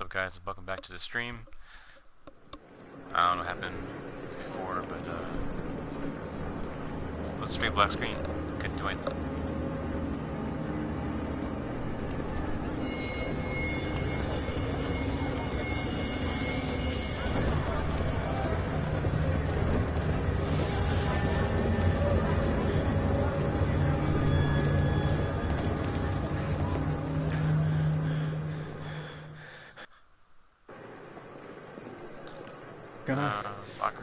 up, guys? Welcome back to the stream. I don't know what happened before, but let's stream black screen. Couldn't do anything.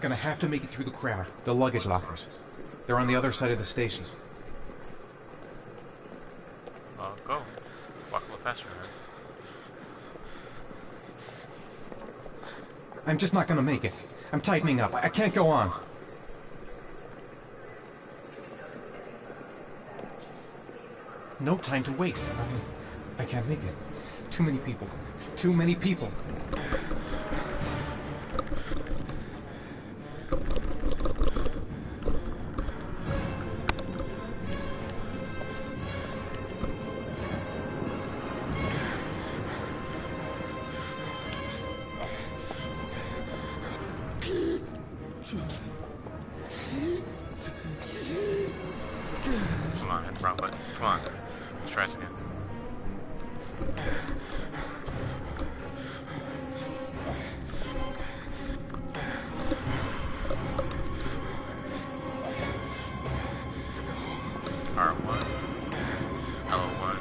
Gonna have to make it through the crowd. The luggage lockers. They're on the other side of the station. Well, go. Walk a little faster, man. I'm just not gonna make it. I'm tightening up. I can't go on. No time to waste. I can't make it. Too many people. Too many people. Come on, hit the wrong button. Come on. Let's try this again. R1. L1.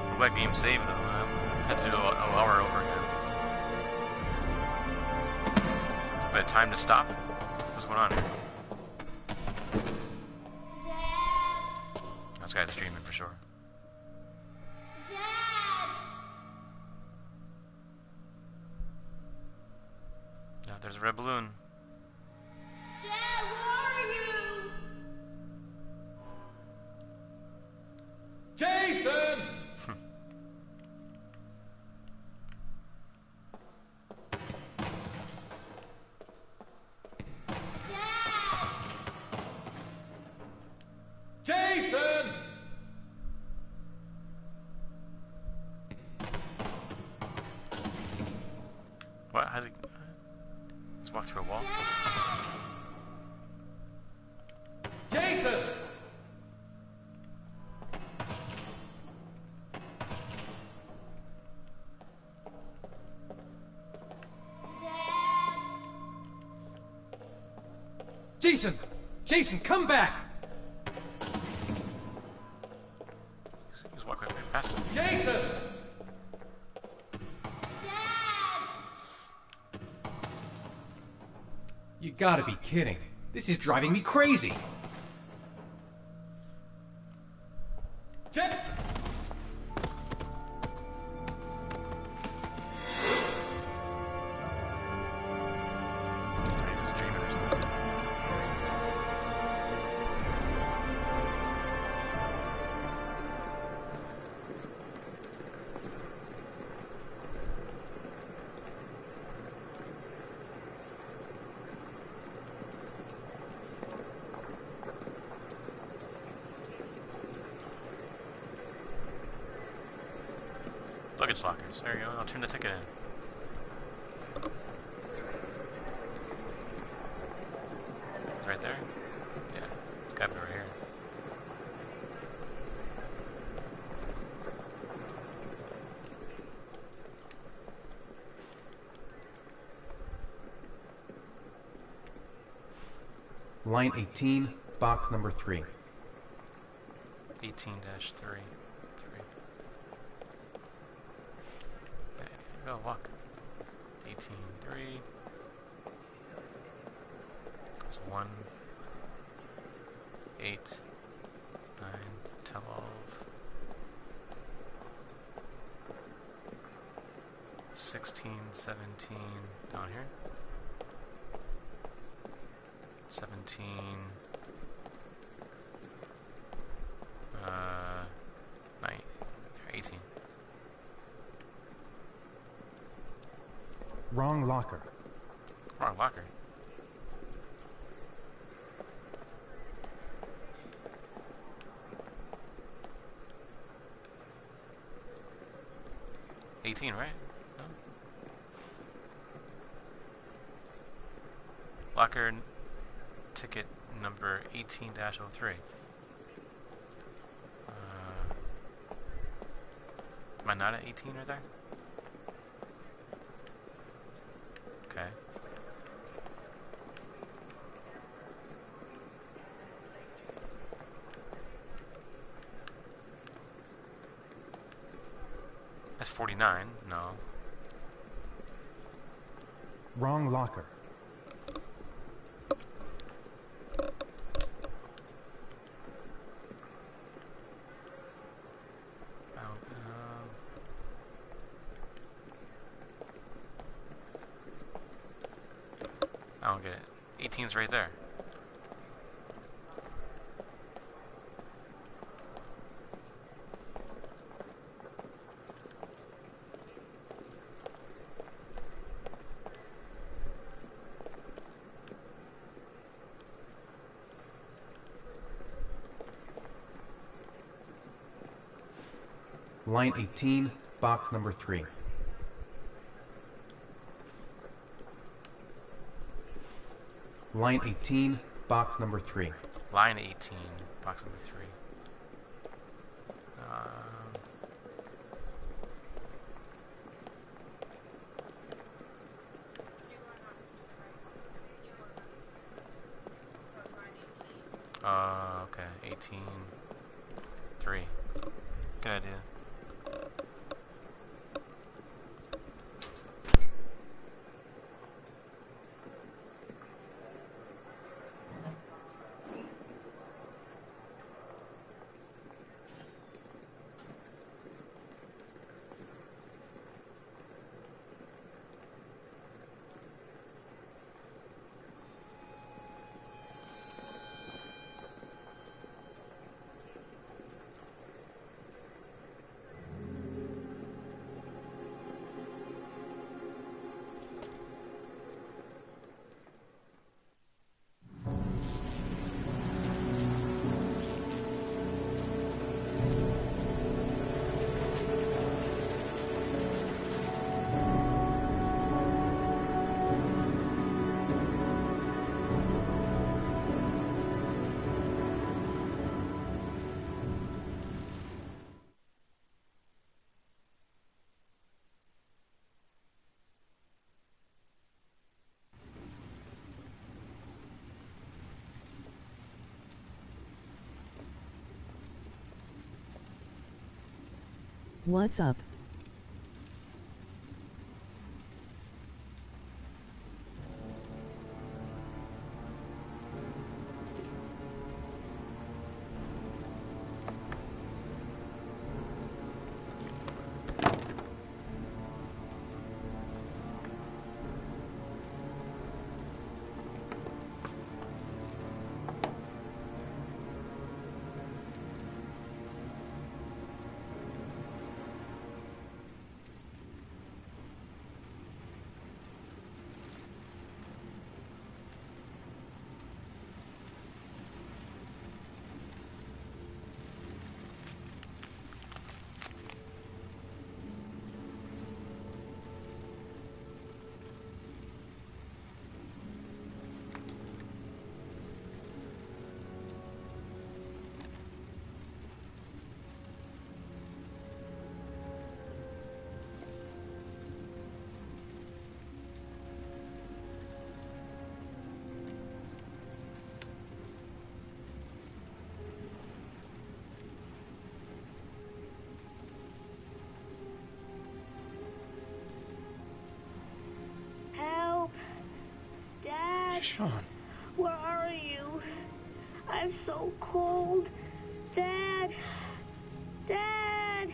I'm glad game saved though. I had to do an hour over again. But time to stop? What's going on here? Dad! This guy's streaming for sure. Dad! No, there's a red balloon. Dad, where are you? Jason! Dad! Jason! What? How's he? Let's walk through a wall. Jason! Dad! Jason! Jason, come back! Just walk right past him. Jason! Dad! You gotta be kidding. This is driving me crazy. He's streaming or something. Luggage lockers. There you go. I'll turn the ticket in. It's right there? Yeah. It's gotta be right here. Line 18, box number 3. 18-3. 3. Okay, go, walk. 18-3. That's 1, 8, 9, 12, 16, 17, down here. 17. 9, 18. Wrong locker. Wrong locker. $18, right? No. Locker ticket number 18-03. Am I not at 18 right there? Okay. That's 49. No. Wrong locker. I don't get it. 18's right there. Line 18, box number 3. Line 18, box number 3. Line 18, box number 3. Okay, 18, 3. Good idea. What's up? Sean. Where are you? I'm so cold. Dad! Dad!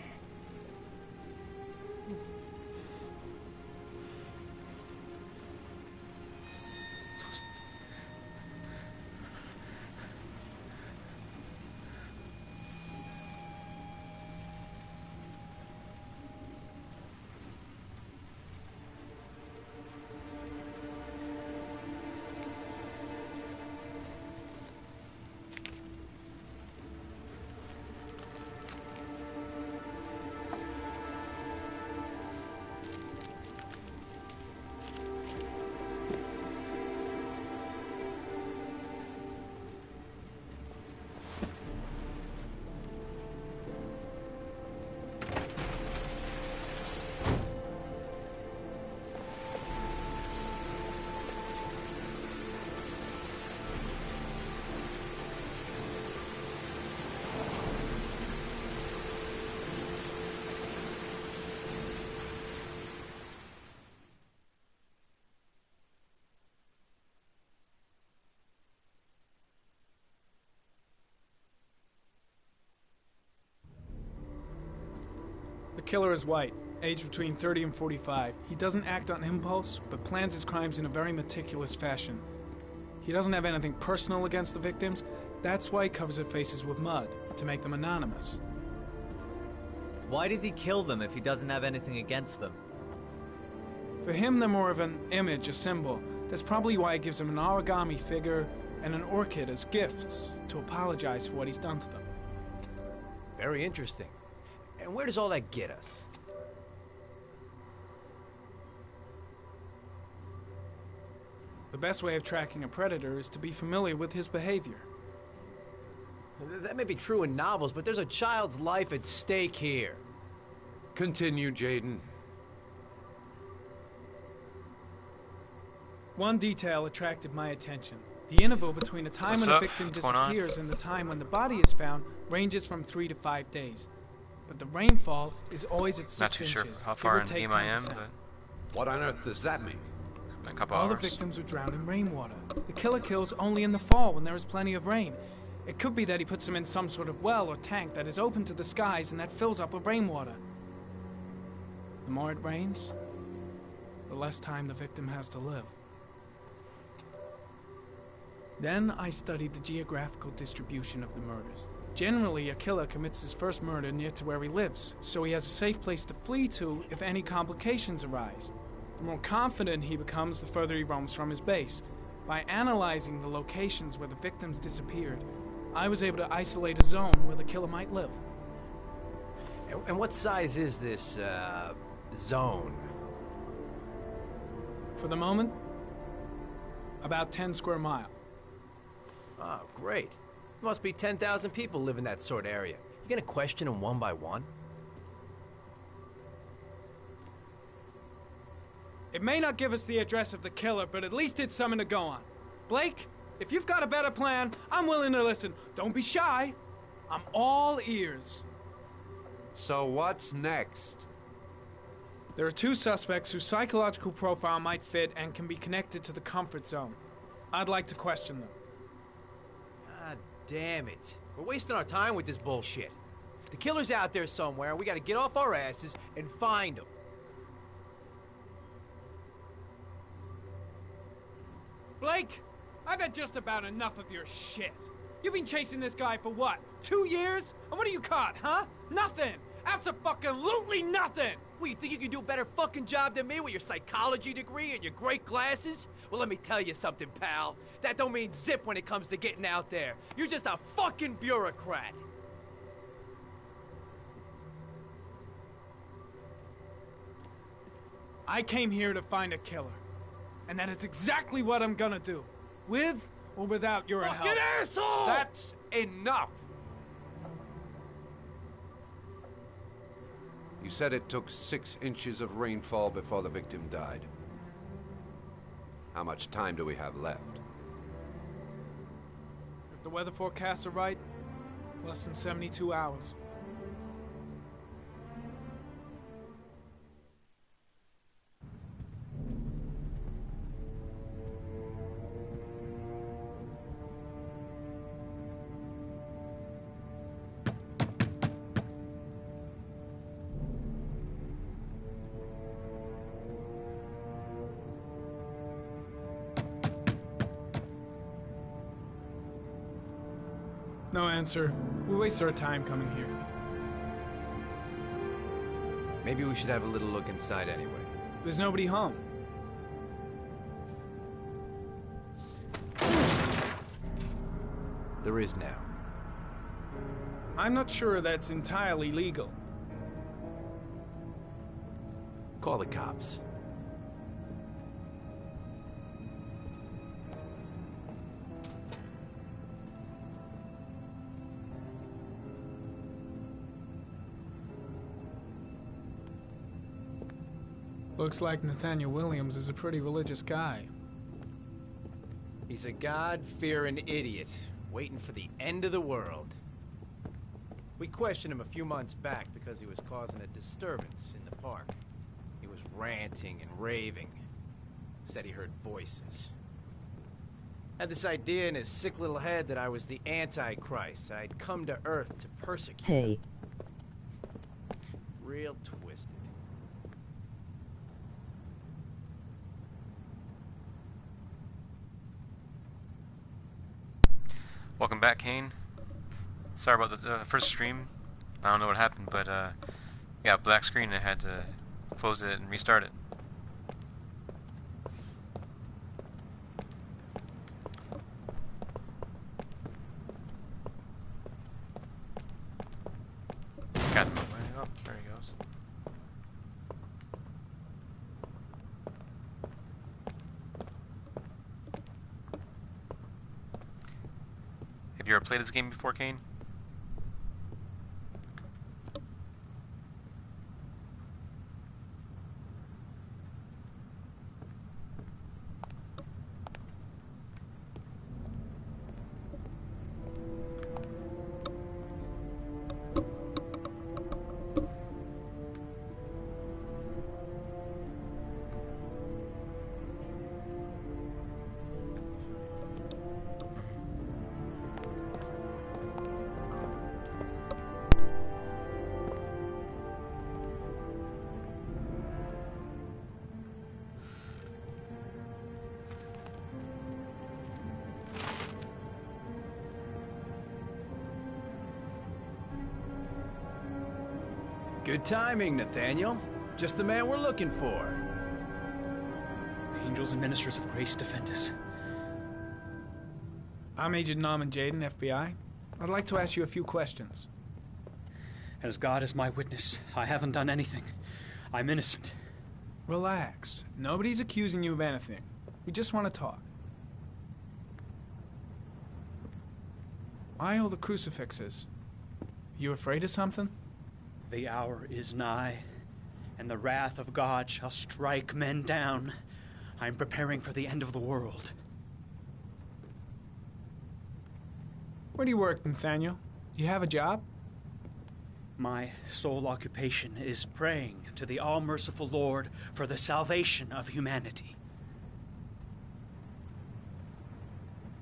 Killer is white, aged between 30 and 45. He doesn't act on impulse, but plans his crimes in a very meticulous fashion. He doesn't have anything personal against the victims. That's why he covers their faces with mud, to make them anonymous. Why does he kill them if he doesn't have anything against them? For him, they're more of an image, a symbol. That's probably why he gives them an origami figure and an orchid as gifts to apologize for what he's done to them. Very interesting. And where does all that get us? The best way of tracking a predator is to be familiar with his behavior. That may be true in novels, but there's a child's life at stake here. Continue, Jaden. One detail attracted my attention. The interval between the time What's when a up? victim What's going on? disappears and the time when the body is found ranges from 3 to 5 days. But the rainfall is always at 6 Not too inches. sure how give far or in take game I am, 10%. but What on earth does that mean? a couple All hours. the victims were drowned in rainwater. The killer kills only in the fall when there is plenty of rain. It could be that he puts them in some sort of well or tank that is open to the skies and that fills up with rainwater. The more it rains, the less time the victim has to live. Then I studied the geographical distribution of the murders. Generally, a killer commits his first murder near to where he lives, so he has a safe place to flee to if any complications arise. The more confident he becomes, the further he roams from his base. By analyzing the locations where the victims disappeared, I was able to isolate a zone where the killer might live. And what size is this, zone? For the moment, about 10 square miles. Oh, great. Must be 10,000 people live in that sort of area. You gonna question them one by one? It may not give us the address of the killer, but at least it's something to go on. Blake, if you've got a better plan, I'm willing to listen. Don't be shy. I'm all ears. So what's next? There are 2 suspects whose psychological profile might fit and can be connected to the comfort zone. I'd like to question them. God damn it. We're wasting our time with this bullshit. The killer's out there somewhere, and we gotta get off our asses and find him. Blake, I've had just about enough of your shit. You've been chasing this guy for what, 2 years? And what are you caught, huh? Nothing! Abso-fucking-lutely nothing! Well, you think you can do a better fucking job than me with your psychology degree and your great glasses? Well, let me tell you something, pal. That don't mean zip when it comes to getting out there. You're just a fucking bureaucrat. I came here to find a killer. And that is exactly what I'm gonna do. With or without your help. Fucking asshole! That's enough! You said it took 6 inches of rainfall before the victim died. How much time do we have left? If the weather forecasts are right, less than 72 hours. No answer. We waste our time coming here. Maybe we should have a little look inside anyway. There's nobody home. There is now. I'm not sure that's entirely legal. Call the cops. Looks like Nathaniel Williams is a pretty religious guy. He's a God-fearing idiot, waiting for the end of the world. We questioned him a few months back because he was causing a disturbance in the park. He was ranting and raving. Said he heard voices. Had this idea in his sick little head that I was the Antichrist. I'd come to Earth to persecute him. real twisted. Welcome back, Kane. Sorry about the first stream. I don't know what happened, but yeah, black screen. I had to close it and restart it. This guy's moving. Oh, there he goes. Have you ever played this game before, Kane? Good timing, Nathaniel. Just the man we're looking for. Angels and ministers of grace defend us. I'm Agent Norman Jayden, FBI. I'd like to ask you a few questions. As God is my witness, I haven't done anything. I'm innocent. Relax. Nobody's accusing you of anything. We just want to talk. Why all the crucifixes? You afraid of something? The hour is nigh, and the wrath of God shall strike men down. I'm preparing for the end of the world. Where do you work, Nathaniel? You have a job? My sole occupation is praying to the all-merciful Lord for the salvation of humanity.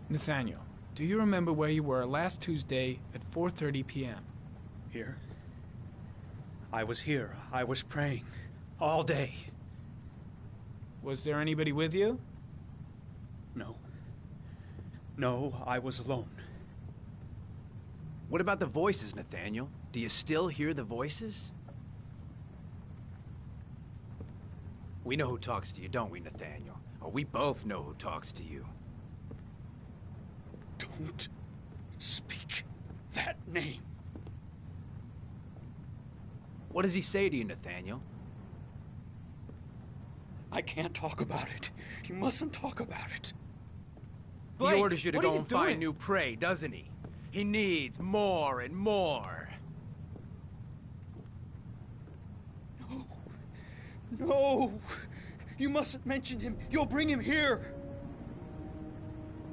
Nathaniel, do you remember where you were last Tuesday at 4:30 p.m.? Here? I was here. I was praying. All day. Was there anybody with you? No. No, I was alone. What about the voices, Nathaniel? Do you still hear the voices? We know who talks to you, don't we, Nathaniel? Or we both know who talks to you. Don't speak that name. What does he say to you, Nathaniel? I can't talk about it. You mustn't talk about it. He orders you to go and find new prey, doesn't he? He needs more and more. No. No. You mustn't mention him. You'll bring him here.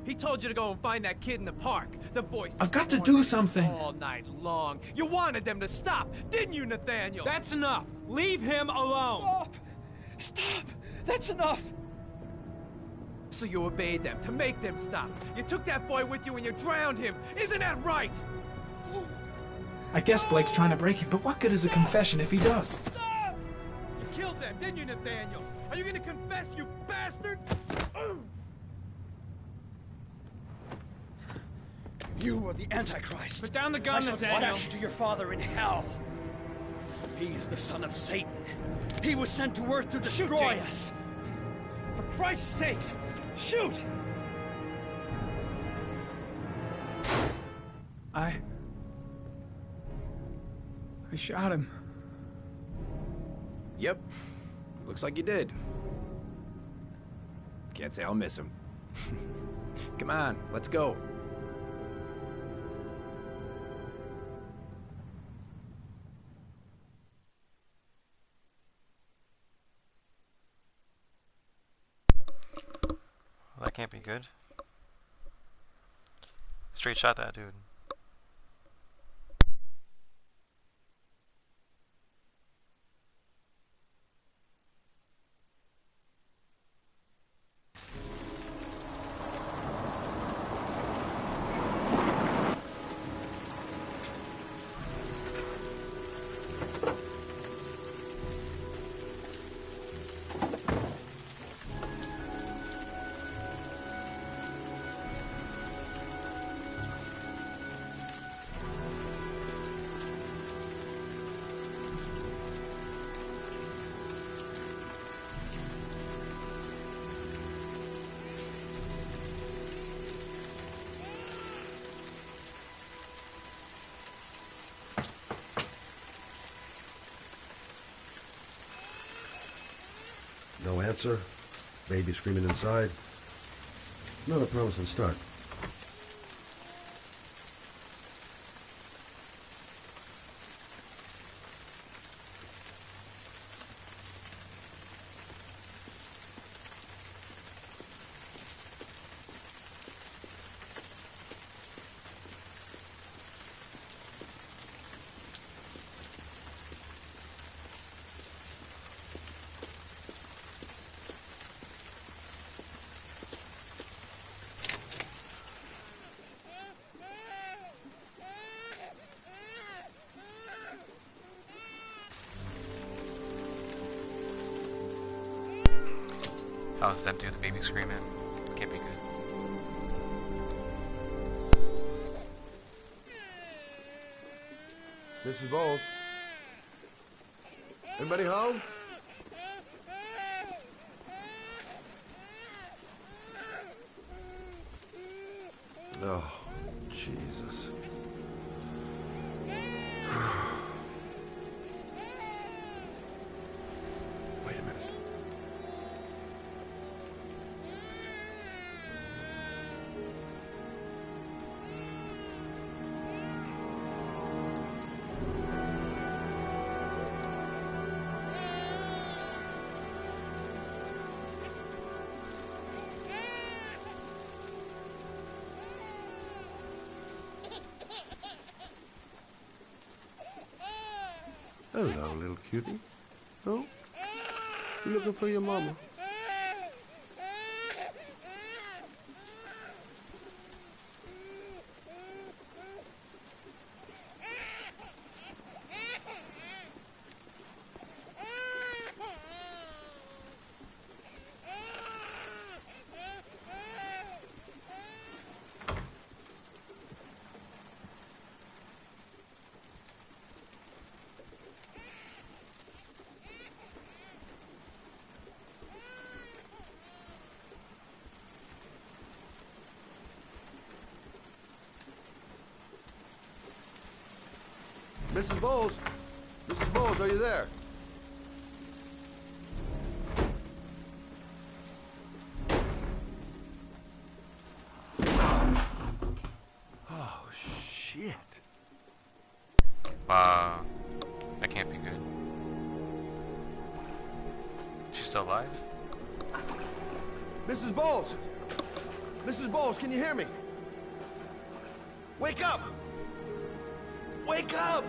He told you to go and find that kid in the park. The voice. I've got to do something. All night long. You wanted them to stop, didn't you, Nathaniel? That's enough. Leave him alone. Stop. Stop. That's enough. So you obeyed them to make them stop. You took that boy with you and you drowned him. Isn't that right? I guess Blake's trying to break it, but what good is a confession if he does? Stop! You killed them, didn't you, Nathaniel? Are you gonna confess, you bastard? You are the Antichrist. Put down the gun, I shall Nathaniel. dispatch you to your father in hell. He is the son of Satan. He was sent to earth to destroy us. For Christ's sake, shoot! I shot him. Yep. Looks like you did. Can't say I'll miss him. Come on, let's go. Well, that can't be good. Straight shot that dude. No answer. Baby screaming inside. Not a promising start. House is empty with the baby screaming. Can't be good. Mrs. Bowles? Anybody home? Oh, Jesus. Wait a minute. Hello, little cutie. Oh? You looking for your mama? Mrs. Bowles? Mrs. Bowles, are you there? Oh, shit. Wow. That can't be good. She's still alive? Mrs. Bowles! Mrs. Bowles, can you hear me? Wake up! Wake up!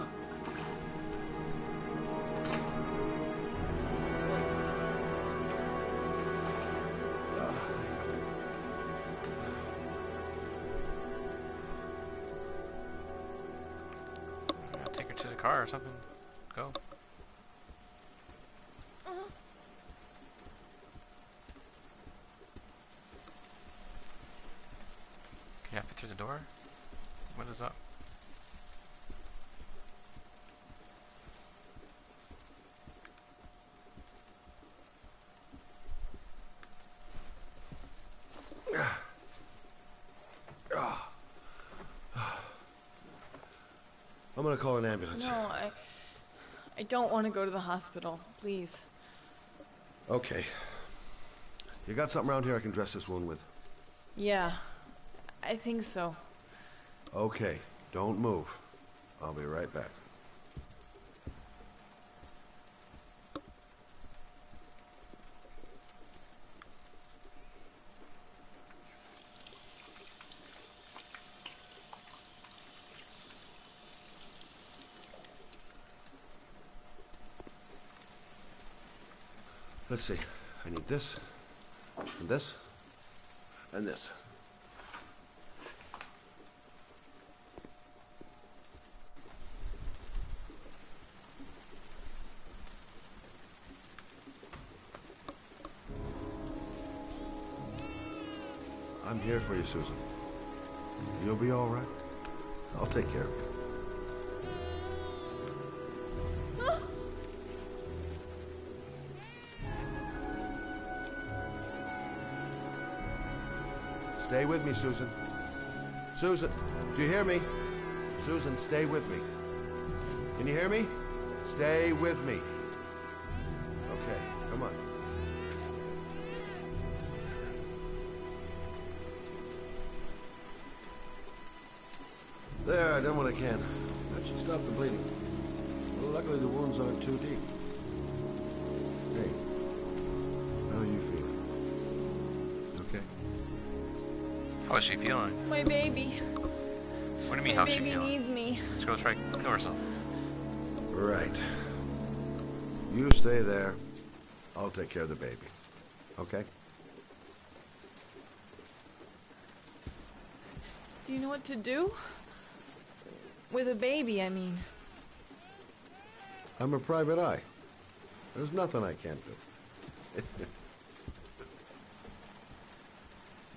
Take her to the car or something. Go. Can you fit through the door? What is up? I'm gonna call an ambulance. No, I don't want to go to the hospital. Please. Okay. You got something around here I can dress this wound with? Yeah, I think so. Okay, don't move. I'll be right back. Let's see. I need this, and this, and this. I'm here for you, Susan. You'll be all right. I'll take care of you. Stay with me, Susan. Susan, do you hear me? Susan, stay with me. Can you hear me? Stay with me. Okay, come on. There, I done what I can. That should stop the bleeding. Well, luckily the wounds aren't too deep. Hey, how are you feeling? Okay? How is she feeling? My baby. What do you mean, My how's she baby feeling? needs me. This girl tried to kill herself. Right. You stay there. I'll take care of the baby. Okay? Do you know what to do? With a baby, I mean. I'm a private eye. There's nothing I can't do.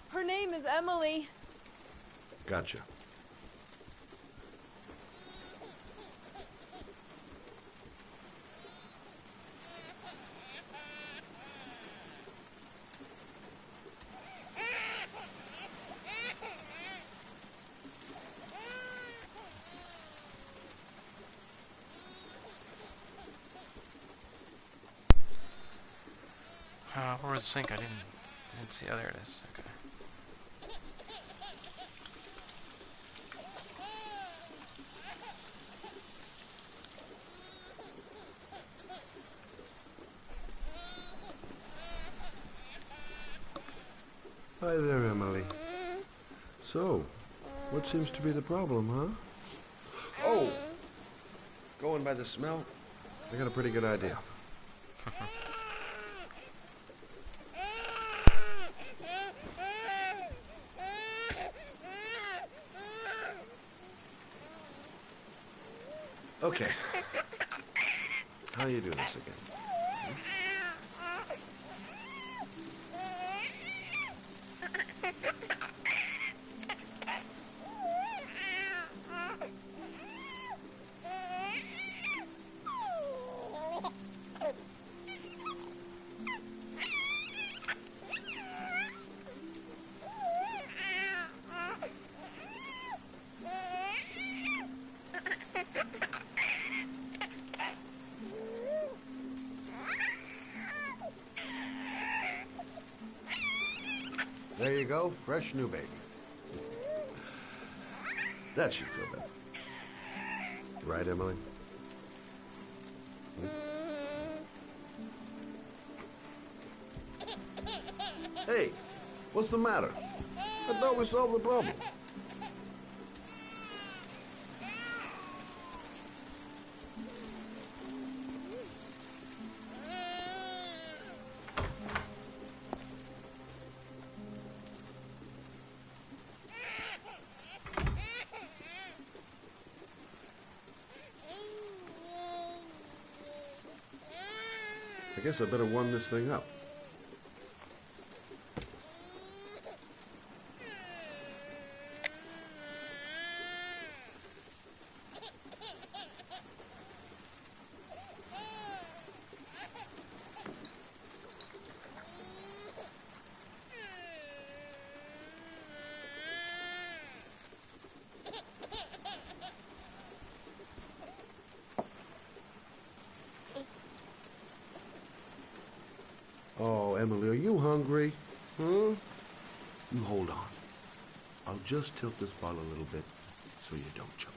Her name is Emily. Gotcha. Where was the sink? I didn't see. Oh, there it is. Okay. Hi there, Emily. So, what seems to be the problem, huh? Oh! Going by the smell, I got a pretty good idea. Okay. How do you do this again? There you go, fresh new baby. That should feel better. Right, Emily? Hey, what's the matter? I thought we solved the problem. I guess I better warm this thing up. Oh, Emily, are you hungry? Huh? You hold on. I'll just tilt this bottle a little bit so you don't choke.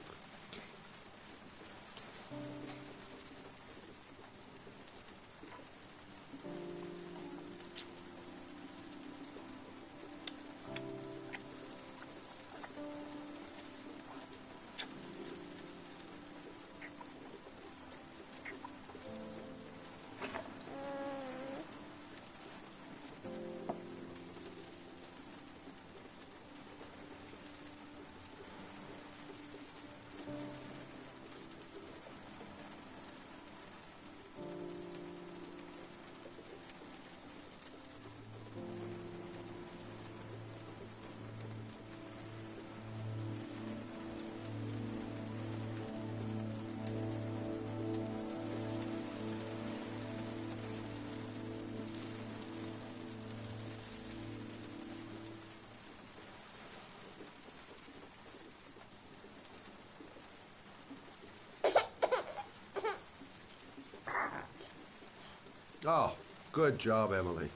Oh, good job, Emily.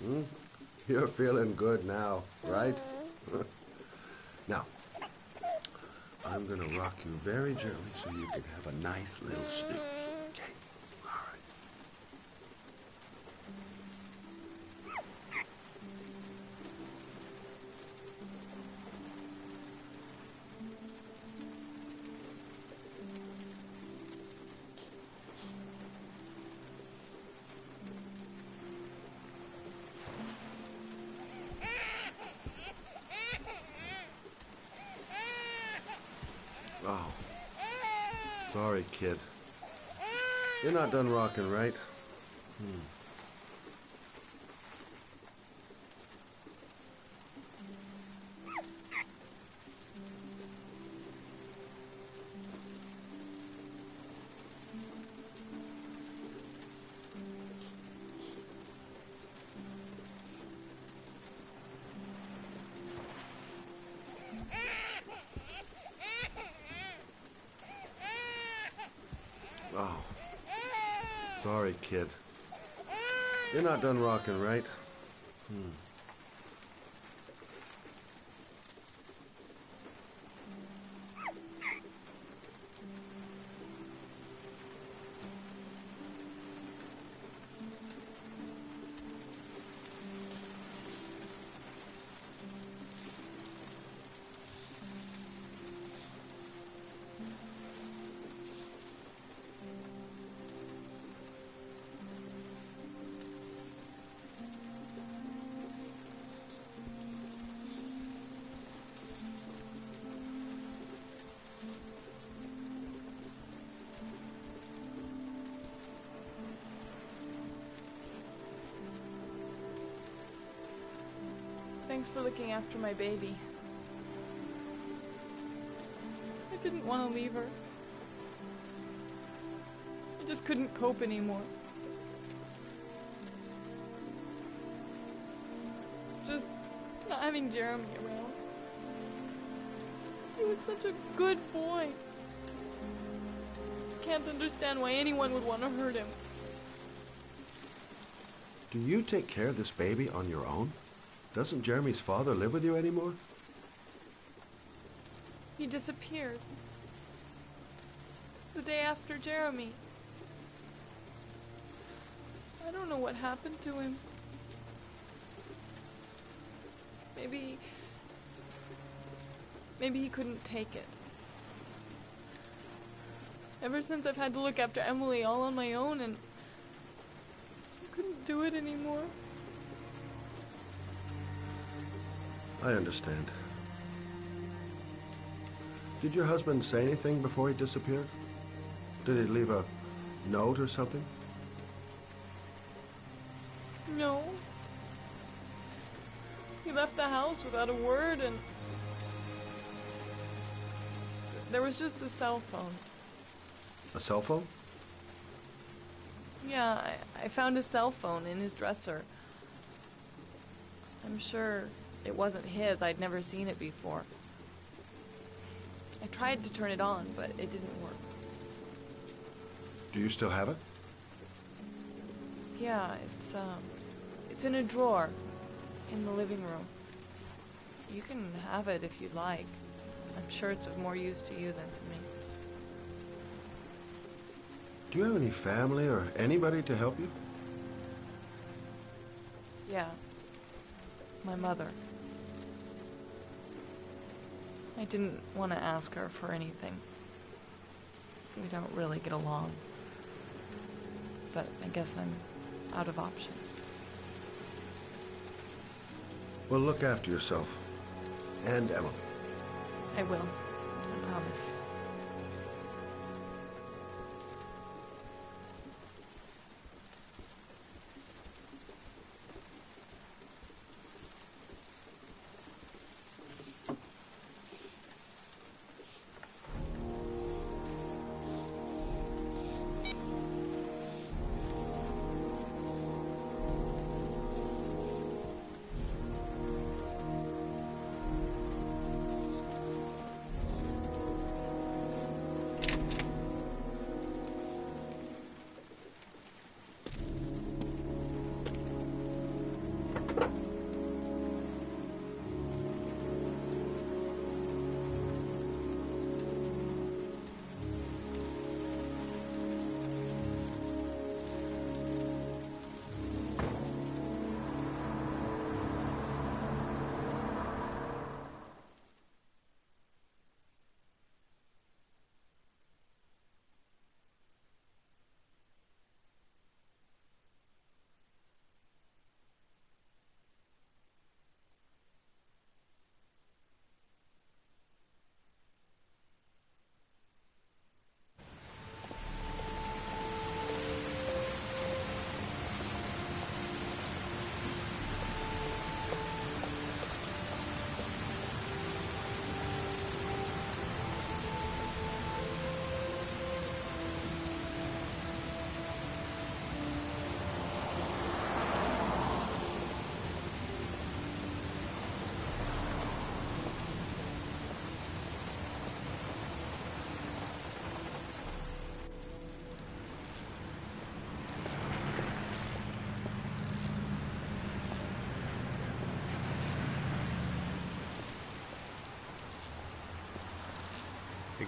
Hmm? You're feeling good now, right? Now, I'm gonna rock you very gently so you can have a nice little snooze. Okay? All right. Oh. Sorry, kid. You're not done rocking, right? Oh. Sorry, kid. You're not done rocking, right? Thanks for looking after my baby. I didn't want to leave her. I just couldn't cope anymore. Just not having Jeremy around. He was such a good boy. I can't understand why anyone would want to hurt him. Do you take care of this baby on your own? Doesn't Jeremy's father live with you anymore? He disappeared. The day after Jeremy. I don't know what happened to him. Maybe he couldn't take it. Ever since I've had to look after Emily all on my own, and I couldn't do it anymore. I understand. Did your husband say anything before he disappeared? Did he leave a note or something? No. He left the house without a word, and there was just a cell phone. A cell phone? Yeah, I found a cell phone in his dresser. I'm sure it wasn't his. I'd never seen it before. I tried to turn it on, but it didn't work. Do you still have it? Yeah, it's in a drawer in the living room. You can have it if you'd like. I'm sure it's of more use to you than to me. Do you have any family or anybody to help you? Yeah. My mother. I didn't want to ask her for anything. We don't really get along. But I guess I'm out of options. Well, look after yourself. And Emily. I will. I promise.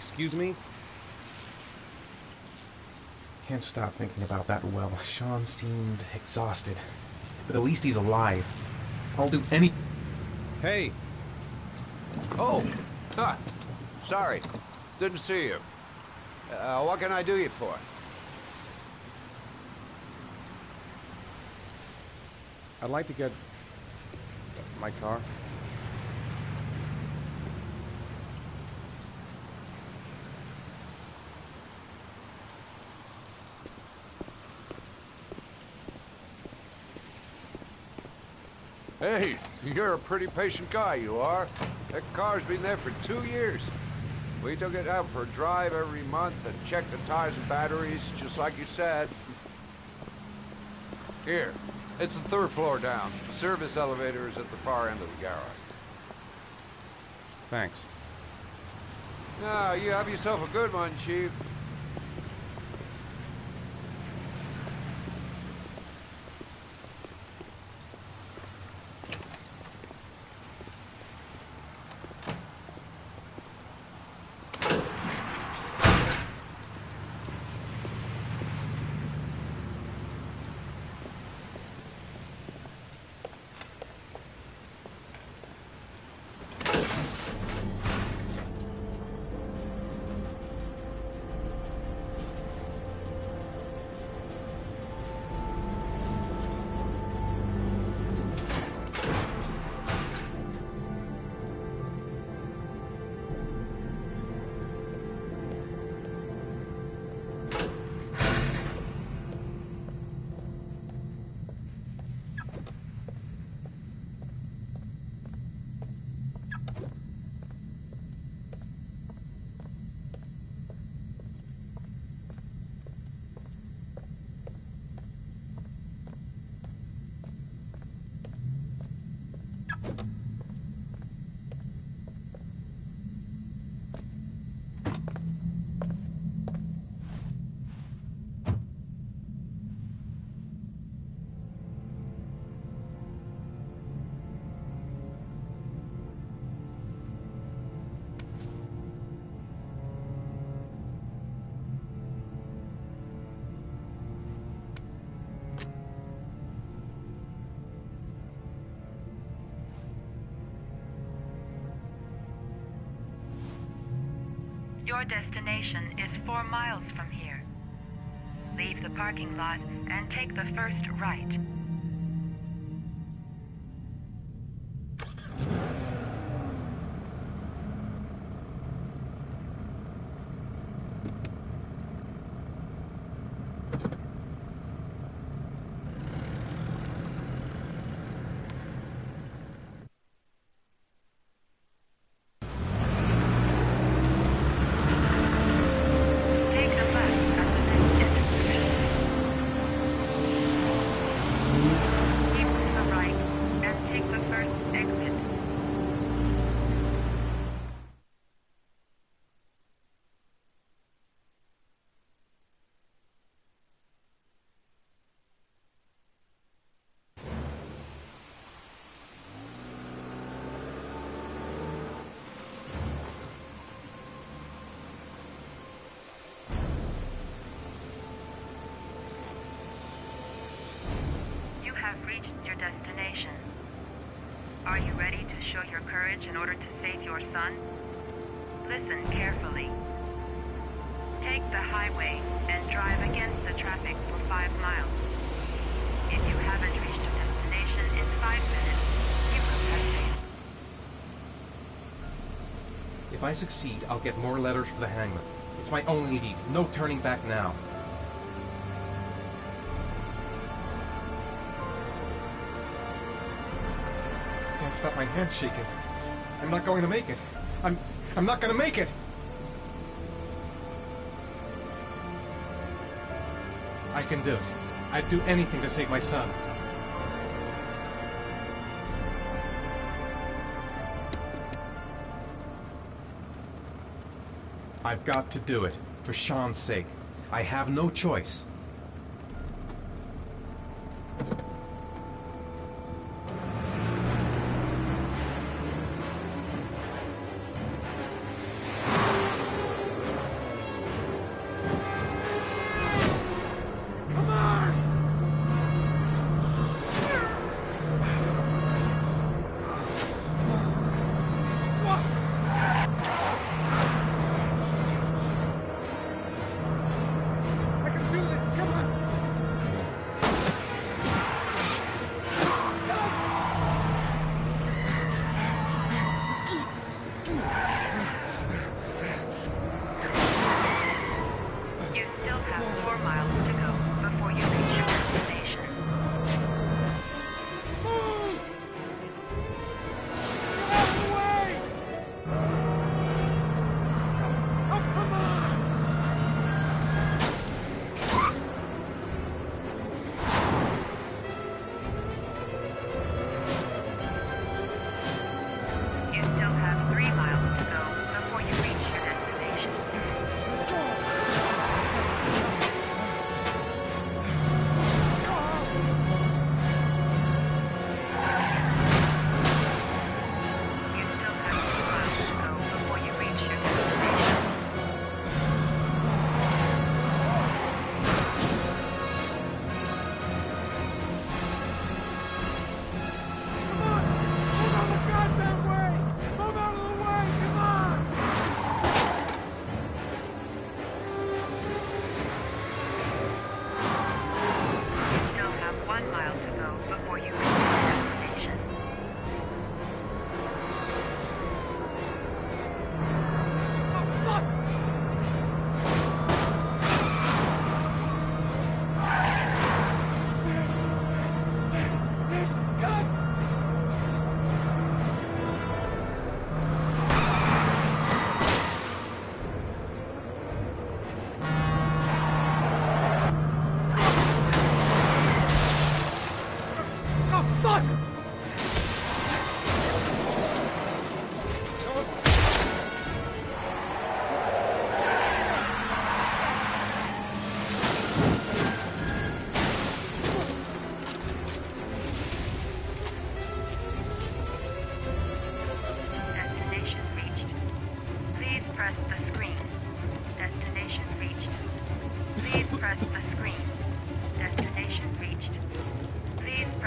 Excuse me? Can't stop thinking about that well. Sean seemed exhausted. But at least he's alive. I'll do any... Hey! Oh! Huh. Sorry. Didn't see you. What can I do you for? I'd like to get... my car. Hey, you're a pretty patient guy, you are. That car's been there for 2 years. We took it out for a drive every month and checked the tires and batteries, just like you said. Here, it's the 3rd floor down. The service elevator is at the far end of the garage. Thanks. Now, you have yourself a good one, Chief. Your destination is 4 miles from here. Leave the parking lot and take the first right. Reached your destination. Are you ready to show your courage in order to save your son? Listen carefully. Take the highway and drive against the traffic for 5 miles. If you haven't reached your destination in 5 minutes, you will have failed. If I succeed, I'll get more letters for the hangman. It's my only lead. No turning back now. Stop my hands shaking. I'm not going to make it. I'm not going to make it. I can do it. I'd do anything to save my son. I've got to do it. For Sean's sake. I have no choice.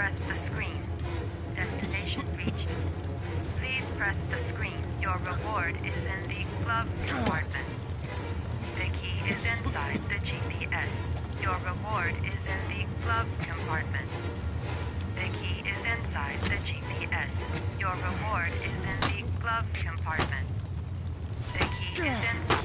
press the screen. Destination reached. Please press the screen. Your reward is in the glove compartment. The key is inside the GPS. Your reward is in the glove compartment. The key is inside the GPS. Your reward is in the glove compartment. The key is inside.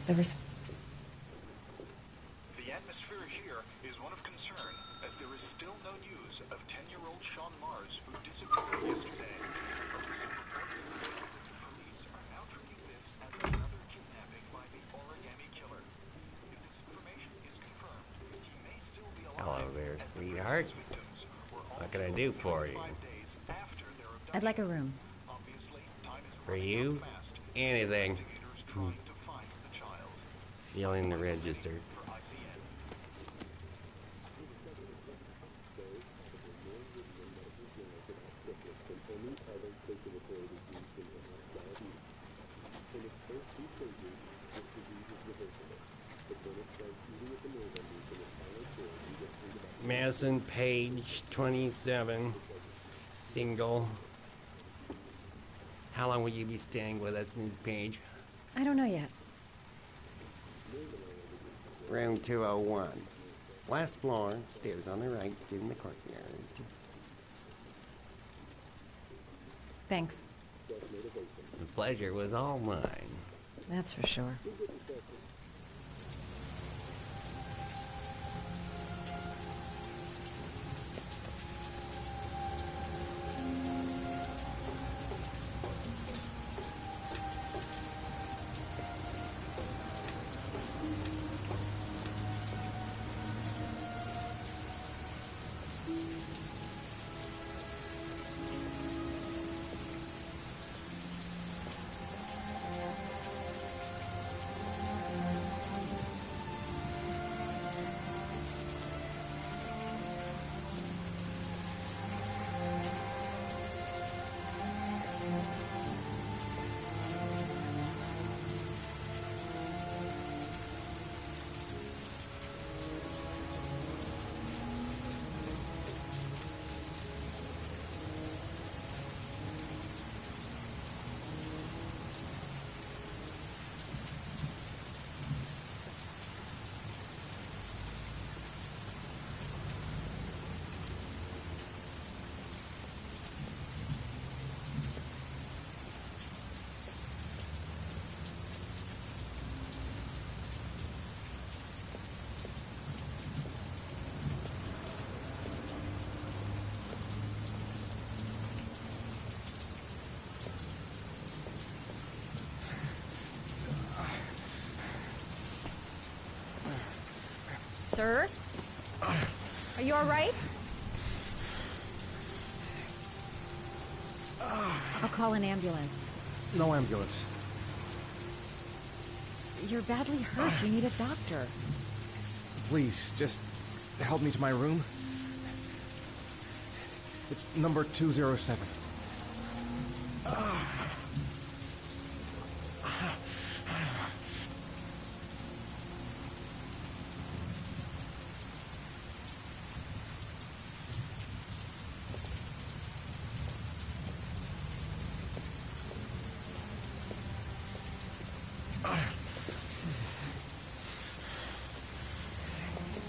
There was... The atmosphere here is one of concern, as there is still no news of 10-year-old Sean Mars, who disappeared yesterday. A recent report indicates that the police are now treating this as another kidnapping by the Origami Killer. If this information is confirmed, he may still be alive. Hello there, sweetheart. What can I do for you? I'd like a room. For you? Anything. Feeling the register. Madison Page, 27, single. How long will you be staying with us, Ms. Page? I don't know yet. Room 201. Last floor, stairs on the right, in the courtyard. Thanks. The pleasure was all mine. That's for sure. Sir? Are you all right? I'll call an ambulance. No ambulance. You're badly hurt. You need a doctor. Please, just help me to my room. It's number 207.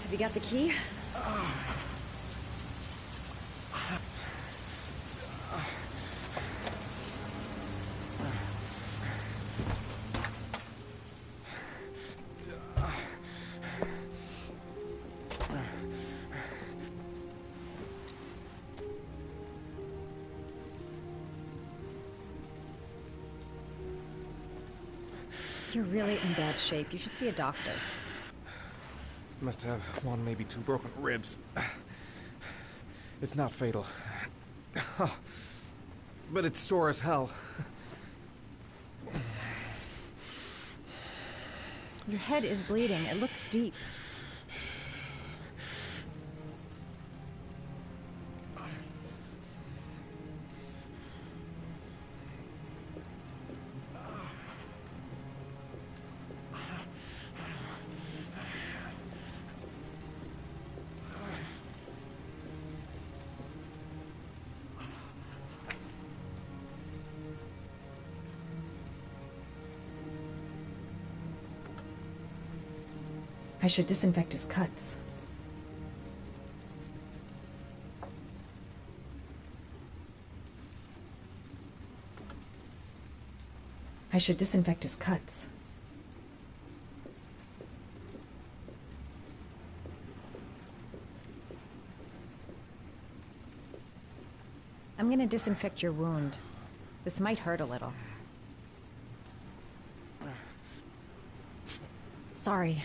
Have you got the key? You're really in bad shape. You should see a doctor. Must have one, maybe two broken ribs. It's not fatal. But it's sore as hell. Your head is bleeding. It looks deep. I should disinfect his cuts. I should disinfect his cuts. I'm gonna disinfect your wound. This might hurt a little. Sorry.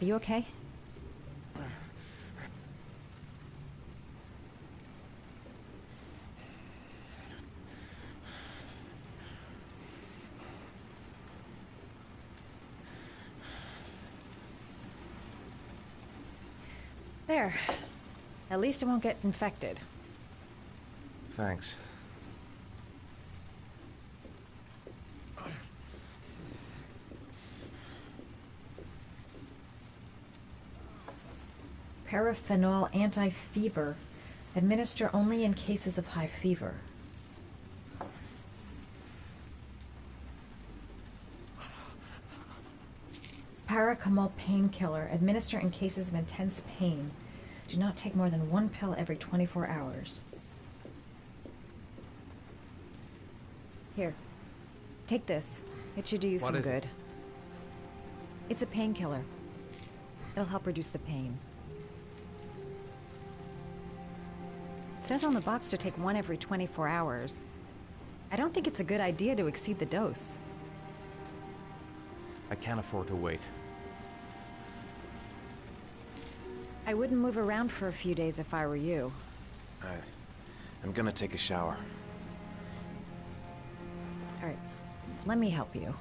Are you okay? There. At least it won't get infected. Thanks. Paraphenol anti-fever. Administer only in cases of high fever. paracetamol painkiller. Administer in cases of intense pain. Do not take more than 1 pill every 24 hours. Here. Take this. It should do you some good. It's a painkiller. It'll help reduce the pain. It says on the box to take 1 every 24 hours. I don't think it's a good idea to exceed the dose. I can't afford to wait. I wouldn't move around for a few days if I were you. I'm gonna take a shower. All right, let me help you.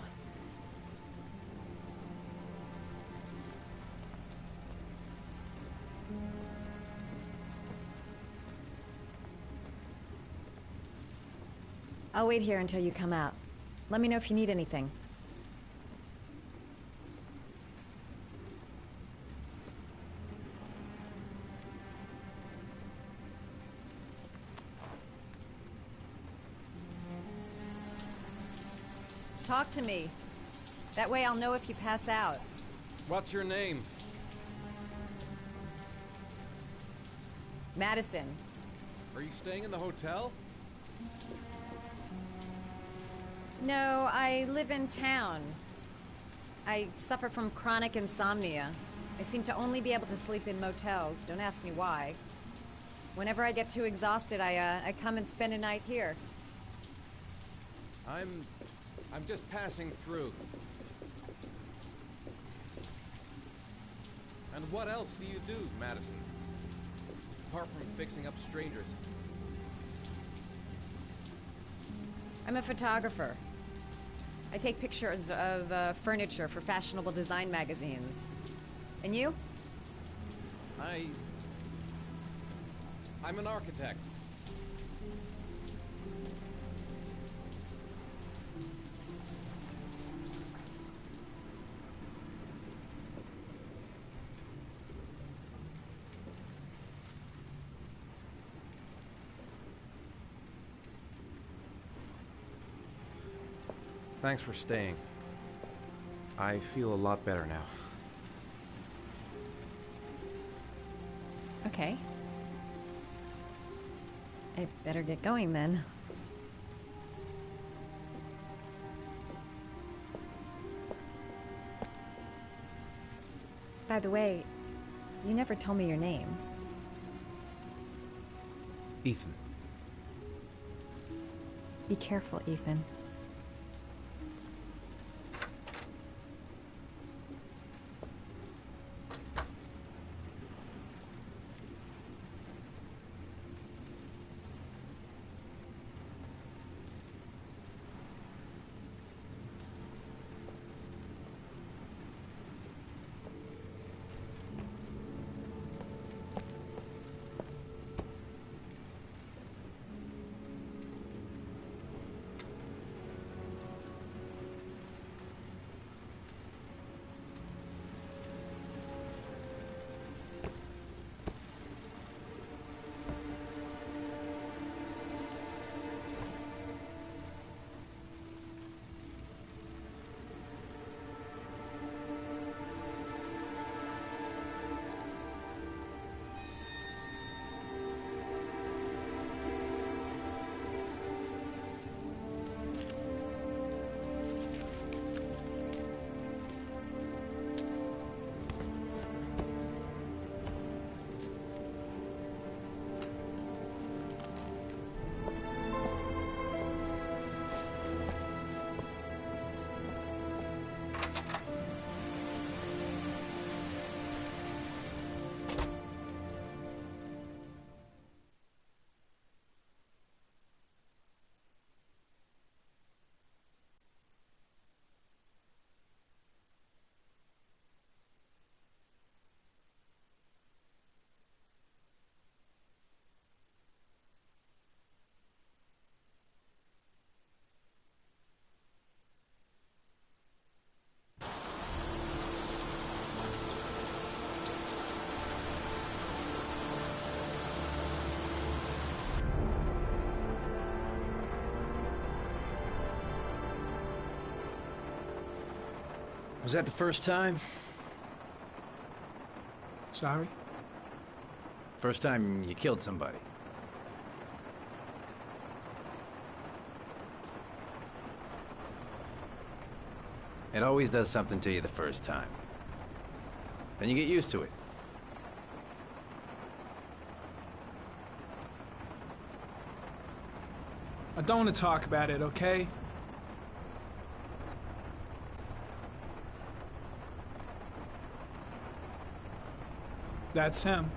I'll wait here until you come out. Let me know if you need anything. Talk to me. That way I'll know if you pass out. What's your name? Madison. Are you staying in the hotel? No, I live in town. I suffer from chronic insomnia. I seem to only be able to sleep in motels. Don't ask me why. Whenever I get too exhausted, I come and spend a night here. I'm just passing through. And what else do you do, Madison? Apart from fixing up strangers. I'm a photographer. I take pictures of furniture for fashionable design magazines. And you? I'm an architect. Thanks for staying. I feel a lot better now. Okay. I better get going then. By the way, you never told me your name. Ethan. Be careful, Ethan. Was that the first time? Sorry? First time you killed somebody. It always does something to you the first time. Then you get used to it. I don't want to talk about it, okay? That's him.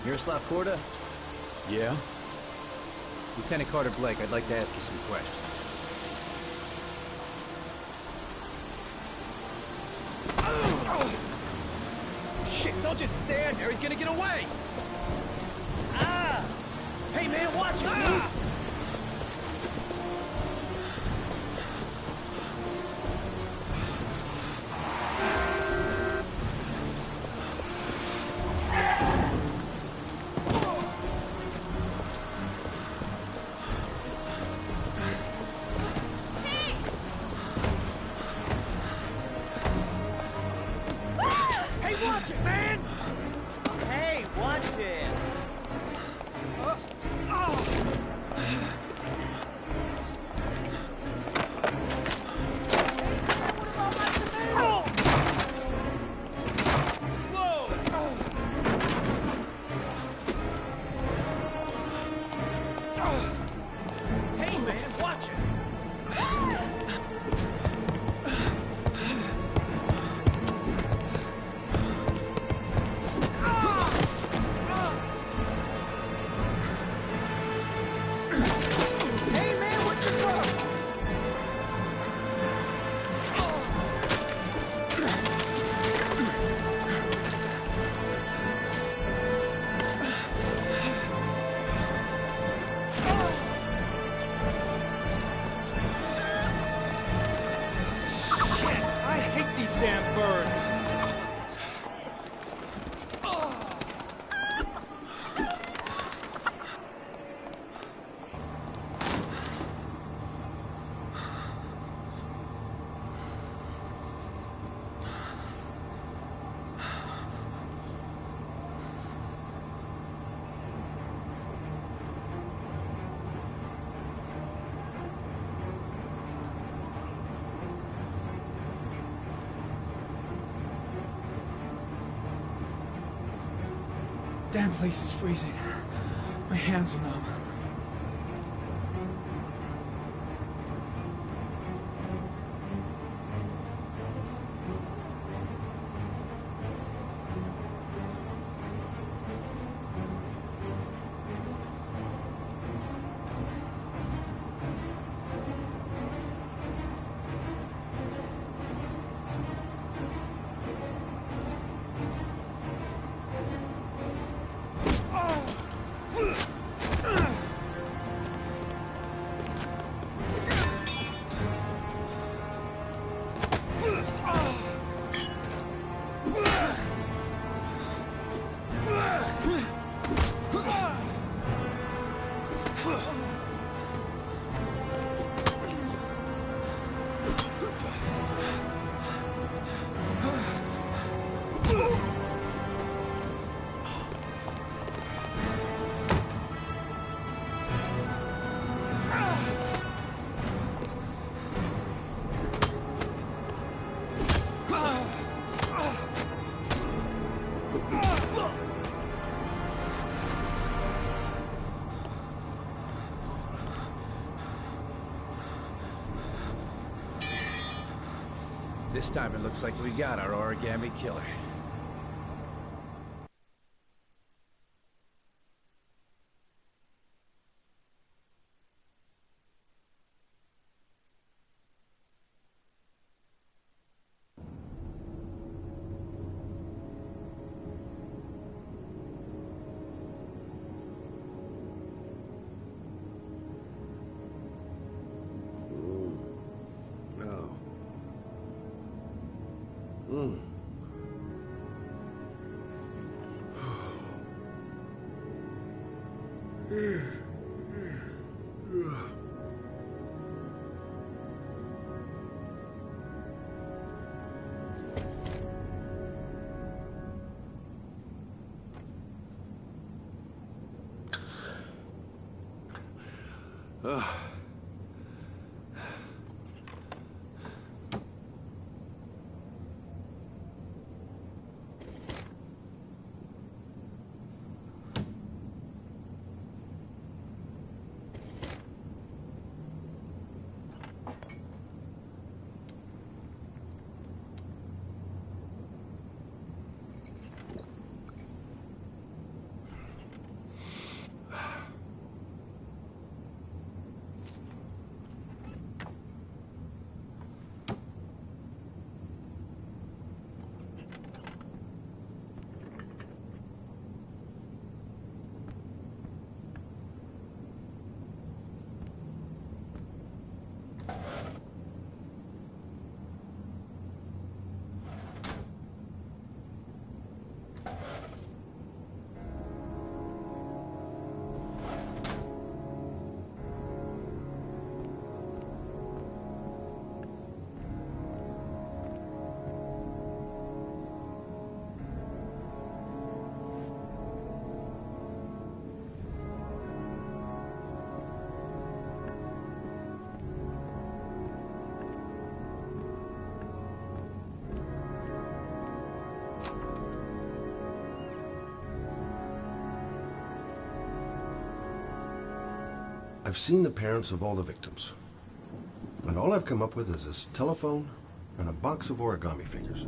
Miroslav Korda? Yeah? Lieutenant Carter Blake, I'd like to ask you some questions. Shit, don't just stand there. He's gonna get away. Ah! Hey, man, watch it. Ah! Hey, watch it, man! Hey, watch it! Hey, man, watch it! Hey, man, what the fuck? Shit, I hate these damn birds. Damn place is freezing. My hands are numb. This time it looks like we got our origami killer. No. Mm. I've seen the parents of all the victims. And all I've come up with is this telephone and a box of origami figures.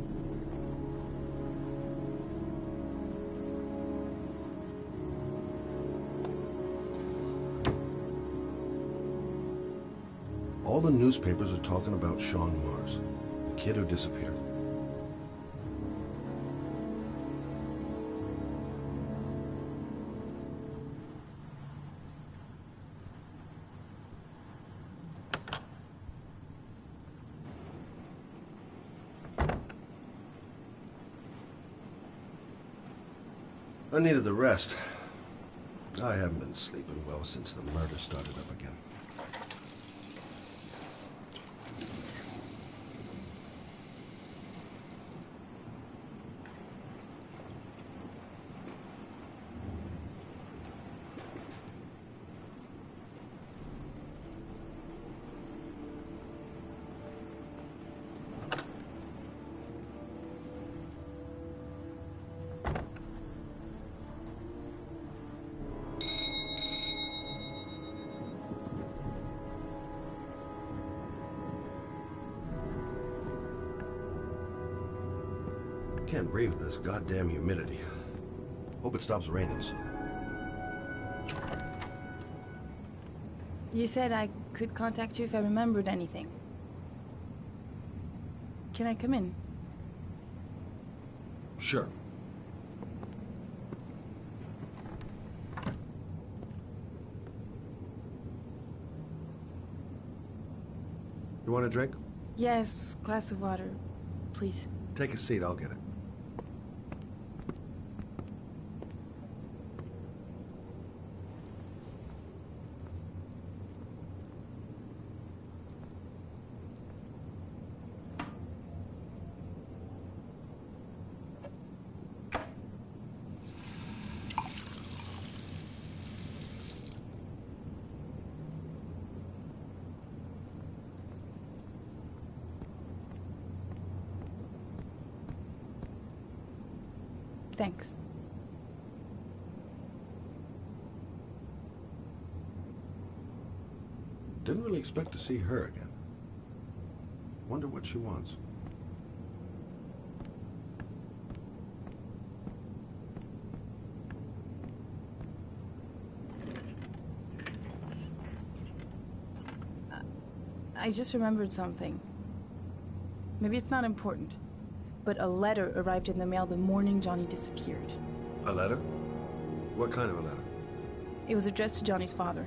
All the newspapers are talking about Sean Mars, the kid who disappeared. I needed the rest. I haven't been sleeping well since the murder started up again. Can't breathe with this goddamn humidity. Hope it stops raining soon. You said I could contact you if I remembered anything. Can I come in? Sure. You want a drink? Yes, glass of water, please. Take a seat, I'll get it. Thanks. Didn't really expect to see her again. Wonder what she wants. I just remembered something. Maybe it's not important, but a letter arrived in the mail the morning Johnny disappeared. A letter? What kind of a letter? It was addressed to Johnny's father.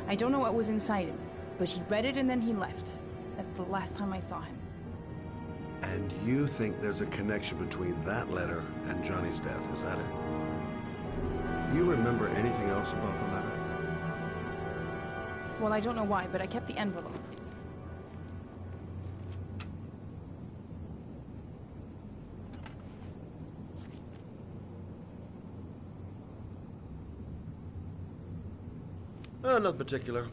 I don't know what was inside it, but he read it and then he left. That's the last time I saw him. And you think there's a connection between that letter and Johnny's death, is that it? You remember anything else about the letter? Well, I don't know why, but I kept the envelope. Nothing particular.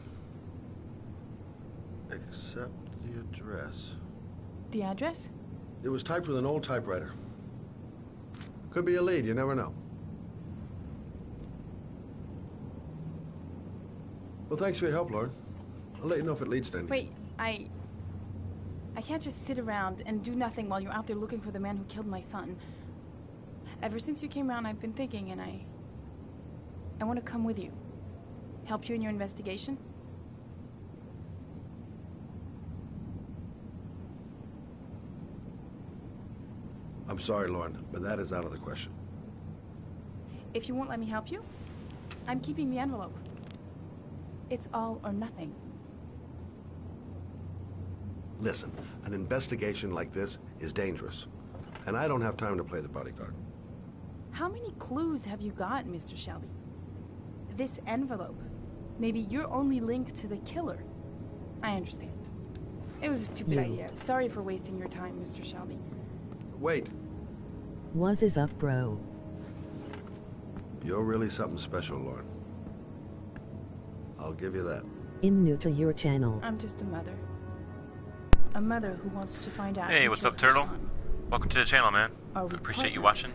except the address. The address? It was typed with an old typewriter. Could be a lead, you never know. Well, thanks for your help, Lauren. I'll let you know if it leads to anything. Wait, I can't just sit around and do nothing while you're out there looking for the man who killed my son. Ever since you came around, I've been thinking, and I want to come with you. Help you in your investigation? I'm sorry, Lauren, but that is out of the question. If you won't let me help you, I'm keeping the envelope. It's all or nothing. Listen, an investigation like this is dangerous, and I don't have time to play the bodyguard. How many clues have you got, Mr. Shelby? This envelope. Maybe your only link to the killer. I understand. It was a stupid idea. Sorry for wasting your time, Mr. Shelby. Wait. Was is up, bro? You're really something special, Lauren. I'll give you that. I'm new to your channel. I'm just a mother. A mother who wants to find out. Hey, what's up, Turtle? Welcome to the channel, man. Appreciate you watching.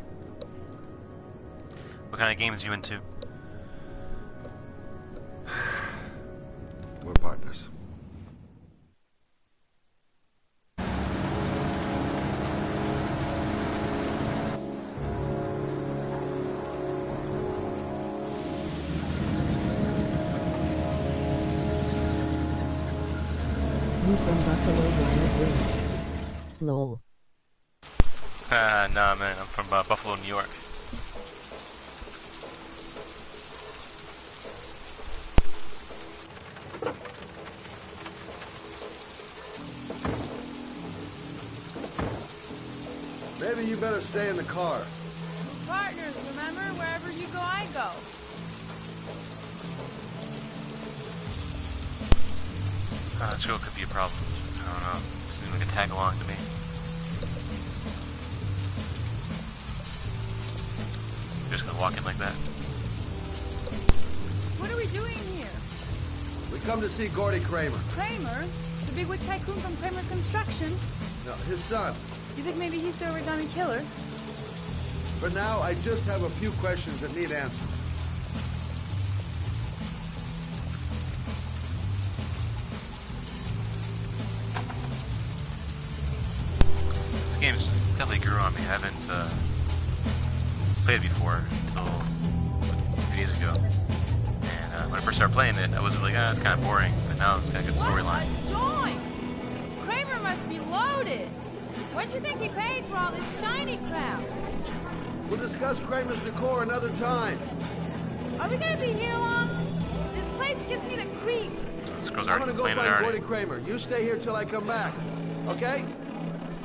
What kind of games are you into? We're partners. You from Buffalo Wild Wings? Lol. Nah, man, I'm from Buffalo, New York. Maybe you better stay in the car. Partners, remember? Wherever you go, I go. This girl could be a problem. I don't know. Seems like a tag along to me. You're just gonna walk in like that? What are we doing here? We come to see Gordy Kramer. Kramer? The bigwig tycoon from Kramer Construction? No, his son. You think maybe he's the origami killer? For now, I just have a few questions that need answered. This game's definitely grew on me. I haven't played it before until a few days ago. And when I first started playing it, I was like, it's kind of boring. But now it's got a good storyline. Join! Kramer must be loaded. What'd you think he paid for all this shiny crap? We'll discuss Kramer's decor another time. Are we gonna be here long? This place gives me the creeps. This girl's I'm already gonna go complaining find already. Gordy Kramer. You stay here till I come back. Okay?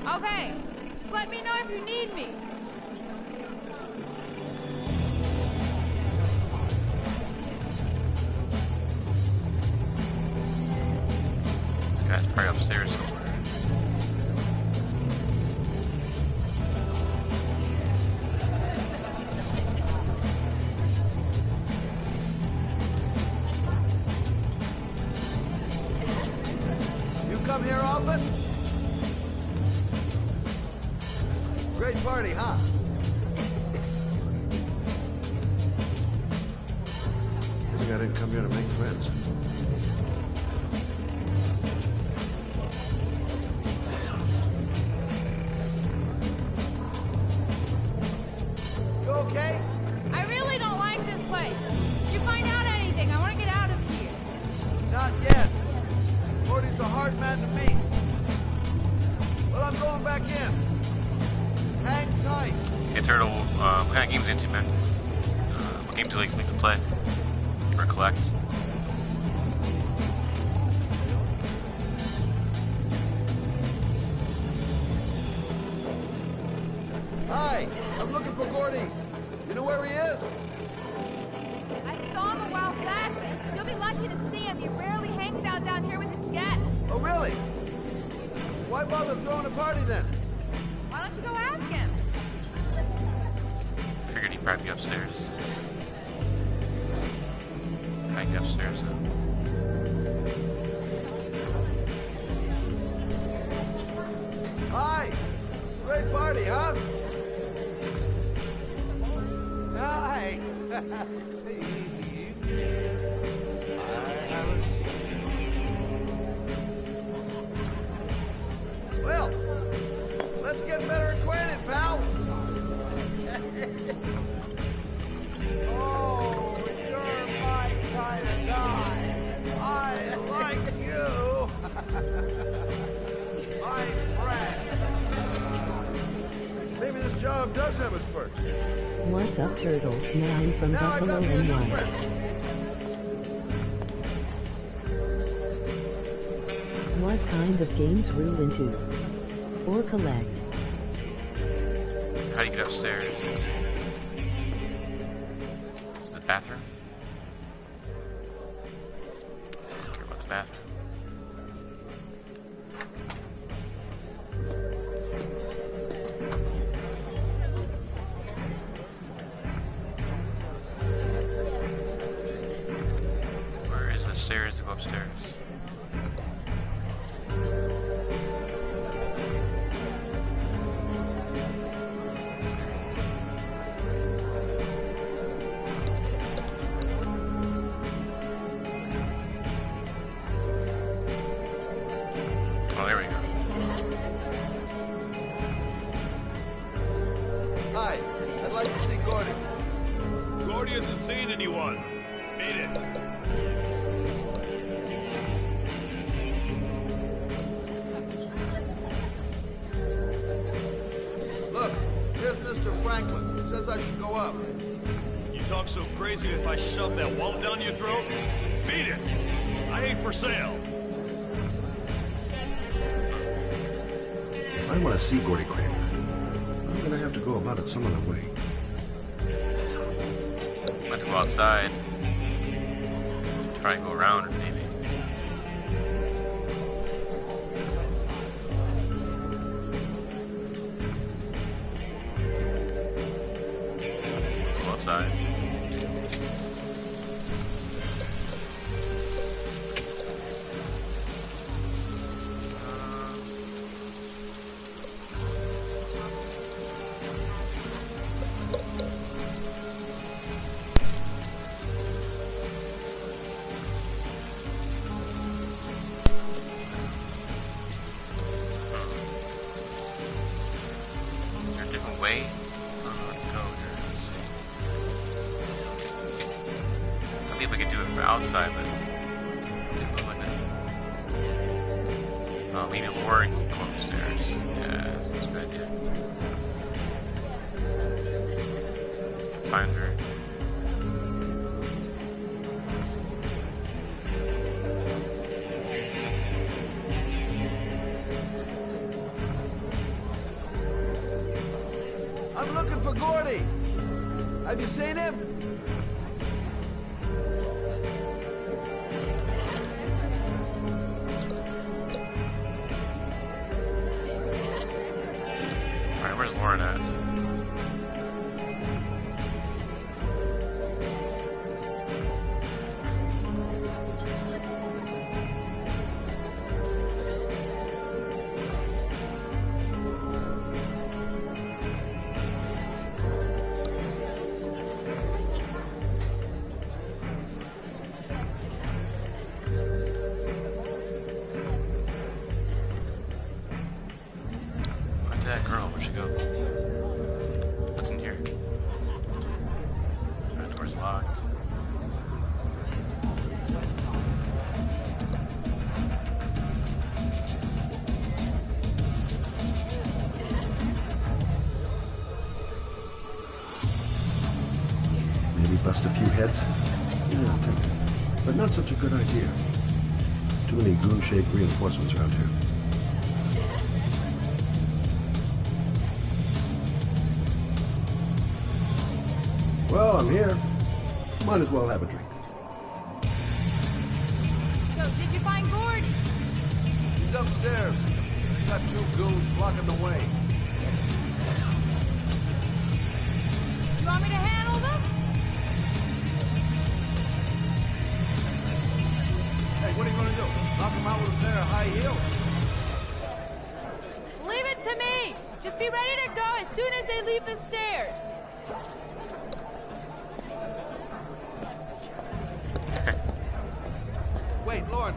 Okay, just let me know if you need me. This guy's probably upstairs somewhere. You come here often? Great party, huh? I think I didn't come here to make friends. You okay? I really don't like this place. If you find out anything, I want to get out of here. Not yet. Gordy's a hard man to meet. Well, I'm going back in. Hang tight. Hey, Turtle, what kind of games are you into, man? What games do you like to play? Or collect? Hi, I'm looking for Gordy. You know where he is? I saw him a while back. You'll be lucky to see him. He rarely hangs out down here with his guests. Oh, really? Why bother throwing a party then? Why don't you go ask him? Figured he'd probably be upstairs. Probably be upstairs, though. Gordy, huh? Hi. Well, let's get better acquainted, pal. Oh, you're my kind of guy. I like you. My friend. Maybe this job does have its perks. What's up, Turtle? 9 from Now I Buffalo got me a new NY. friend. What kind of games rule into? Or collect? How do you get upstairs? Let's see. This is the bathroom? I don't care about the bathroom. Where is the stairs to go upstairs? Oh, there we go. Hi, I'd like to see Gordy. Gordy hasn't seen anyone. Beat it. Look, here's Mr. Franklin. He says I should go up. You talk so crazy if I shove that wallet down your throat? Beat it. I ain't for sale. If I want to see Gordy Kramer, I'm gonna have to go about it some other way. I have to go outside. Try and go around it, maybe. Let's go outside. Is there a different way? Go here. Let's see. I believe we could do it from outside, but it didn't look like that. Oh, maybe Lauren can go upstairs. Yeah, that's a good idea. Find her. I'm looking for Gordy. Have you seen him? Alright, where's Lauren at? Where'd that girl? Where'd she go? What's in here? That door's locked. Maybe bust a few heads? Yeah, I'm tempted. But not such a good idea. Too many goon-shaped reinforcements around here. Well, I'm here. Might as well have a drink. So, did you find Gordy? He's upstairs. He's got two goons blocking the way. You want me to handle them? Hey, what are you gonna do? Knock him out with a pair of high heels? Leave it to me! Just be ready to go as soon as they leave the stairs. Wait, Lord.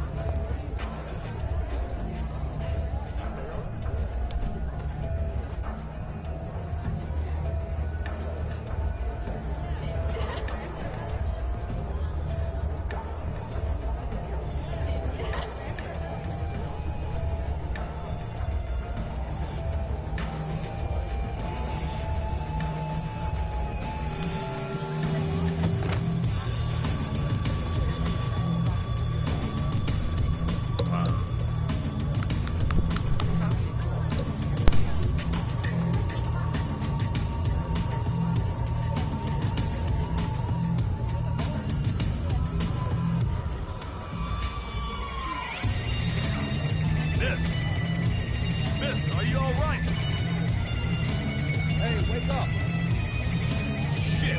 Miss, are you all right? Hey, wake up! Shit!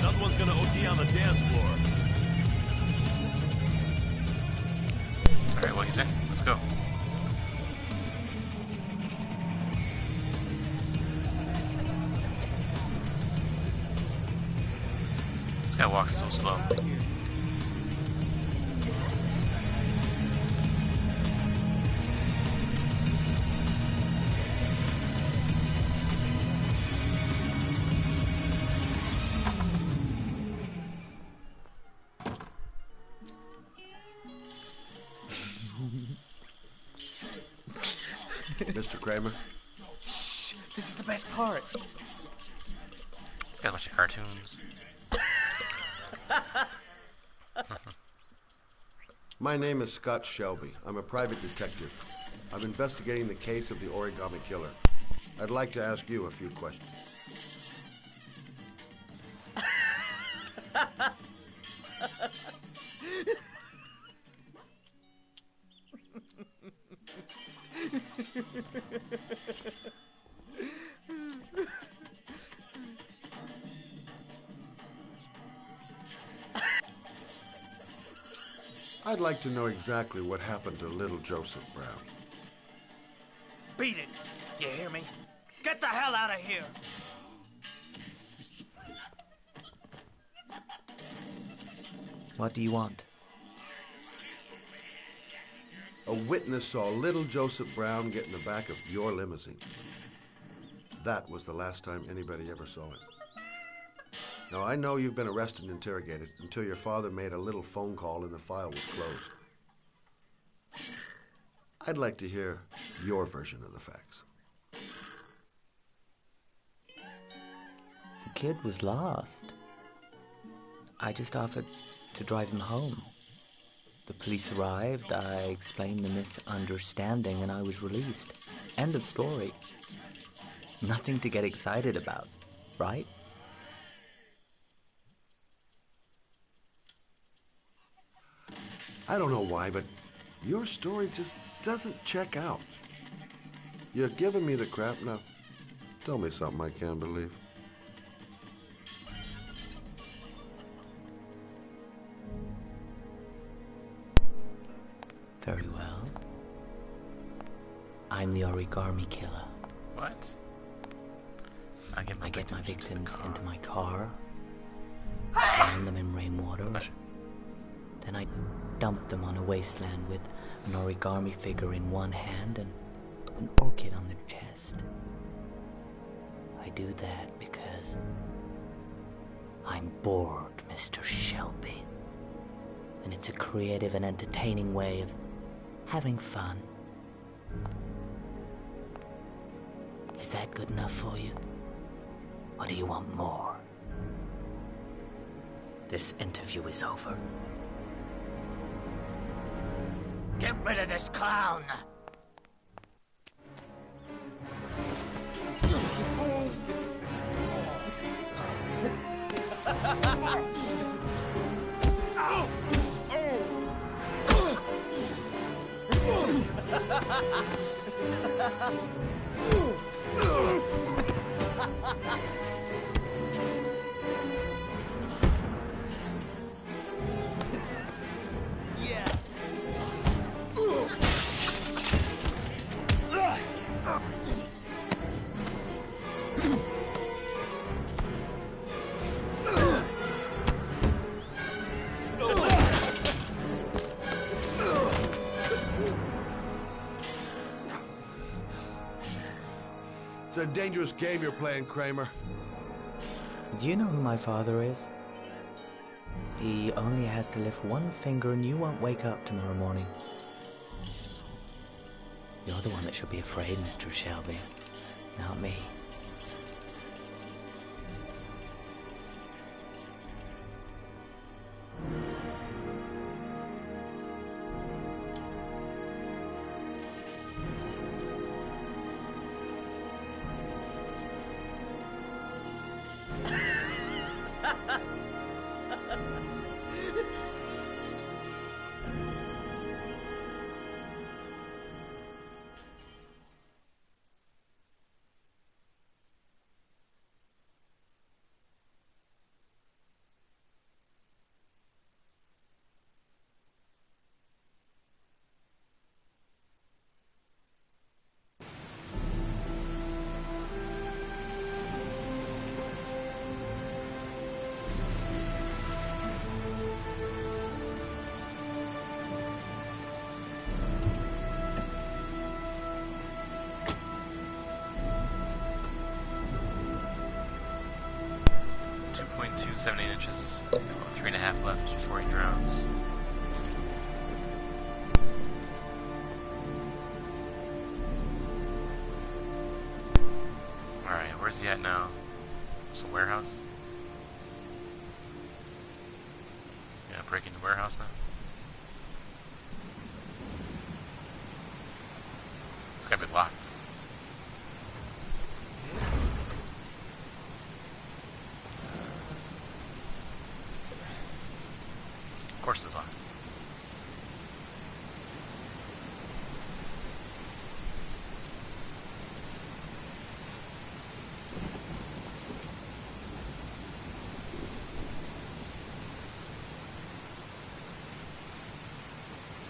Another one's gonna OD on the dance floor. Alright, well, he's in. Let's go. This guy walks so slow. Mr. Kramer? Shh! This is the best part. It's got a bunch of cartoons. My name is Scott Shelby. I'm a private detective. I'm investigating the case of the Origami Killer. I'd like to ask you a few questions. I'd like to know exactly what happened to little Joseph Brown. Beat it! You hear me? Get the hell out of here! What do you want? A witness saw little Joseph Brown get in the back of your limousine. That was the last time anybody ever saw it. Now, I know you've been arrested and interrogated until your father made a little phone call and the file was closed. I'd like to hear your version of the facts. The kid was lost. I just offered to drive him home. The police arrived, I explained the misunderstanding, and I was released. End of story. Nothing to get excited about, right? I don't know why, but your story just doesn't check out. You're giving me the crap now. Tell me something I can't believe. Very well. I'm the Origami Killer. What? I get my victims into my car, drown them in rainwater, then I dump them on a wasteland with an origami figure in one hand and an orchid on their chest. I do that because I'm bored, Mr. Shelby. And it's a creative and entertaining way of having fun. Is that good enough for you? Or do you want more? This interview is over. Get rid of this clown! It's a dangerous game you're playing, Kramer. Do you know who my father is? He only has to lift one finger and you won't wake up tomorrow morning. You're the one that should be afraid, Mr. Shelby, not me. .2 78 inches. 3.5 left before he drowns. Alright, where's he at now? Some warehouse? Yeah, breaking the warehouse now. It's gotta be locked. Of course it's locked.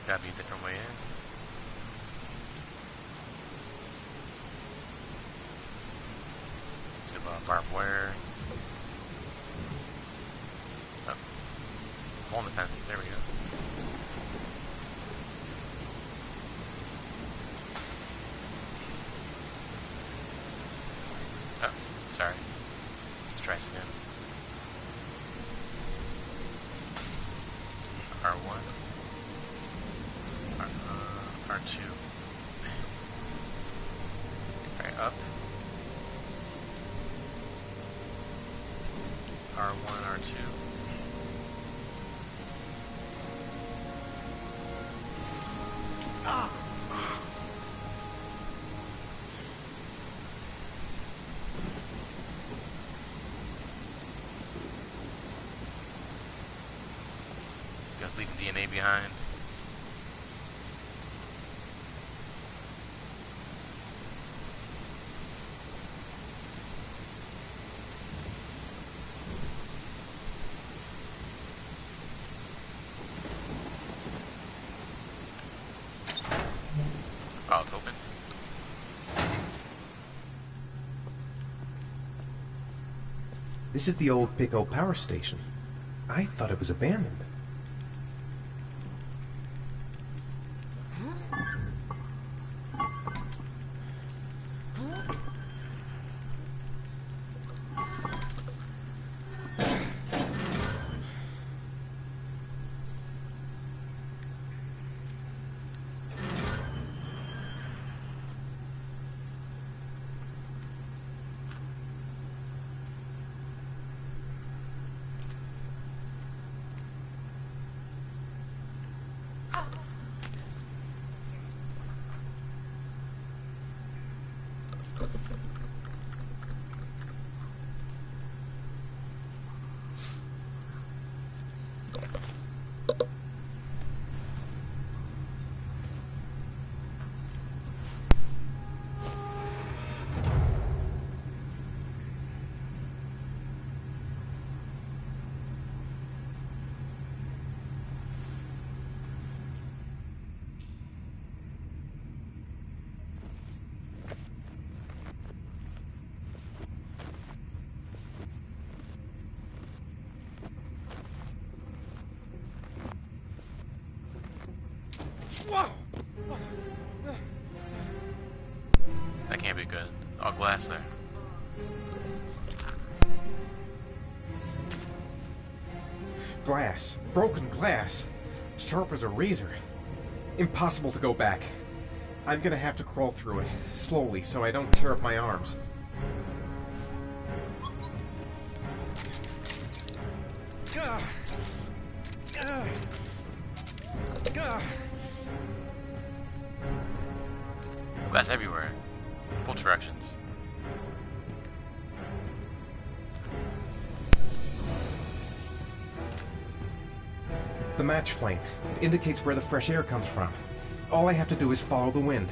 Gotta be a different way in. See about barbed wire. Oh. Hole in the fence. There we go. Oh, sorry. Let's try this again. R1. R2. Alright, up. R1, R2. Ah! You guys leaving DNA behind. Oh, it's open. This is the old Pico power station. I thought it was abandoned. That can't be good. All glass there. Glass. Broken glass. Sharp as a razor. Impossible to go back. I'm gonna have to crawl through it, slowly, so I don't tear up my arms. Glass everywhere. Both directions. The match flame. It indicates where the fresh air comes from. All I have to do is follow the wind.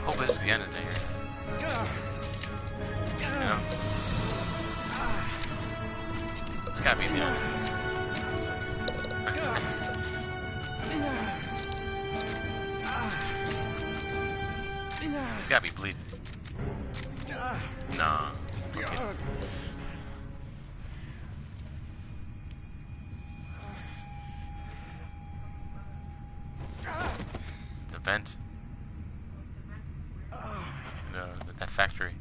Hope this is the end of the here. Yeah. It's gotta be the end. He's gotta be bleeding. Nah. Okay. The vent. That factory.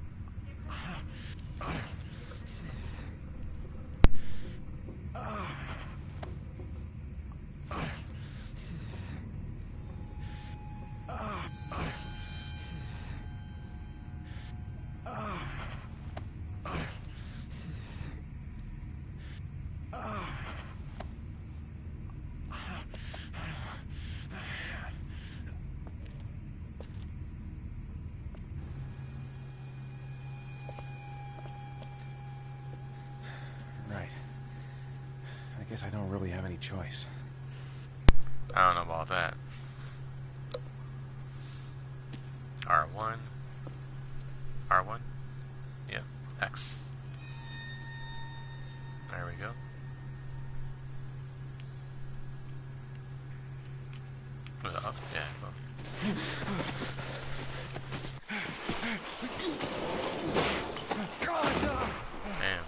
I guess I don't really have any choice. I don't know about that. R1. R1? Yep. X. There we go. Was it up? Yeah, Damn.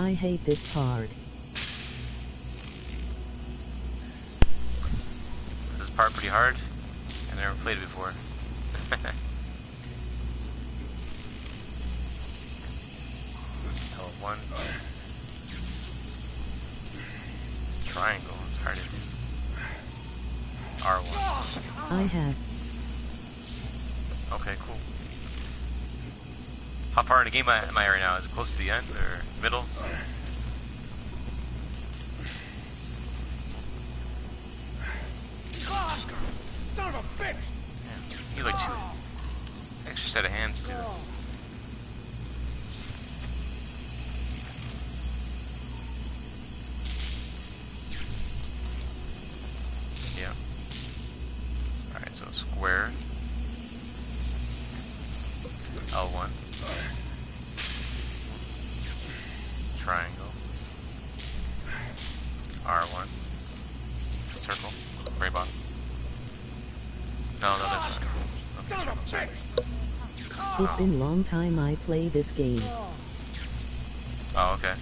I hate this part. This part pretty hard. I never played it before. L1. Triangle, it's hard to do. R1. I have. Okay, cool. How far in the game am I right now? Is it close to the end or middle? Son of a bitch! Yeah, you like 2 extra set of hands to do this. Yeah. Alright, so square. L1. Triangle. R1. Circle. Very bottom. No, that's not. Okay, sorry. It's been long time I play this game. Oh, okay.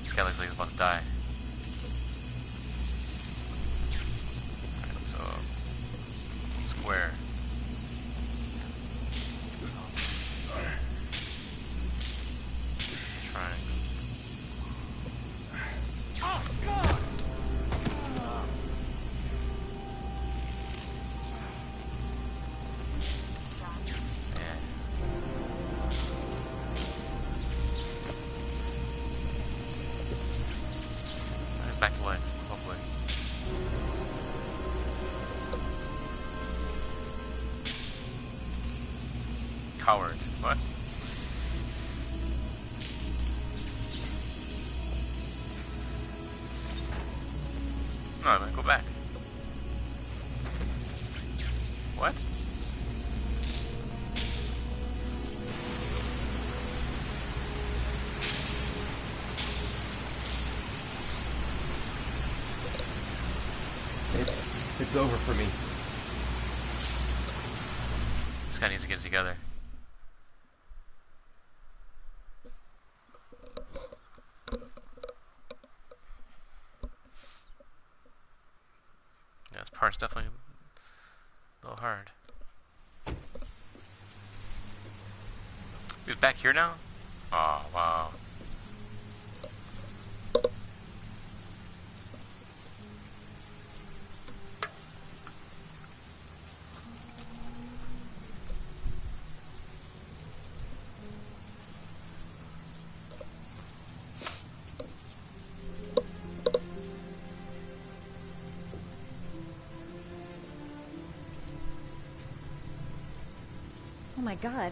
This guy looks like he's about to die. Alright, so square. Triangle. Oh, God! Back to life, hopefully. Coward. What? No, man, go back. What? It's over for me. This guy needs to get it together. Yeah, this part's definitely a little hard. We're back here now? Oh, wow. Oh my God.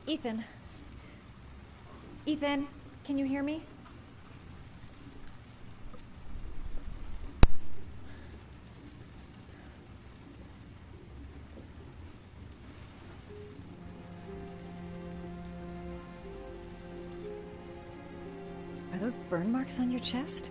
Ethan. Ethan, can you hear me? Are those burn marks on your chest?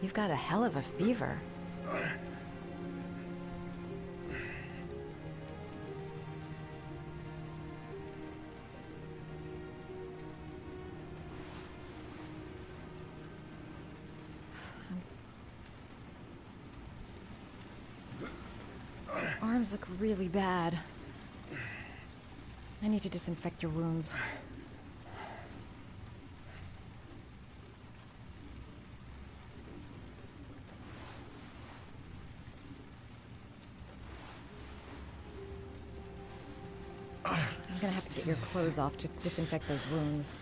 You've got a hell of a fever. arms look really bad. I need to disinfect your wounds. I'm gonna have to get your clothes off to disinfect those wounds.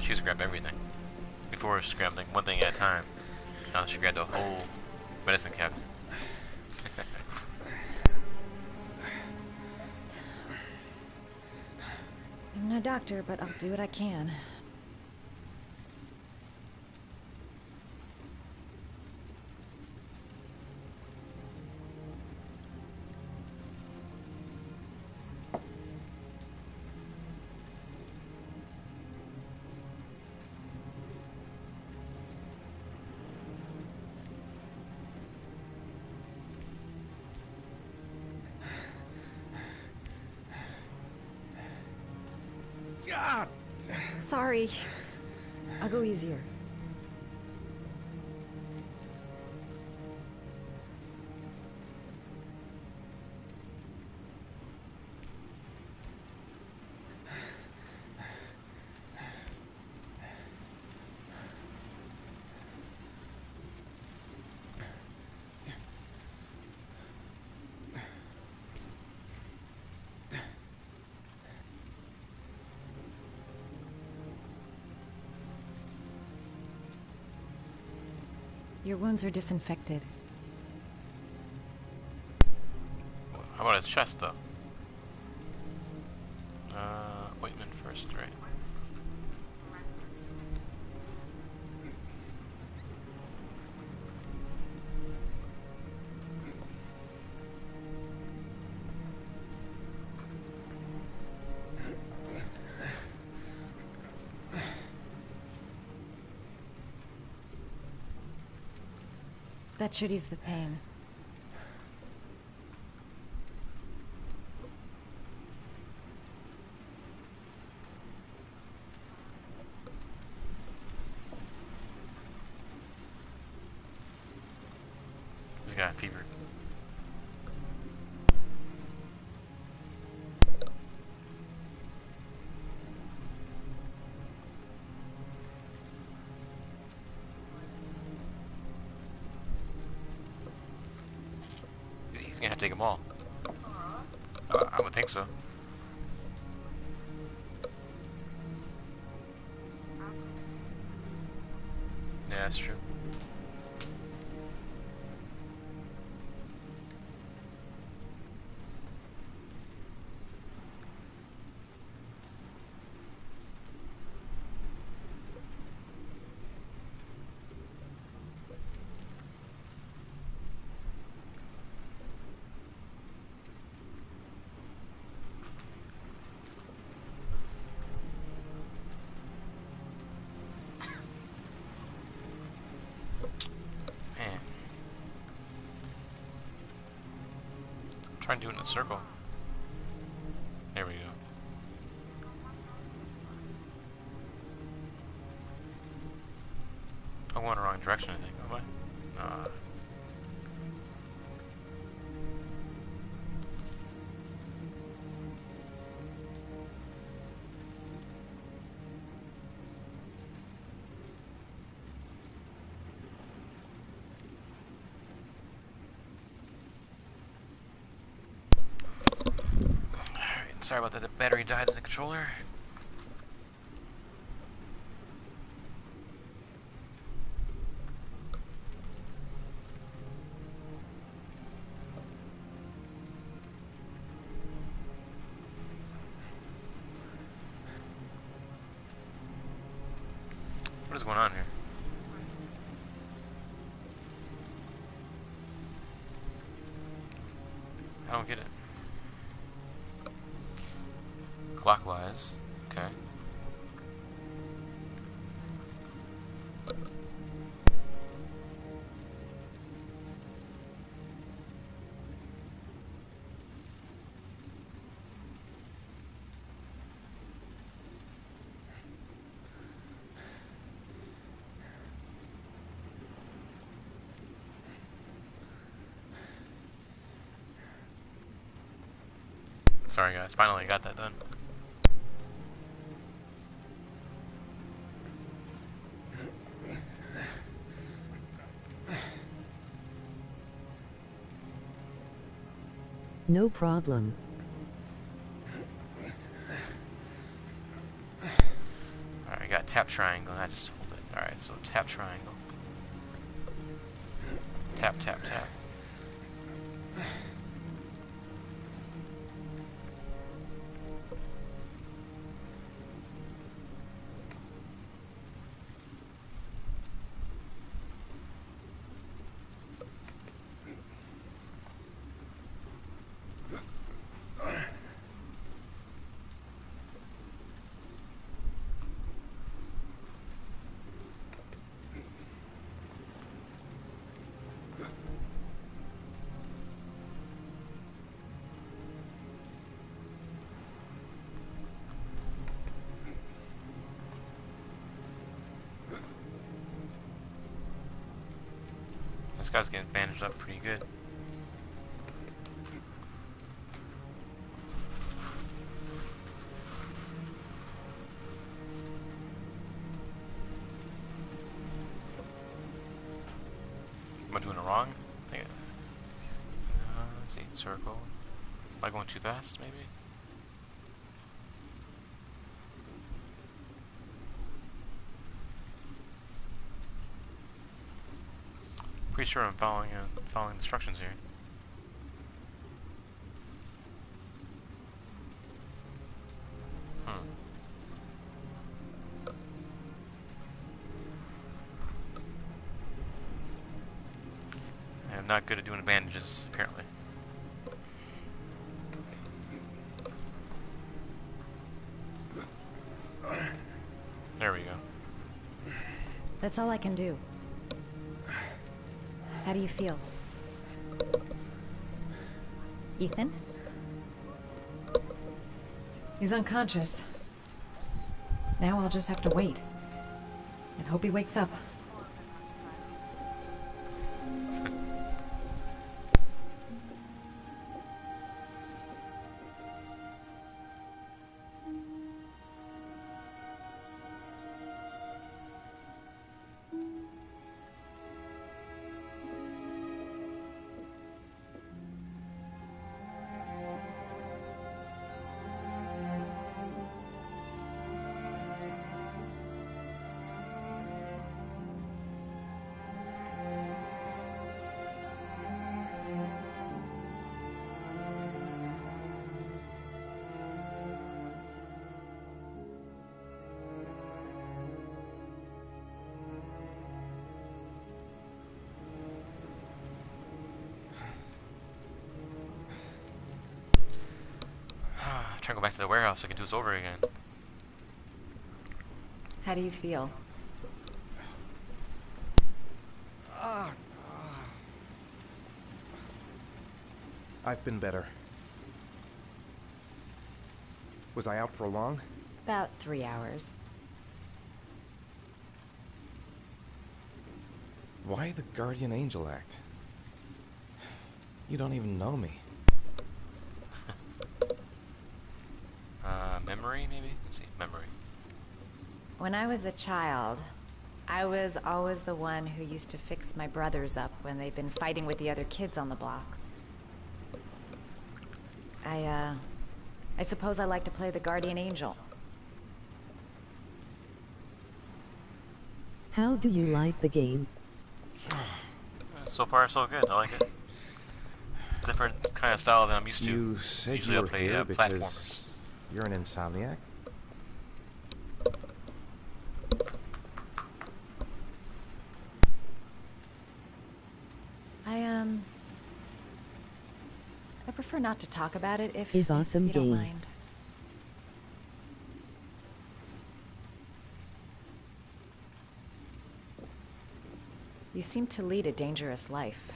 She just grabbed everything. Before she grabbed like one thing at a time. Now she grabbed the whole medicine cabinet. I'm no doctor, but I'll do what I can. Sorry. I'll go easier. Your wounds are disinfected. How about his chest, though? Ointment first, right? That should ease the pain. He's got a fever. He's gonna have to take them all. I would think so. Yeah, that's true. Try and do it in a circle. There we go. I'm going the wrong direction, I think. Am I? Nah. Sorry about that, the battery died in the controller. What is going on here? I don't get it. Clockwise. Okay. Sorry guys, finally got that done. No problem. Alright, I got tap triangle, and I just hold it. Alright, so tap triangle. Tap, tap, tap. This guy's getting bandaged up pretty good. Am I doing it wrong? Let's see, circle. Am I going too fast, maybe? Pretty sure I'm following instructions here. I'm not good at doing bandages, apparently. There we go. That's all I can do. How do you feel? Ethan? He's unconscious. Now I'll just have to wait. And hope he wakes up. Try to go back to the warehouse so I can do this over again. How do you feel? I've been better. Was I out for long? About 3 hours. Why the Guardian Angel act? You don't even know me. Memory, maybe? Let's see, memory. When I was a child, I was always the one who used to fix my brothers up when they'd been fighting with the other kids on the block. I suppose I like to play the Guardian Angel. How do you like the game? So far, so good. I like it. It's a different kind of style than I'm used to. You said Usually you I were play here because platformers. you're an insomniac? I prefer not to talk about it if Is awesome you don't game. mind. You seem to lead a dangerous life.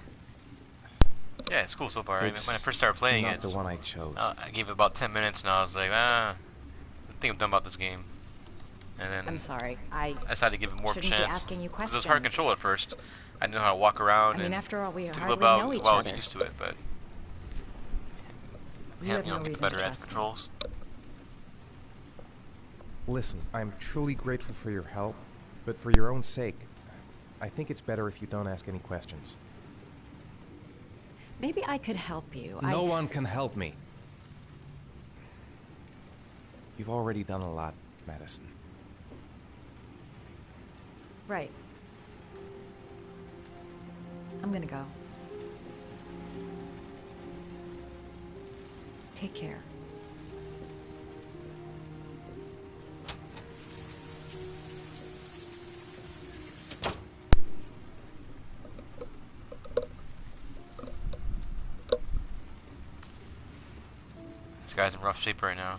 Yeah, it's cool so far. When I It's first started playing not it, the one I chose. I gave it about 10 minutes, and I was like, I think I'm done about this game. And then I'm sorry. I decided to give it more of a shouldn't be chance. asking you Because it was hard to questions. control at first. I didn't know how to walk around. I mean, and after all, we took a hardly little know each while to other. get used to it, but You have no get reason better to at the trust me. controls. Listen, I'm truly grateful for your help, but for your own sake, I think it's better if you don't ask any questions. Maybe I could help you. No one can help me. You've already done a lot, Madison. Right. I'm gonna go. Take care. This guy's in rough shape right now.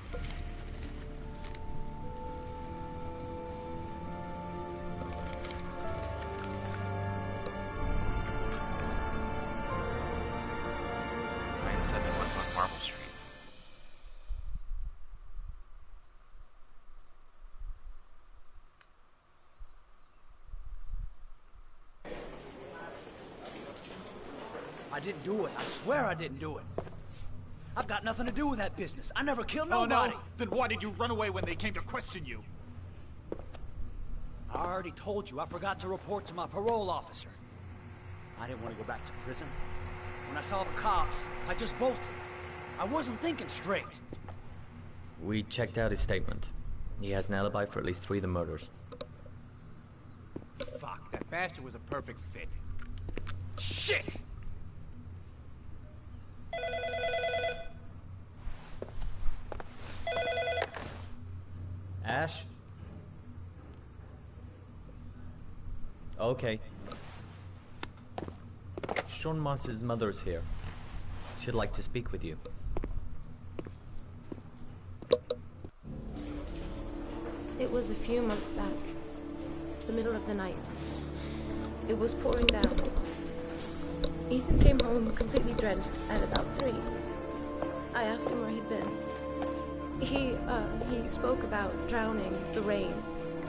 Marble Street. I didn't do it. I swear I didn't do it. I've got nothing to do with that business. I never killed Oh, nobody. no? Then why did you run away when they came to question you? I already told you I forgot to report to my parole officer. I didn't want to go back to prison. When I saw the cops, I just bolted. I wasn't thinking straight. We checked out his statement. He has an alibi for at least 3 of the murders. Fuck, that bastard was a perfect fit. Shit! Ash? Okay. Sean Moss's mother's here. She'd like to speak with you. It was a few months back. The middle of the night. It was pouring down. Ethan came home completely drenched at about 3. I asked him where he'd been. He spoke about drowning, the rain.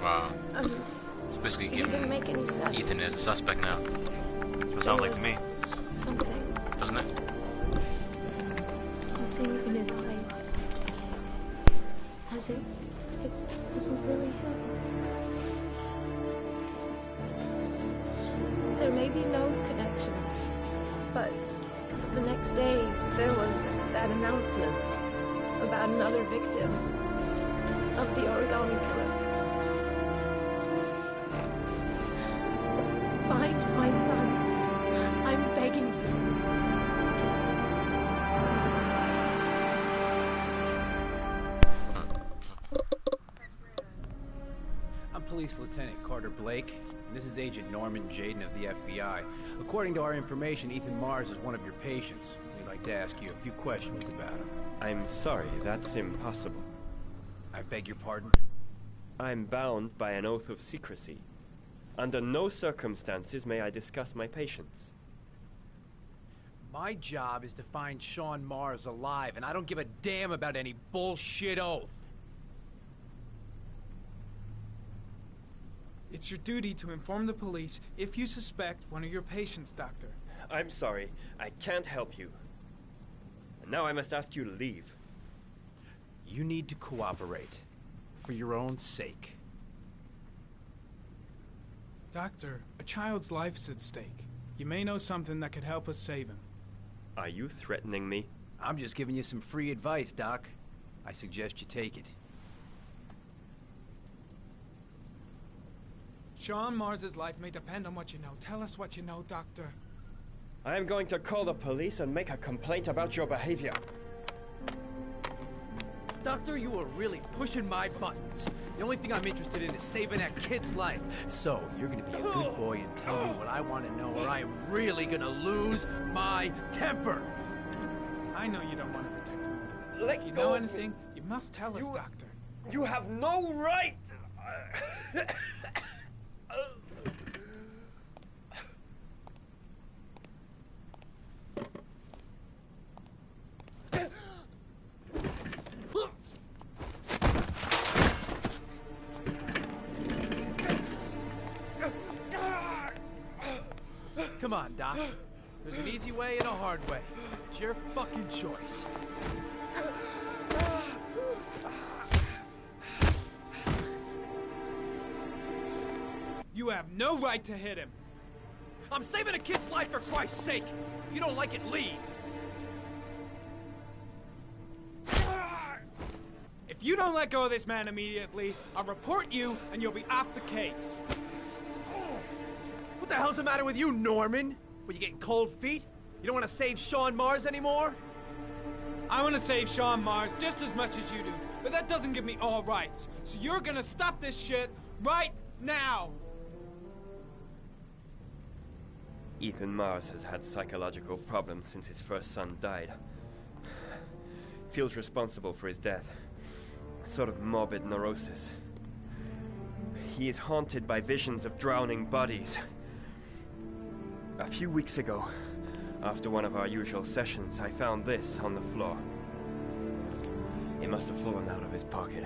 Wow. It's basically It didn't giving make any sense. Ethan as a suspect now. That's what it sounds like to me. Something. Doesn't it? Something in his eyes. As if it wasn't really him. There may be no connection, but the next day there was that announcement about another victim of the origami killer. Find my son. I'm begging you. I'm Police Lieutenant Carter Blake, and this is Agent Norman Jaden of the FBI. According to our information, Ethan Mars is one of your patients. We'd like to ask you a few questions about him. I'm sorry, that's impossible. I beg your pardon? I'm bound by an oath of secrecy. Under no circumstances may I discuss my patients. My job is to find Sean Mars alive, and I don't give a damn about any bullshit oath. It's your duty to inform the police if you suspect one of your patients, Doctor. I'm sorry, I can't help you. And now I must ask you to leave. You need to cooperate. For your own sake. Doctor, a child's life is at stake. You may know something that could help us save him. Are you threatening me? I'm just giving you some free advice, Doc. I suggest you take it. Sean Mars's life may depend on what you know. Tell us what you know, Doctor. I am going to call the police and make a complaint about your behavior. Doctor, you are really pushing my buttons. The only thing I'm interested in is saving that kid's life. So, you're gonna be a good boy and tell me what I want to know, or I am really gonna lose my temper. I I know you don't want to protect the murderer. Let If you go know of me. anything, you must tell us, Doctor. You have no right! Come on, Doc. There's an easy way and a hard way. It's your fucking choice. You have no right to hit him. I'm saving a kid's life for Christ's sake. If you don't like it, leave. If you don't let go of this man immediately, I'll report you and you'll be off the case. What the hell's the matter with you, Norman? Were you getting cold feet? You don't want to save Sean Mars anymore? I want to save Sean Mars just as much as you do, but that doesn't give me all rights. So you're gonna stop this shit right now. Ethan Mars has had psychological problems since his first son died. Feels responsible for his death. A sort of morbid neurosis. He is haunted by visions of drowning bodies. A few weeks ago, after one of our usual sessions, I found this on the floor. It must have fallen out of his pocket.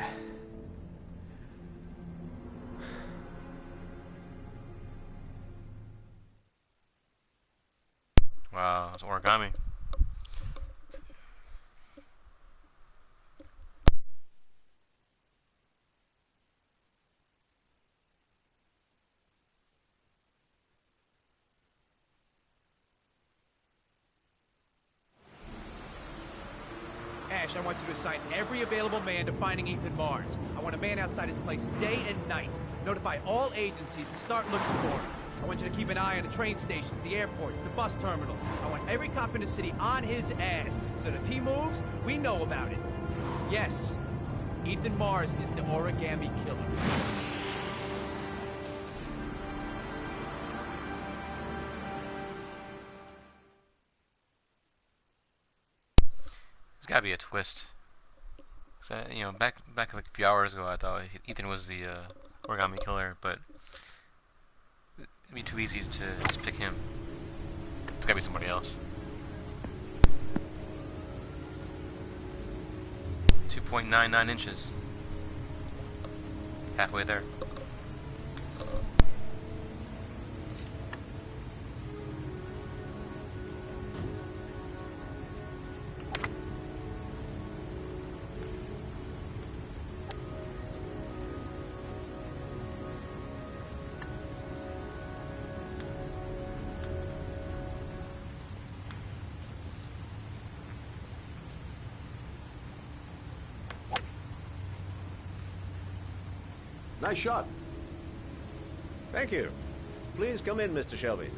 Wow, it's origami. Ash, I want you to assign every available man to finding Ethan Mars. I want a man outside his place day and night. Notify all agencies to start looking for him. I want you to keep an eye on the train stations, the airports, the bus terminals. I want every cop in the city on his ass, so that if he moves, we know about it. Yes, Ethan Mars is the origami killer. There's gotta be a twist. So, you know, back like a few hours ago, I thought Ethan was the origami killer, but it'd be too easy to just pick him. It's gotta be somebody else. 2.99 inches. Halfway there. Nice shot. Thank you. Please come in, Mr. Shelby.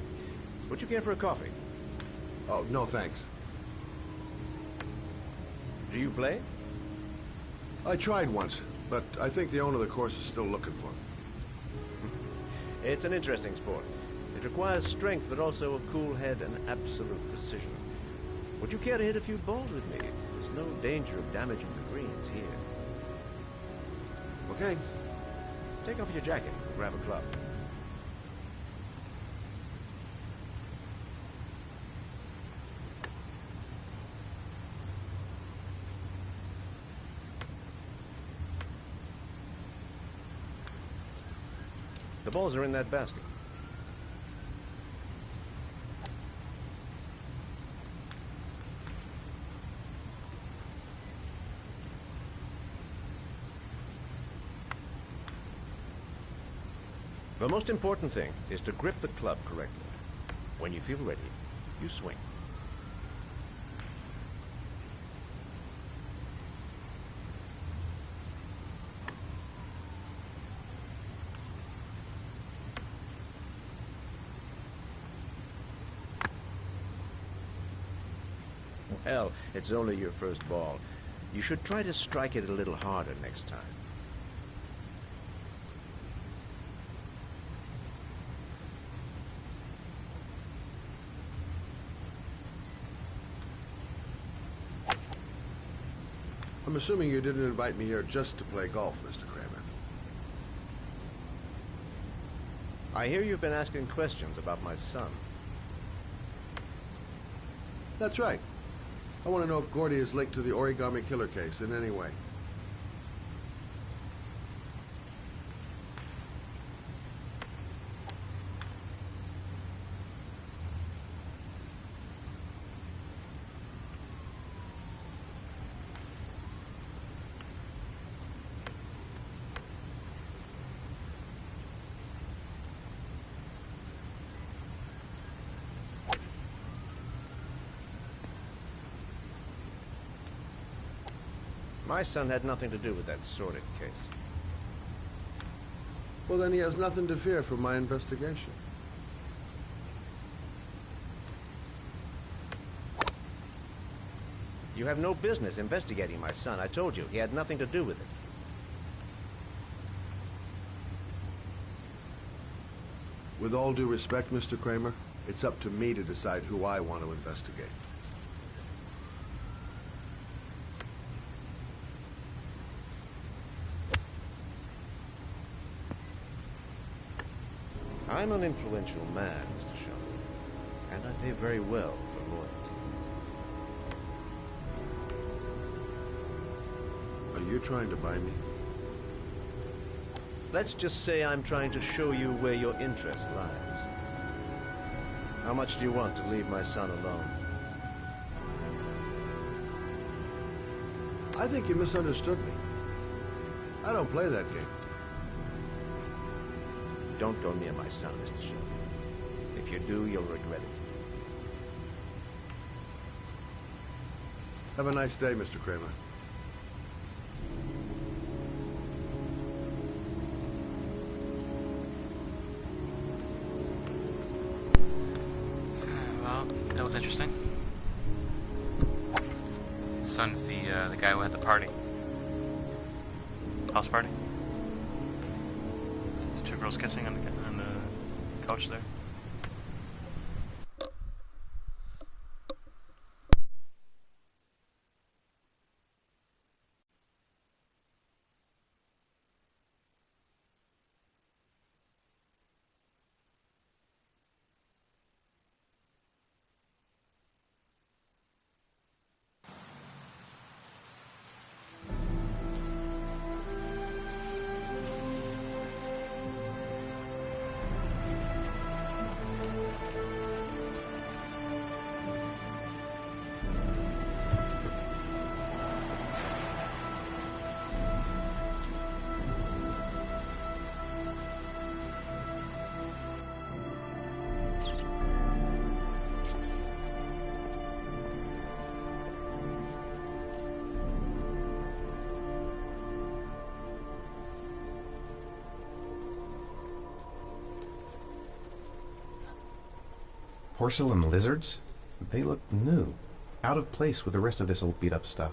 Would you care for a coffee? Oh, no thanks. Do you play? I tried once, but I think the owner of the course is still looking for me. It's an interesting sport. It requires strength, but also a cool head and absolute precision. Would you care to hit a few balls with me? There's no danger of damaging the greens here. Okay. Take off your jacket and grab a club. The balls are in that basket. The most important thing is to grip the club correctly. When you feel ready, you swing. Hell, it's only your first ball. You should try to strike it a little harder next time. I'm assuming you didn't invite me here just to play golf, Mr. Kramer. I hear you've been asking questions about my son. That's right. I want to know if Gordy is linked to the Origami Killer case in any way. My son had nothing to do with that sordid case. Well, then he has nothing to fear from my investigation. You have no business investigating my son. I told you, he had nothing to do with it. With all due respect, Mr. Kramer, it's up to me to decide who I want to investigate. I'm an influential man, Mr. Shaw, and I pay very well for loyalty. Are you trying to buy me? Let's just say I'm trying to show you where your interest lies. How much do you want to leave my son alone? I think you misunderstood me. I don't play that game. Don't go near my son, Mr. Shaw. If you do, you'll regret it. Have a nice day, Mr. Kramer. Well, that was interesting. His son's the guy who had the party. House party. There's two girls kissing on the couch there. Porcelain lizards? They look new. Out of place with the rest of this old beat-up stuff.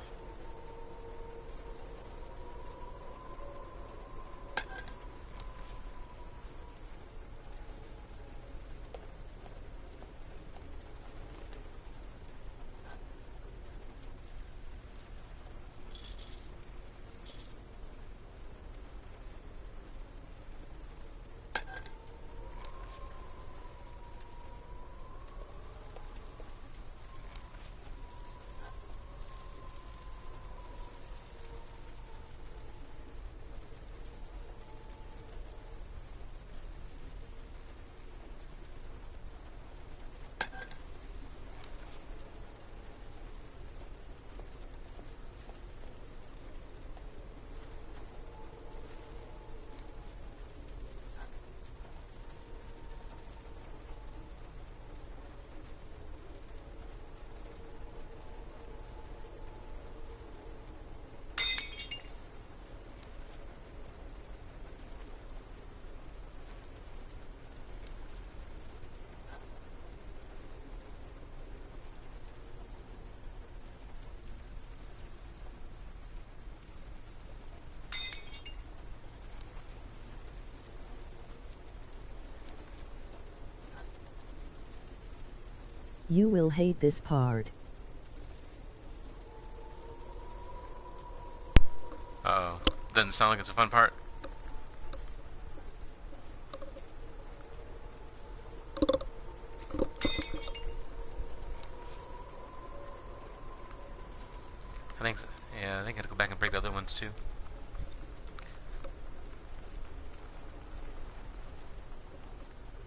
You will hate this part. Doesn't sound like it's a fun part. I think so. Yeah, I think I have to go back and break the other ones too.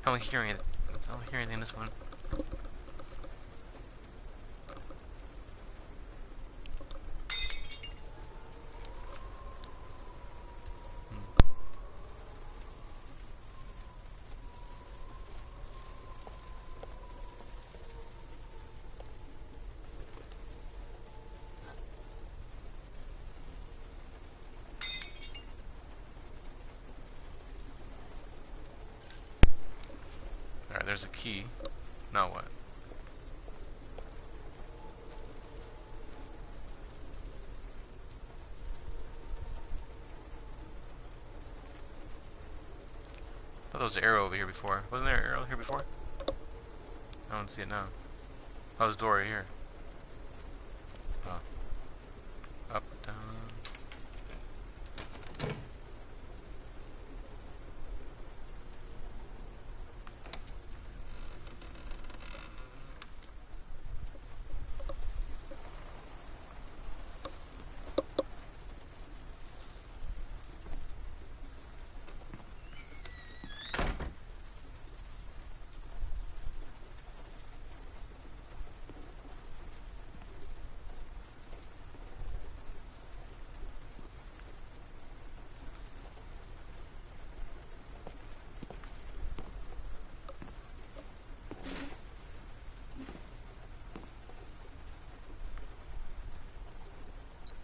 I don't hear anything. I don't hear anything in this one. Alright, there's a key. Now what? I thought there was an arrow over here before. Wasn't there an arrow here before? I don't see it now. Oh, there's a door right here. Oh. Up, down.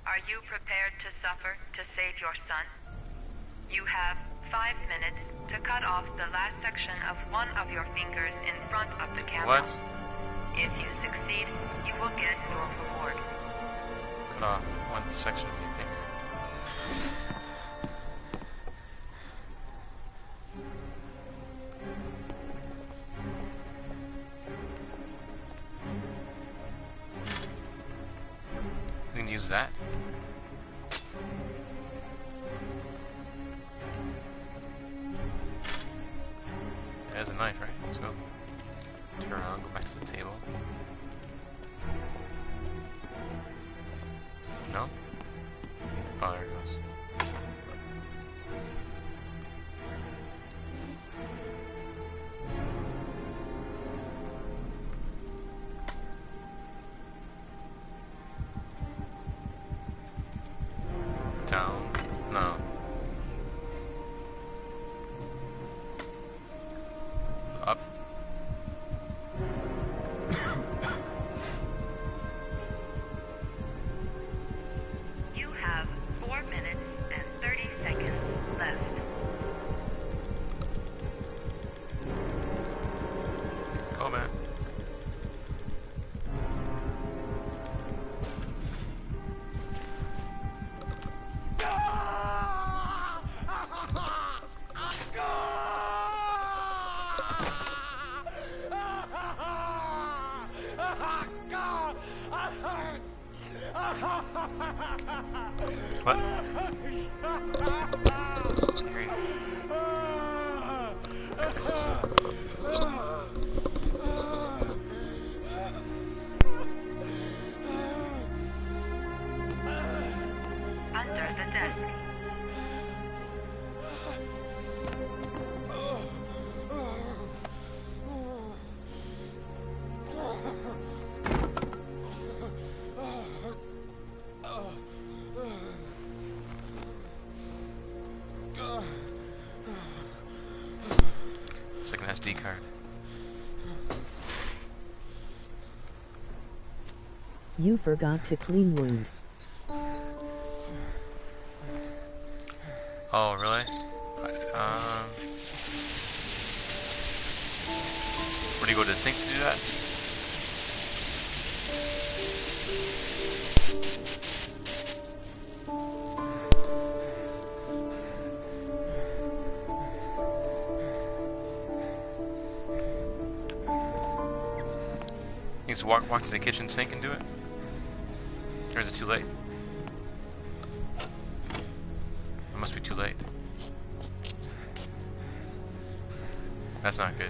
Are you prepared to suffer to save your son? You have 5 minutes to cut off the last section of one of your fingers in front of the camera. What? If you succeed, you will get your reward. Cut off one section of your finger. You can use that. There's a knife, right? Let's go. Turn around, go back to the table. No? Oh, there it goes. Down. No. Up. You have 4 minutes and 30 seconds left. Go, man. What? Under the desk. It's like an SD card. You forgot to clean wound. Oh, really? Where do you go to the sink to do that? You just walk to the kitchen sink and do it? Or is it too late? must be too late. That's not good.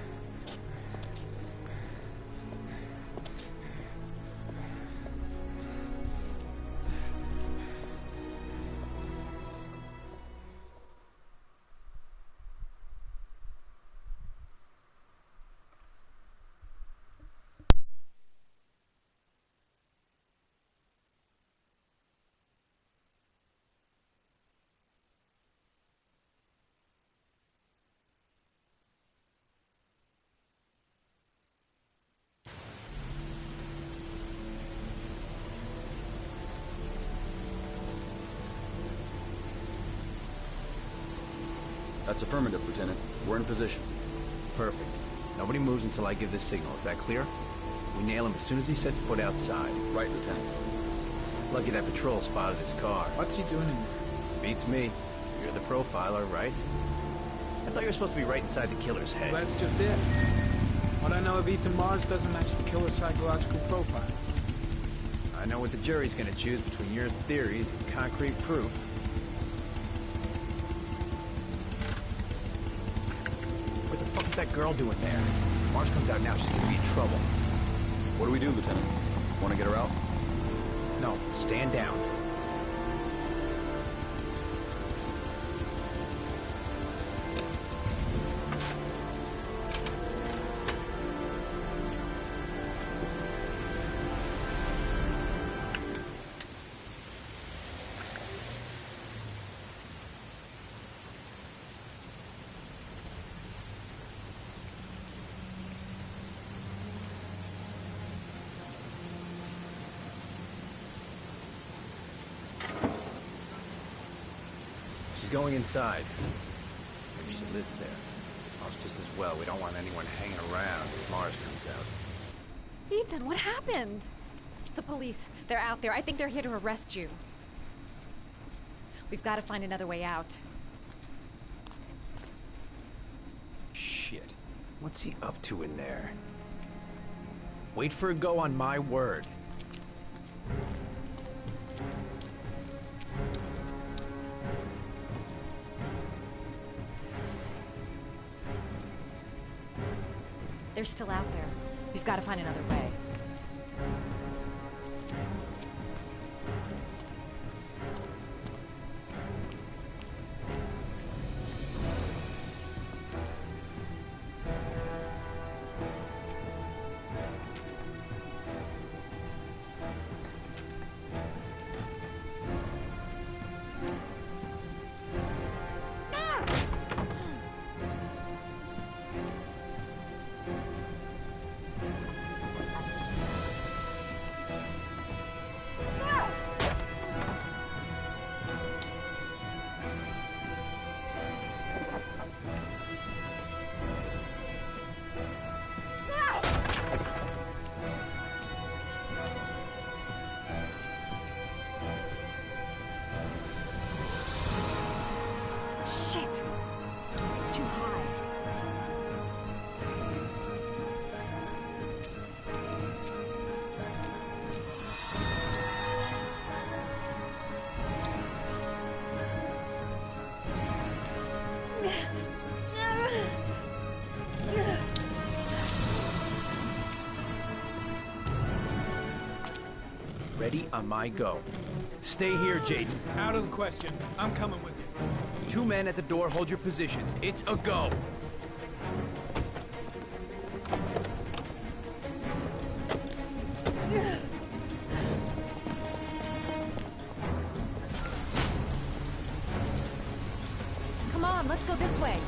That's affirmative, Lieutenant. We're in position. Perfect. Nobody moves until I give the signal. Is that clear? We nail him as soon as he sets foot outside. Right, Lieutenant. Lucky that patrol spotted his car. What's he doing in there? Beats me. You're the profiler, right? I thought you were supposed to be right inside the killer's head. Well, that's just it. What I know of Ethan Mars doesn't match the killer's psychological profile. I know what the jury's gonna choose between your theories and concrete proof. What the fuck's that girl doing there? If Mars comes out now, she's gonna be in trouble. What do we do, Lieutenant? Want to get her out? No, stand down. She's going inside. Maybe she lives there. Well, it's just as well. We don't want anyone hanging around if Mars comes out. Ethan, what happened? The police. They're out there. I think they're here to arrest you. We've got to find another way out. Shit. What's he up to in there? Wait for a go on my word. They're still out there. We've got to find another way. Shit! It's too high. Ready on my go. Stay here, Jaden. Out of the question. I'm coming with you. 2 men at the door, hold your positions. It's a go. Come on, let's go this way.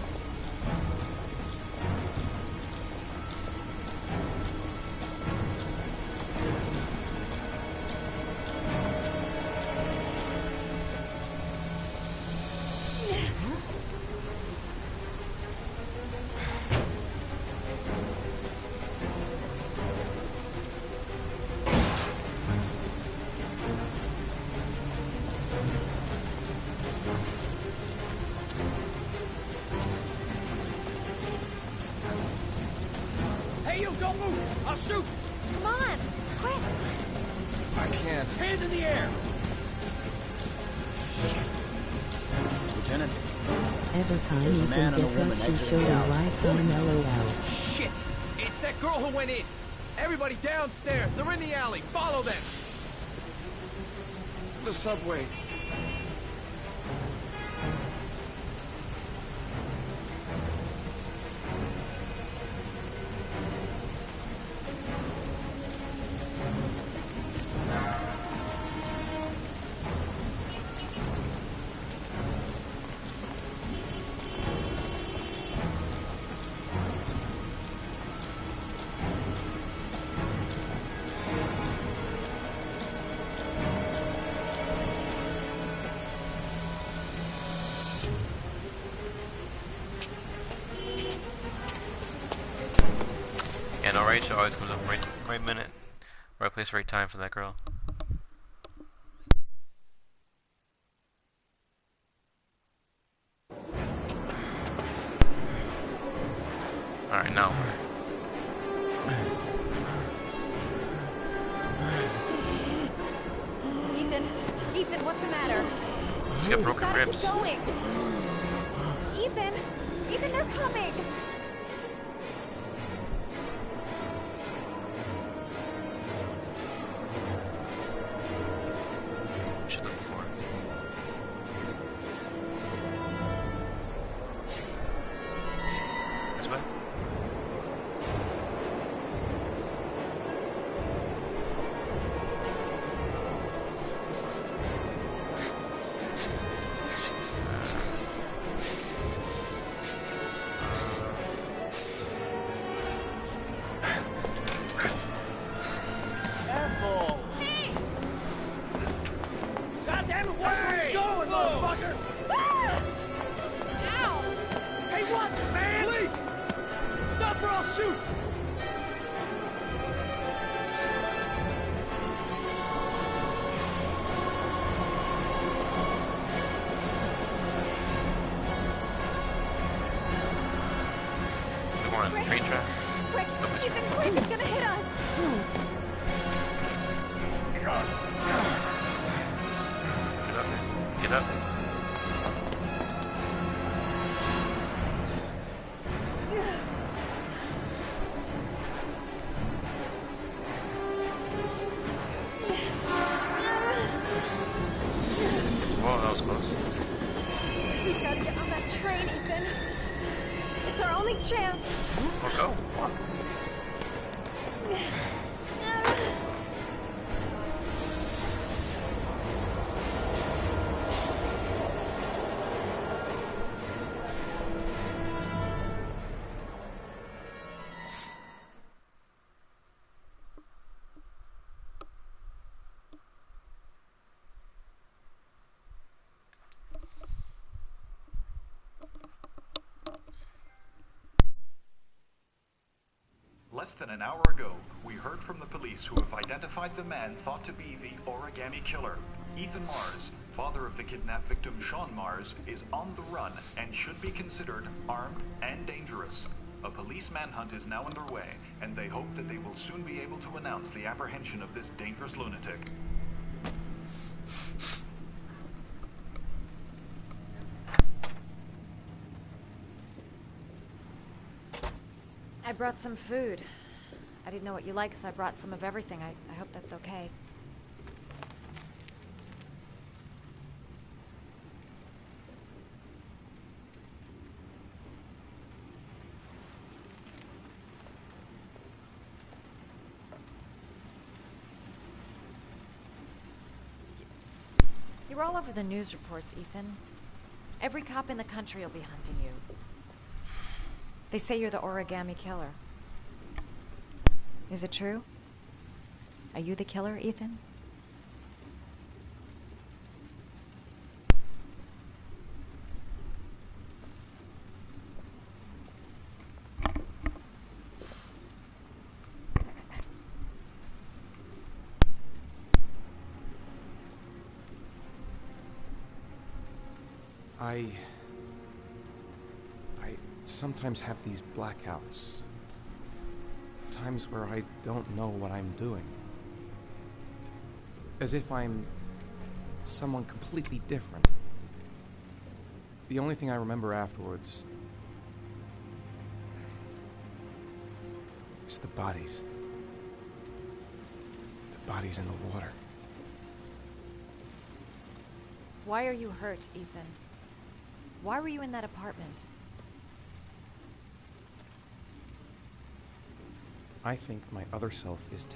Hey, you, don't move! I'll shoot! Come on, quick! I can't. Hands in the air! Lieutenant. Every time There's a Ethan man and a gets woman up, she exiting shows the a alley. lifetime LOL. Shit! It's that girl who went in! Everybody downstairs! They're in the alley! Follow them! The subway. Yeah, no, Rachel always comes up right minute, right place, right time for that girl. Alright, now Ethan, what's the matter? she's got broken ribs. Keep going. Ethan, they're coming. She's looking for it. This way? Careful! God damn it, watch where you're going, motherfucker! Ow! Hey, watch it, man! Please! Stop or I'll shoot! They're more on the train tracks. Quick, Somebody's Ethan, quick, it's gonna hit us. Get up, man. Get up. Whoa, that was close. We've gotta get on that train, Ethan. It's our only chance. Well, go. Walk. Less than an hour ago, we heard from the police who have identified the man thought to be the Origami Killer. Ethan Mars, father of the kidnapped victim Sean Mars, is on the run and should be considered armed and dangerous. A police manhunt is now underway, and they hope that they will soon be able to announce the apprehension of this dangerous lunatic. I brought some food. I didn't know what you liked, so I brought some of everything. I hope that's okay. You're all over the news reports, Ethan. Every cop in the country will be hunting you. They say you're the Origami Killer. Is it true? Are you the killer, Ethan? I sometimes have these blackouts. Times where I don't know what I'm doing. As if I'm someone completely different. The only thing I remember afterwards is the bodies. The bodies in the water. Why are you hurt, Ethan? Why were you in that apartment? I think my other self is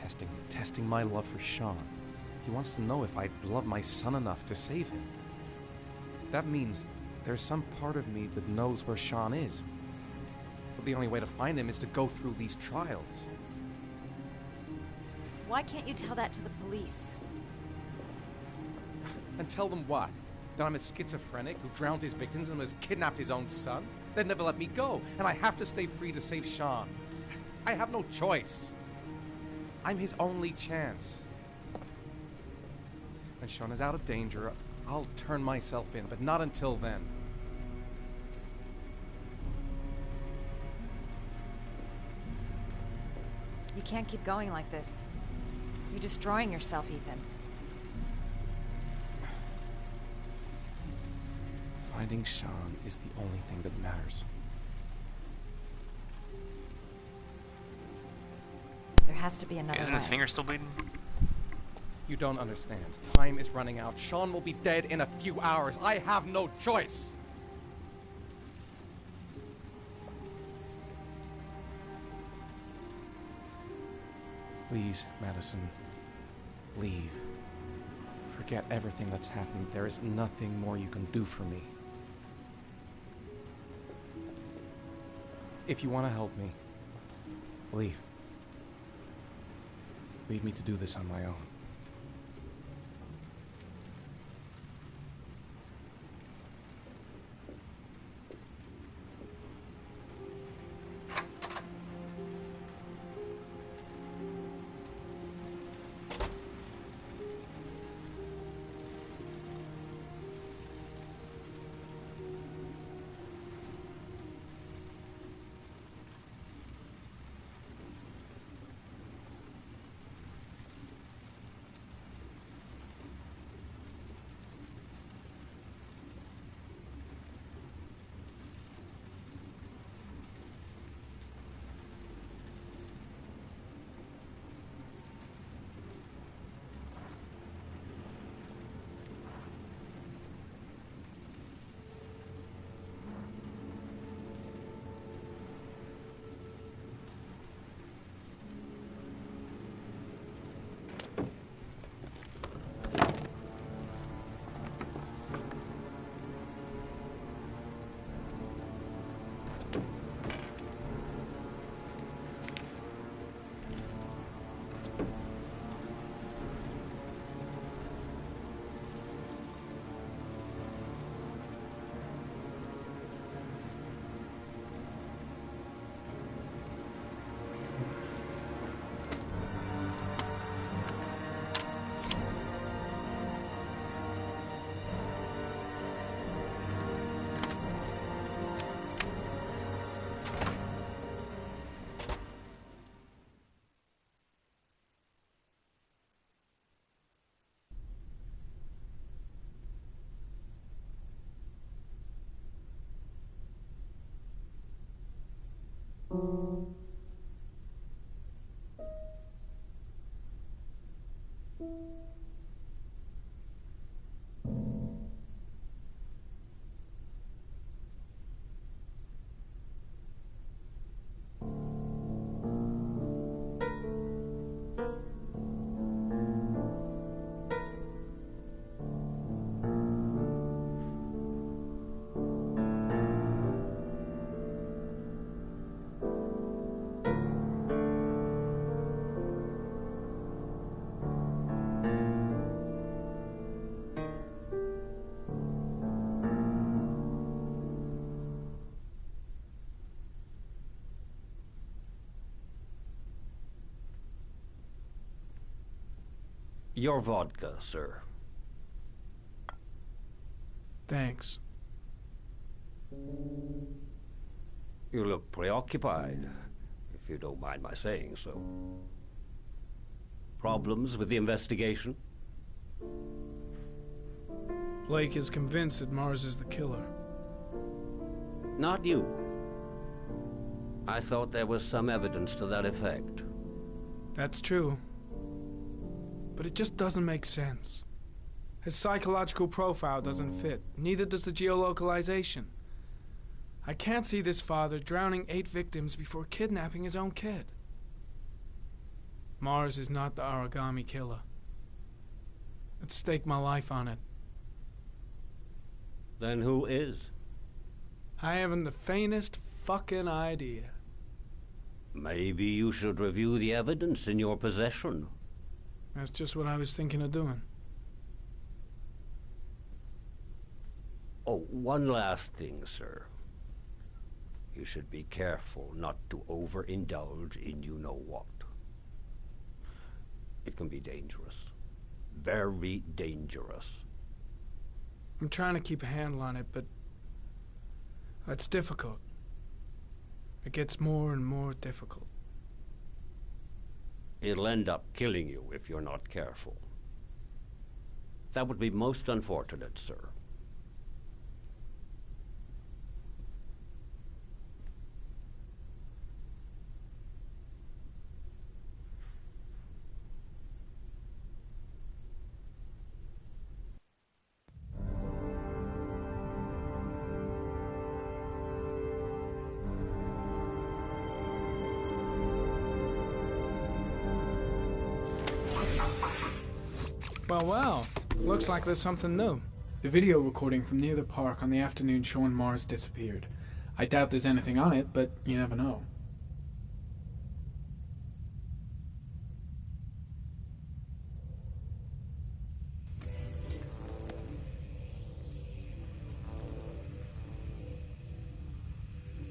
testing my love for Sean. He wants to know if I love my son enough to save him. That means there's some part of me that knows where Sean is. But the only way to find him is to go through these trials. Why can't you tell that to the police? And tell them what? That I'm a schizophrenic who drowns his victims and has kidnapped his own son? They'd never let me go, and I have to stay free to save Sean. I have no choice. I'm his only chance. When Sean is out of danger, I'll turn myself in, but not until then. You can't keep going like this. You're destroying yourself, Ethan. Finding Sean is the only thing that matters. There has to be another Isn't his finger still bleeding? You don't understand. Time is running out. Sean will be dead in a few hours. I have no choice. Please, Madison, leave. Forget everything that's happened. There is nothing more you can do for me. If you want to help me, leave. Leave me to do this on my own. Your vodka, sir. Thanks. You look preoccupied, if you don't mind my saying so. Problems with the investigation? Blake is convinced that Mars is the killer. Not you. I thought there was some evidence to that effect. That's true. But it just doesn't make sense. His psychological profile doesn't fit. Neither does the geolocalization. I can't see this father drowning 8 victims before kidnapping his own kid. Mars is not the origami killer. I'd stake my life on it. Then who is? I haven't the faintest fucking idea. Maybe you should review the evidence in your possession. That's just what I was thinking of doing. Oh, one last thing, sir. You should be careful not to overindulge in you-know-what. It can be dangerous. Very dangerous. I'm trying to keep a handle on it, but it's difficult. It gets more and more difficult. It'll end up killing you if you're not careful. That would be most unfortunate, sir. Well, looks like there's something new. The video recording from near the park on the afternoon Sean Mars disappeared. I doubt there's anything on it, but you never know.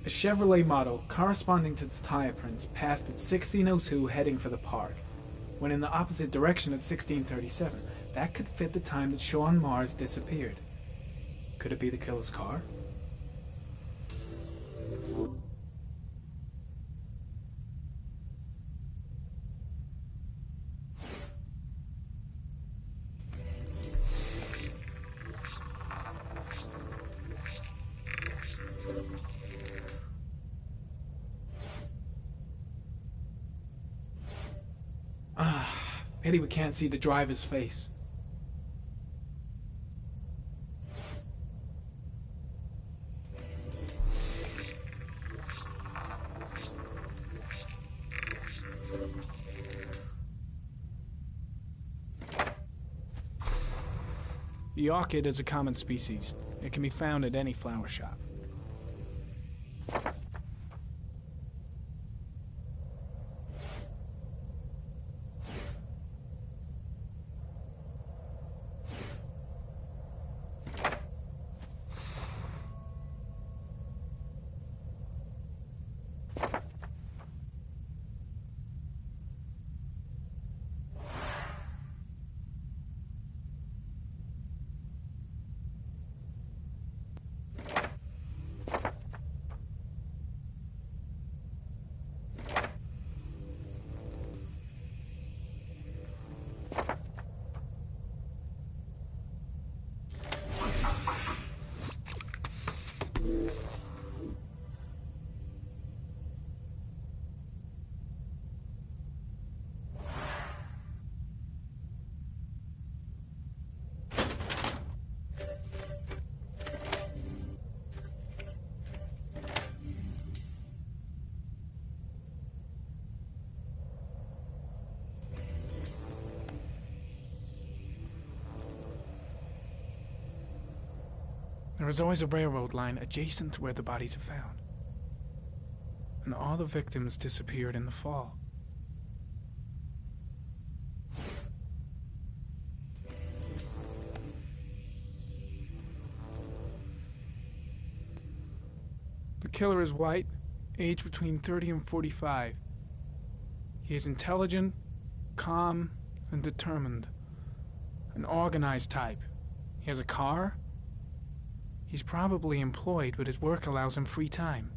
A Chevrolet model corresponding to the tire prints passed at 16:02 heading for the park, when in the opposite direction at 16:37. That could fit the time that Sean Mars disappeared. Could it be the killer's car? Pity we can't see the driver's face. The orchid is a common species. It can be found at any flower shop. There is always a railroad line adjacent to where the bodies are found. And all the victims disappeared in the fall. The killer is white, aged between 30 and 45. He is intelligent, calm, and determined. An organized type. He has a car. He's probably employed, but his work allows him free time.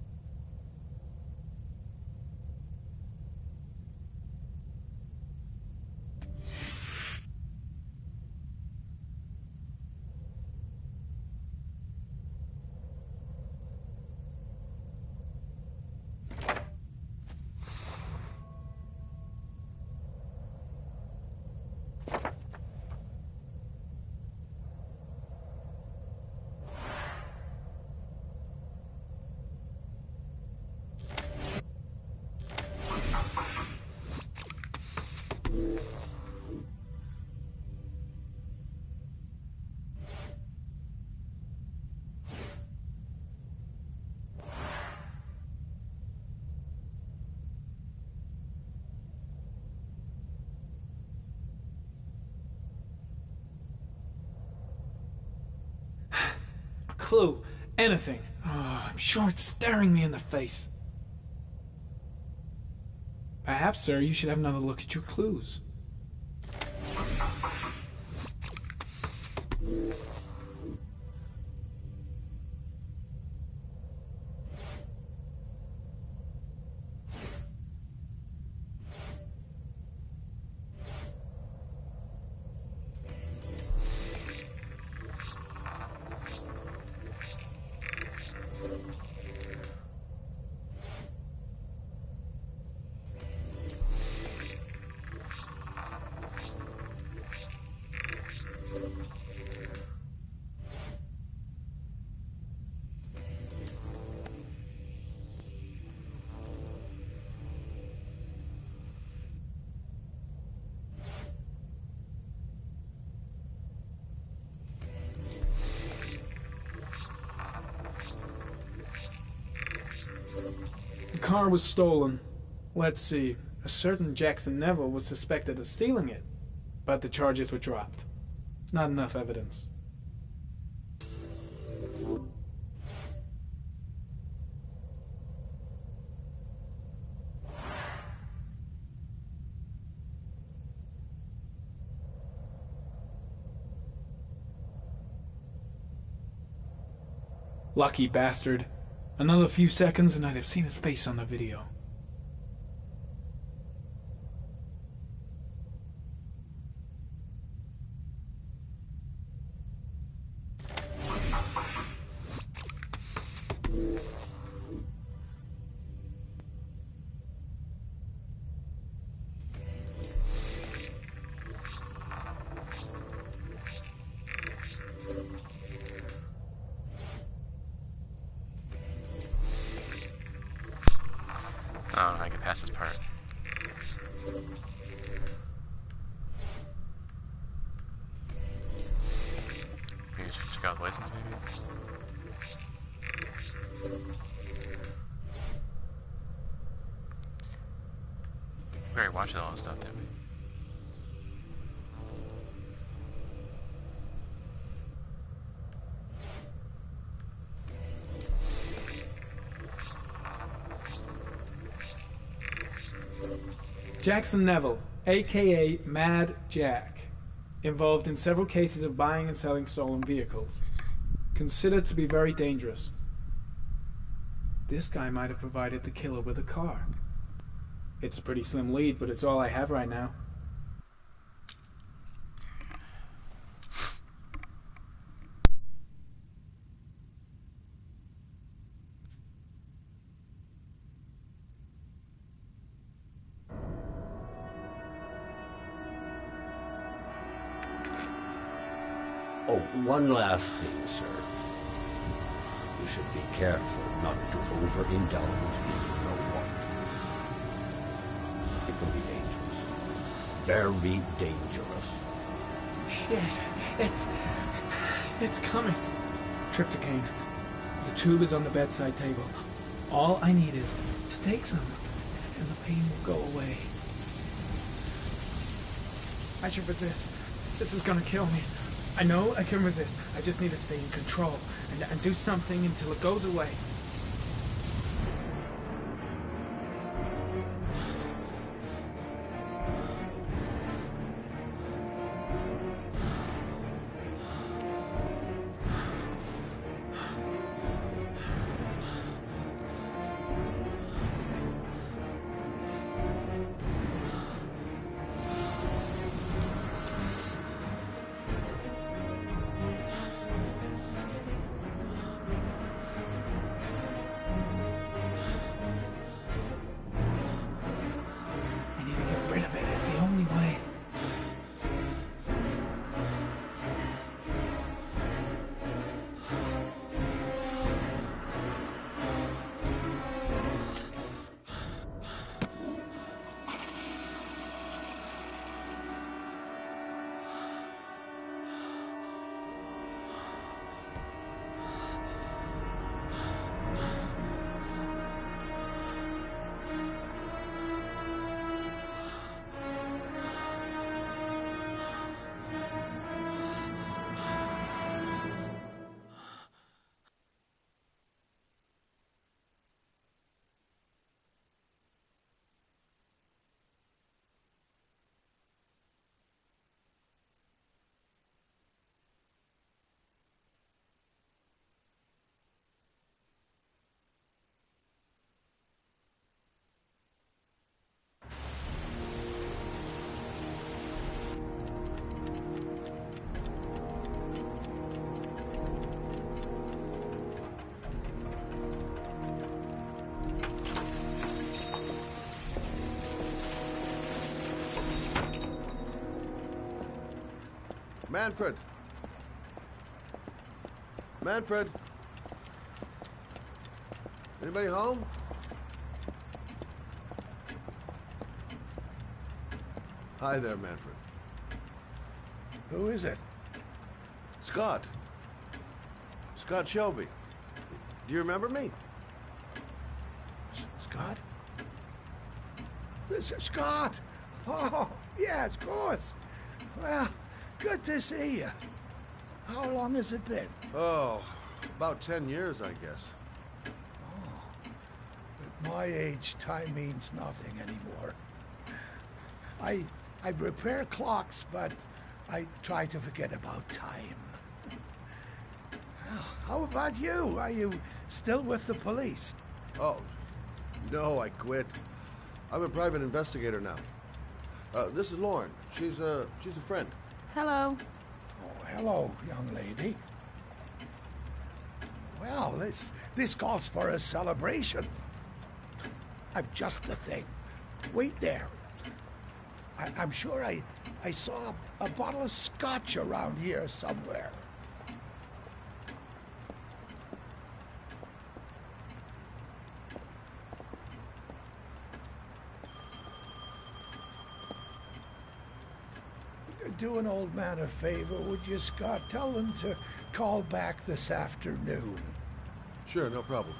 clue, anything. Oh, I'm sure it's staring me in the face. Perhaps, sir, you should have another look at your clues. The car was stolen. Let's see. A certain Jackson Neville was suspected of stealing it, but the charges were dropped. Not enough evidence. Lucky bastard. Another few seconds and I'd have seen his face on the video. Oh, I can pass this part. Maybe check out the license, maybe? We already watched all this stuff, didn't we? Jackson Neville, aka Mad Jack, involved in several cases of buying and selling stolen vehicles. Considered to be very dangerous. This guy might have provided the killer with a car. It's a pretty slim lead, but it's all I have right now. Oh, one last thing, sir. You should be careful not to overindulge in you know what. It can be dangerous. Very dangerous. Shit. It's coming. Trypticane. The tube is on the bedside table. All I need is to take some, and the pain will go away. I should resist. This is gonna kill me. I know I can resist. I just need to stay in control and do something until it goes away. Manfred! Manfred! Anybody home? Hi there, Manfred. Who is it? Scott. Scott Shelby. Do you remember me? Scott? Scott! Oh, yes, of course. Well, good to see you. How long has it been? Oh, about 10 years, I guess. At my age, time means nothing anymore. I repair clocks, but I try to forget about time. How about you? Are you still with the police? Oh, no, I quit. I'm a private investigator now. This is Lauren. She's a friend. Hello. Oh, hello, young lady. Well, this calls for a celebration. I'm just the thing. Wait there. I'm sure I saw a bottle of scotch around here somewhere. Do an old man a favor, would you, Scott? Tell them to call back this afternoon. Sure, no problem.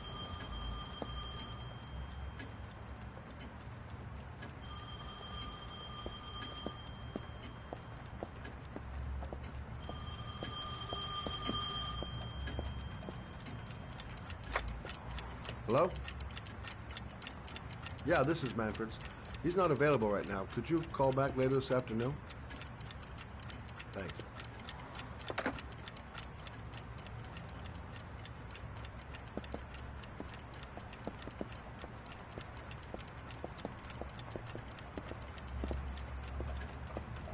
Hello? Yeah, this is Manfred's. He's not available right now. Could you call back later this afternoon? Thanks.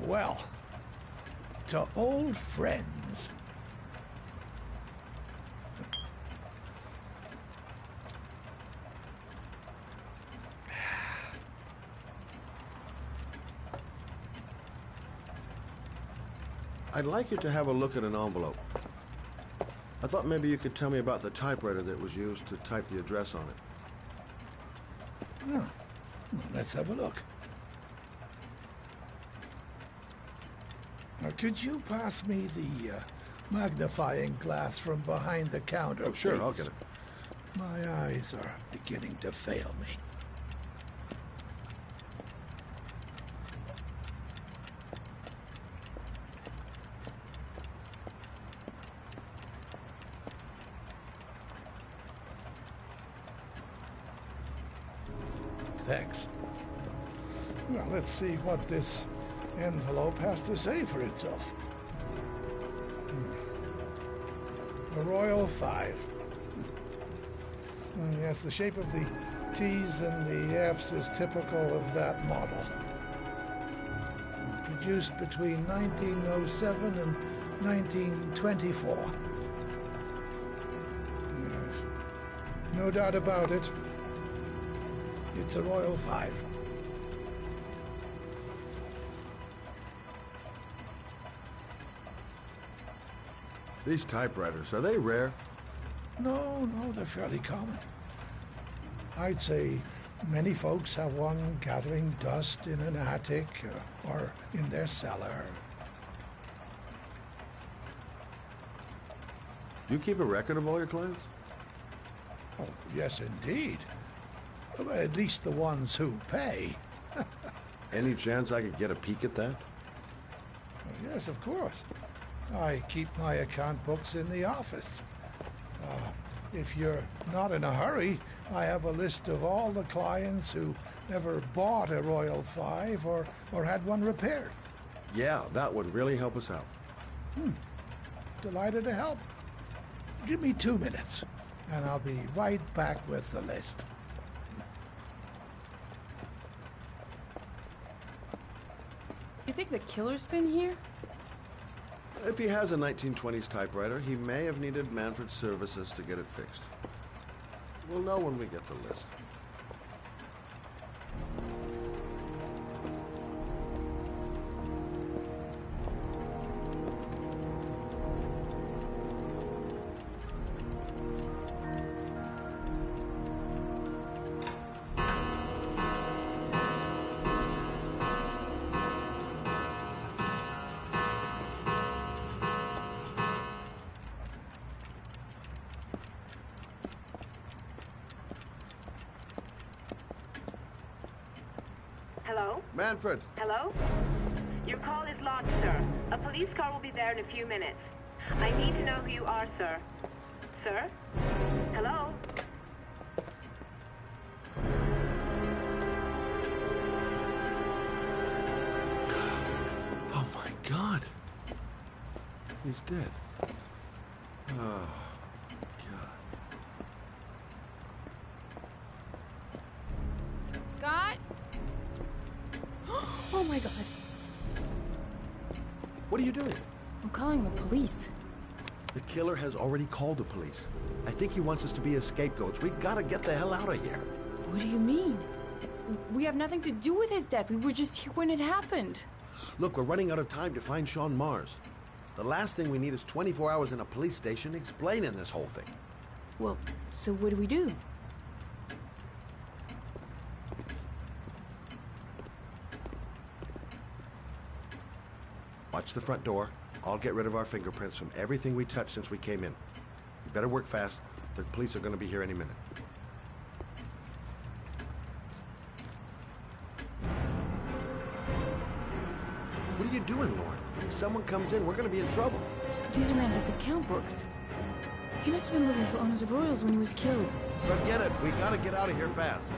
Well, to old friends. I'd like you to have a look at an envelope. I thought maybe you could tell me about the typewriter that was used to type the address on it. Oh, well, let's have a look. Now, could you pass me the magnifying glass from behind the counter, Oh, sure, please? I'll get it. My eyes are beginning to fail me. Thanks. Well, let's see what this envelope has to say for itself. The Royal 5. Yes, the shape of the T's and the F's is typical of that model. Produced between 1907 and 1924. Yes. No doubt about it. It's a Royal 5. These typewriters, are they rare? No, they're fairly common. I'd say many folks have one gathering dust in an attic or in their cellar. Do you keep a record of all your clients? Oh, yes, indeed. At least the ones who pay. Any chance I could get a peek at that? Yes, of course. I keep my account books in the office. If you're not in a hurry, I have a list of all the clients who ever bought a Royal 5 or had one repaired. Yeah, that would really help us out. Delighted to help. Give me 2 minutes, and I'll be right back with the list. You think the killer's been here? If he has a 1920s typewriter, he may have needed Manfred's services to get it fixed. We'll know when we get the list. Manfred! Hello? Your call is logged, sir. A police car will be there in a few minutes. I need to know who you are, sir. Sir? Hello? Oh my God! He's dead. Oh, Scott? Oh my God. what are you doing? I'm calling the police. The killer has already called the police. I think he wants us to be his scapegoats. We gotta get the hell out of here. What do you mean? We have nothing to do with his death. We were just here when it happened. Look, we're running out of time to find Sean Mars. The last thing we need is 24 hours in a police station explaining this whole thing. Well, so what do we do? Watch the front door. I'll get rid of our fingerprints from everything we touched since we came in. You better work fast. The police are going to be here any minute. What are you doing, Lord? If someone comes in, we're going to be in trouble. These are Randall's account books. He must have been looking for owners of Royals when he was killed. Forget it. We got to get out of here fast.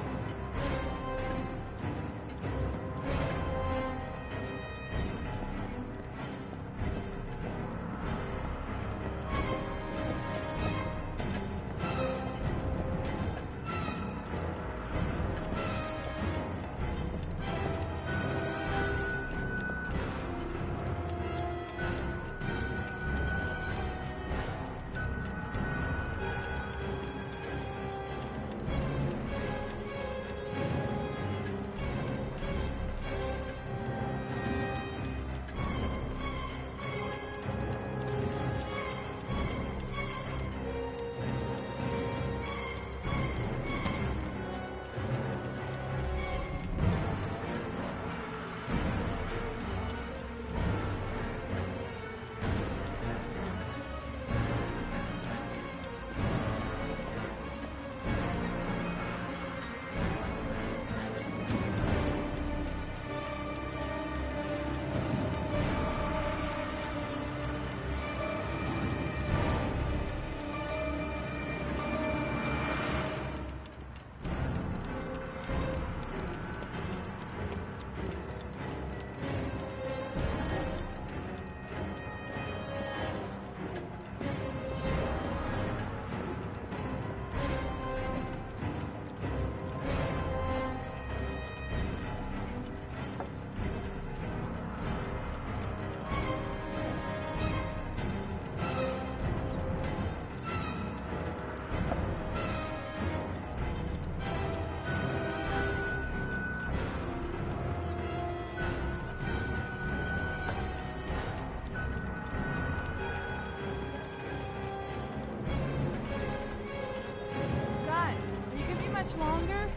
Longer?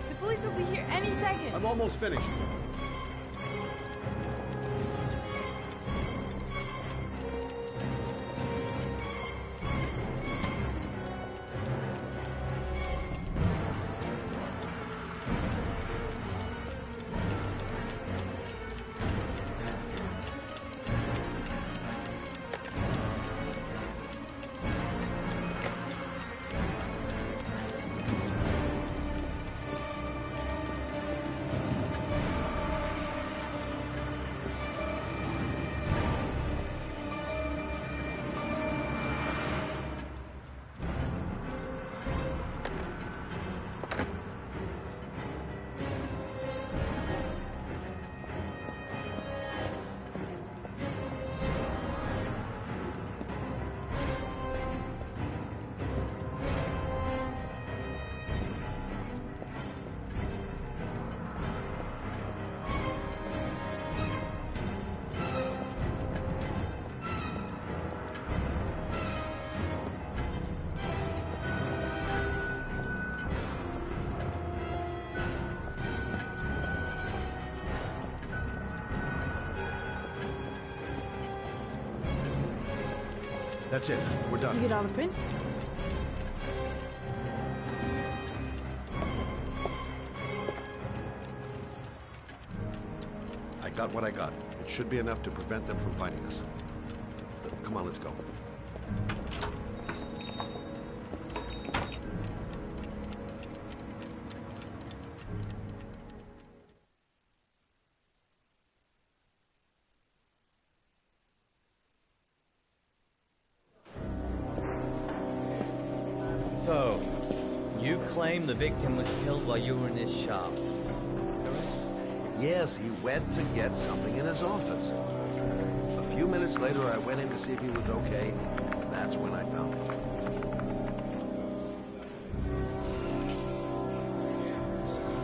The police will be here any second. I'm almost finished. That's it. We're done. You get all the prints? out what I got. It should be enough to prevent them from finding us. Come on, let's go. So, you claim the victim was killed while you were in his shop. Yes, he went to get something in his office. A few minutes later, I went in to see if he was okay. That's when I found him.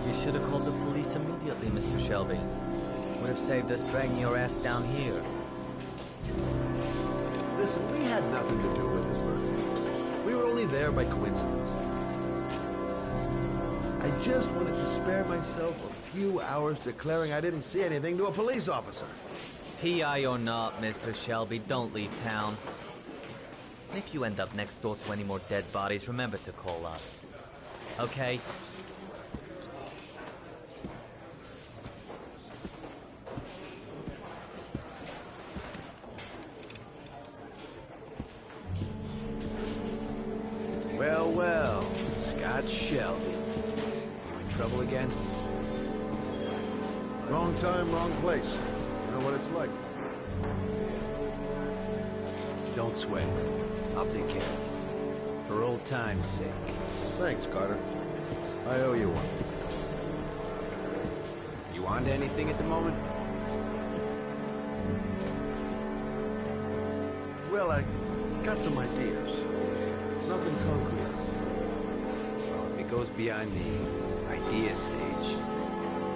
You should have called the police immediately, Mr. Shelby. Would have saved us dragging your ass down here. Listen, we had nothing to do with his murder. We were only there by coincidence. I just wanted to spare myself a few hours declaring I didn't see anything to a police officer. PI or not, Mr. Shelby, don't leave town. If you end up next door to any more dead bodies, remember to call us. Okay? Well, well, Scott Shelby. You in trouble again? Wrong time, wrong place. You know what it's like. Don't sweat it. I'll take care of it. For old time's sake. Thanks, Carter. I owe you one. You on to anything at the moment? Well, I got some ideas. Nothing concrete. Well, if it goes beyond the idea stage,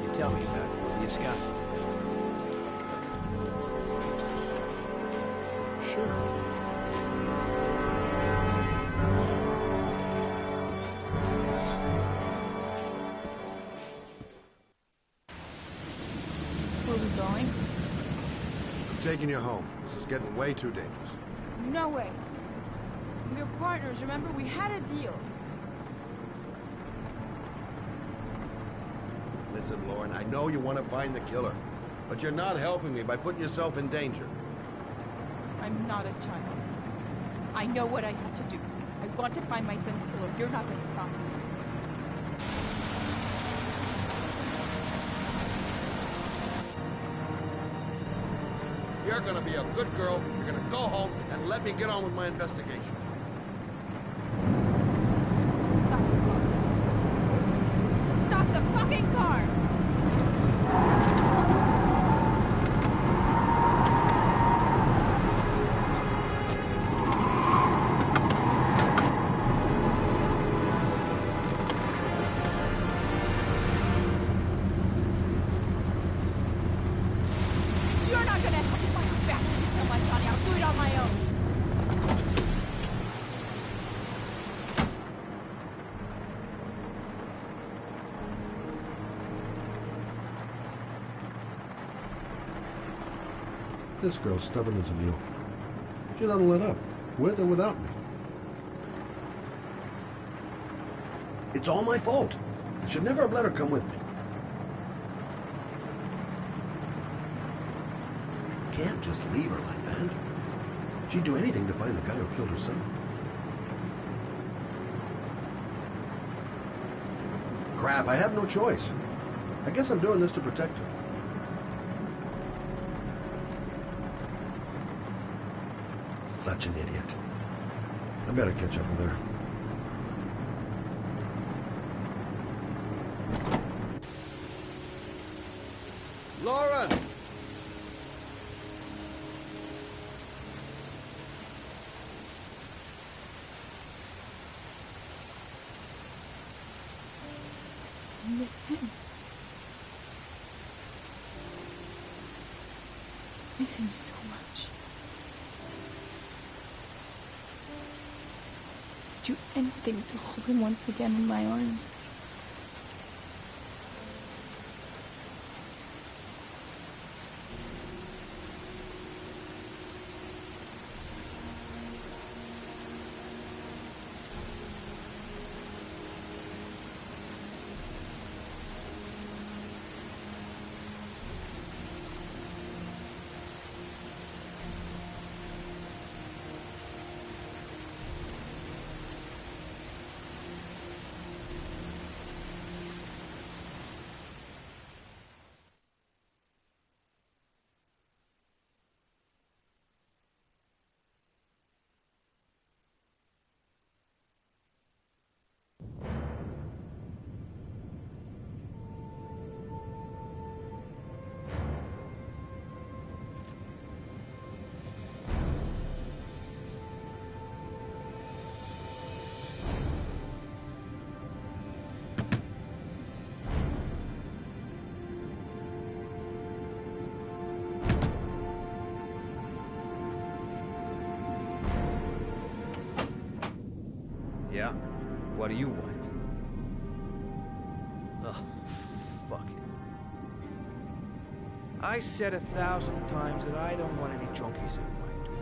you tell me about it, will you, Scott? Sure. Where are we going? I'm taking you home. This is getting way too dangerous. No way. We're partners, remember? We had a deal. Listen, Lauren, I know you want to find the killer, but you're not helping me by putting yourself in danger. I'm not a child. I know what I have to do. I want to find my son's killer. You're not going to stop me. You're gonna be a good girl, you're gonna go home, and let me get on with my investigation. Stop the fucking car! You're not gonna help me find this bastard who killed my Johnny. I'll do it on my own. This girl's stubborn as a mule. She doesn't let up, with or without me. It's all my fault. I should never have let her come with me. I can't just leave her like that. She'd do anything to find the guy who killed her son. Crap, I have no choice. I guess I'm doing this to protect her. Such an idiot. I better catch up with her. Lauren! I miss him. Miss him so much. Do anything to hold him once again in my arms. Yeah? What do you want? Oh, fuck it. I said 1,000 times that I don't want any junkies at my door.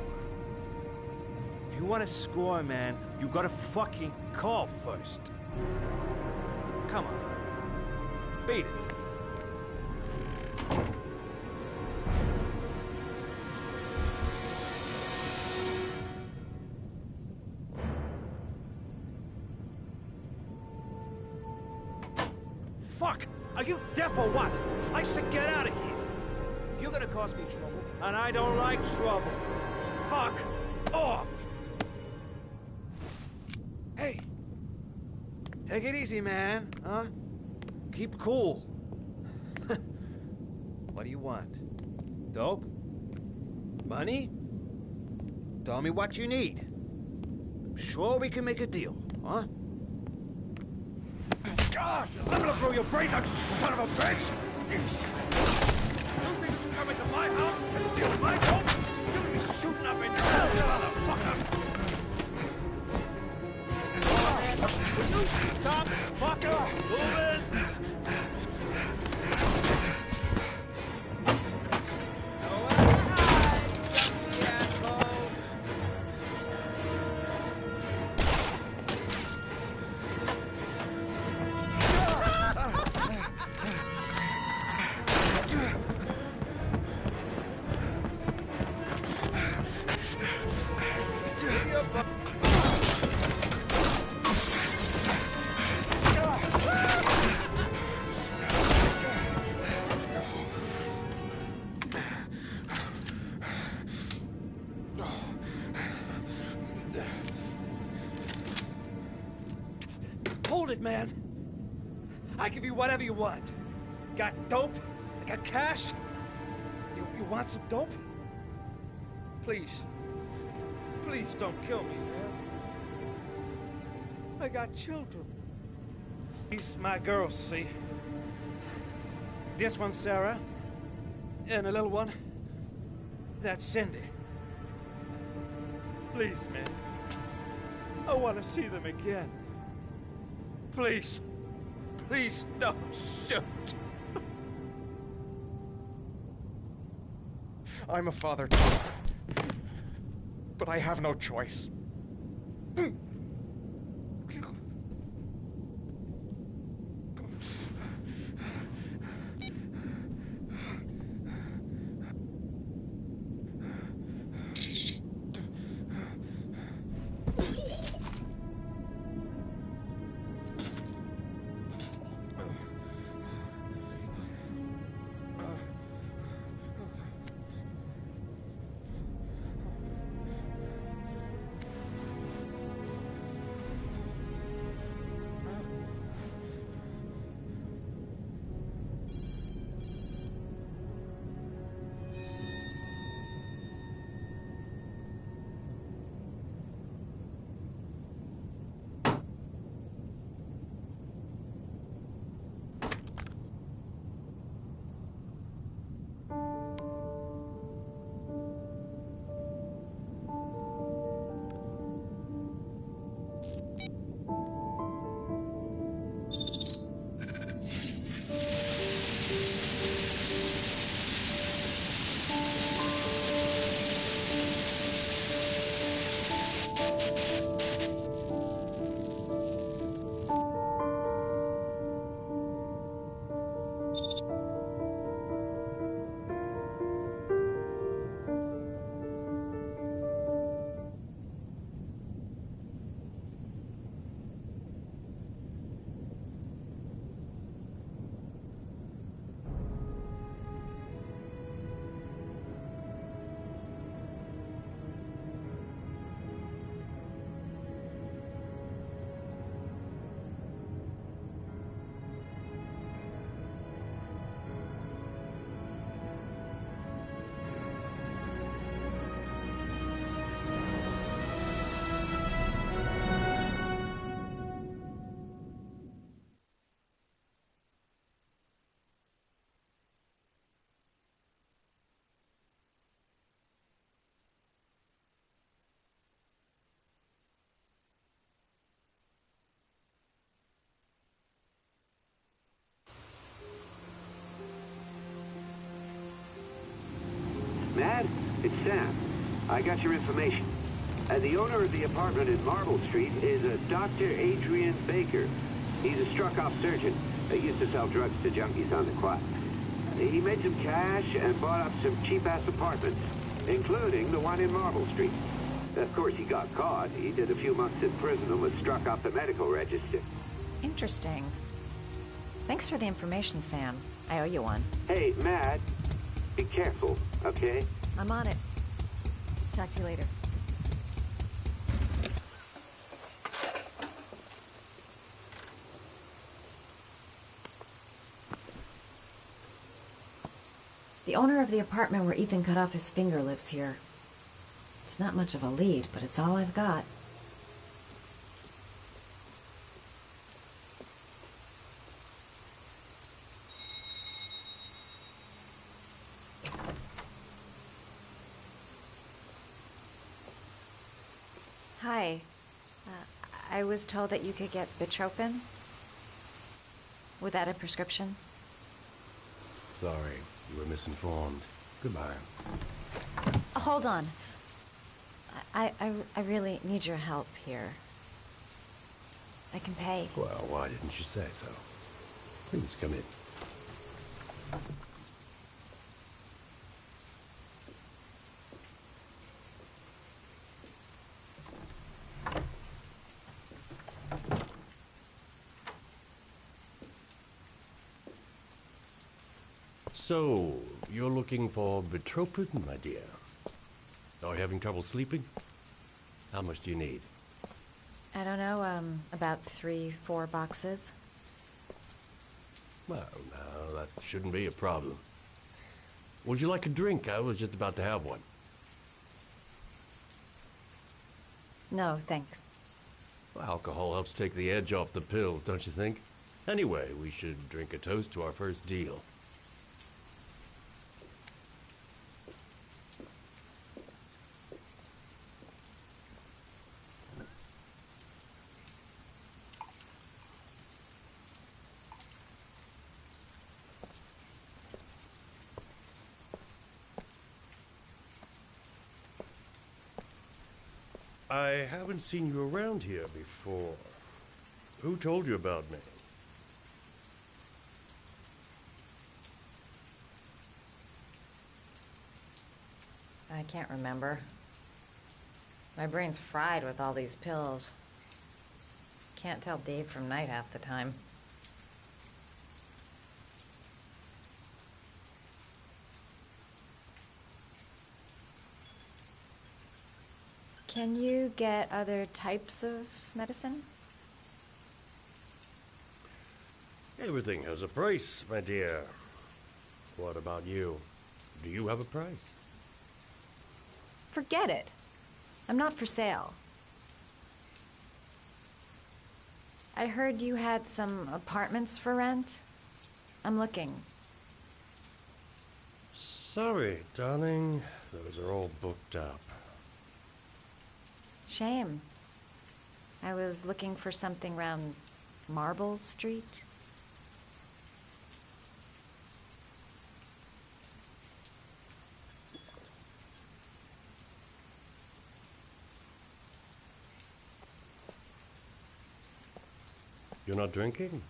If you want to score, man, you gotta fucking call first. Come on. Beat it. Fuck! Are you deaf or what? I said get out of here! You're gonna cause me trouble, and I don't like trouble. Fuck off! Hey! Take it easy, man, huh? Keep cool. What do you want? Dope? Money? Tell me what you need. I'm sure we can make a deal, huh? God, I'm gonna blow your brains out, you son of a bitch! You think you can come into my house and steal my dope? You're gonna be shooting up in your house, you motherfucker! Stop, fucker, moving! Hold it, man. I give you whatever you want. Got dope? I got cash? You want some dope? Please. Please don't kill me, man. I got children. These my girls, see? This one's Sarah. And the little one, that's Cindy. Please, man. I want to see them again. Please. Please don't shoot. I'm a father too. But I have no choice. Matt, it's Sam. I got your information. The owner of the apartment in Marble Street is a Dr. Adrian Baker. He's a struck-off surgeon. He used to sell drugs to junkies on the quad. He made some cash and bought up some cheap-ass apartments, including the one in Marble Street. Of course, he got caught. He did a few months in prison and was struck off the medical register. Interesting. Thanks for the information, Sam. I owe you one. Hey, Matt, be careful, okay? I'm on it. Talk to you later. The owner of the apartment where Ethan cut off his finger lives here. It's not much of a lead, but it's all I've got. Hi. I was told that you could get Bitropin without a prescription. Sorry, you were misinformed. Goodbye. Hold on. I really need your help here. I can pay. Well, why didn't you say so? Please come in. So, you're looking for Bitropin, my dear? Are you having trouble sleeping? How much do you need? I don't know, about 3-4 boxes. Well, no, that shouldn't be a problem. Would you like a drink? I was just about to have one. No, thanks. Well, alcohol helps take the edge off the pills, don't you think? Anyway, we should drink a toast to our first deal. I haven't seen you around here before. Who told you about me? I can't remember. My brain's fried with all these pills. Can't tell day from night half the time. Can you get other types of medicine? Everything has a price, my dear. What about you? Do you have a price? Forget it. I'm not for sale. I heard you had some apartments for rent. I'm looking. Sorry, darling. Those are all booked up. Shame. I was looking for something around Marble Street. You're not drinking?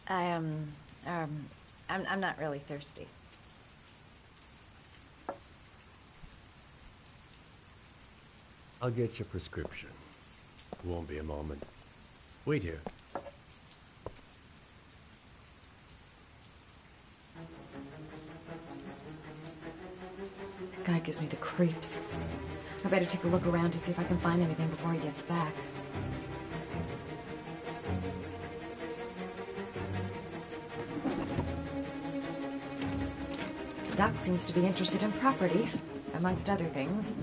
I'm not really thirsty. I'll get your prescription. Won't be a moment. Wait here. Guy gives me the creeps. I better take a look around to see if I can find anything before he gets back. Doc seems to be interested in property, amongst other things.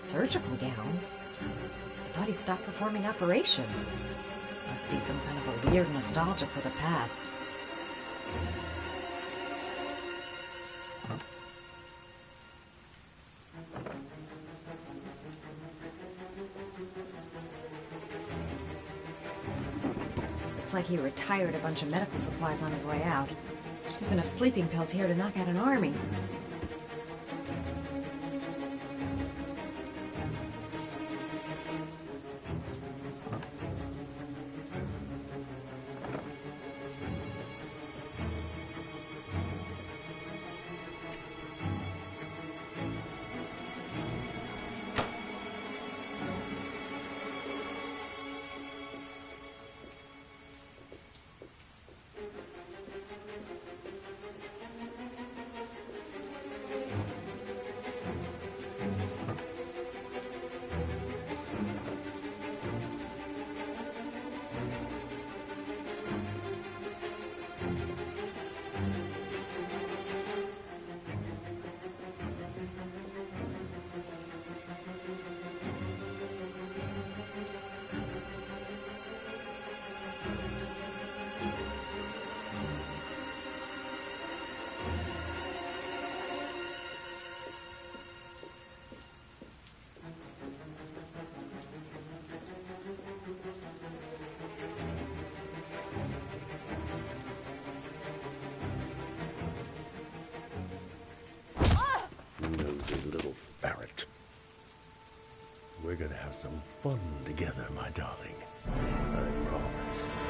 surgical gowns. I thought he stopped performing operations. Must be some kind of a weird nostalgia for the past. Looks like he retired a bunch of medical supplies on his way out. There's enough sleeping pills here to knock out an army. Little ferret. We're gonna have some fun together, my darling. I promise.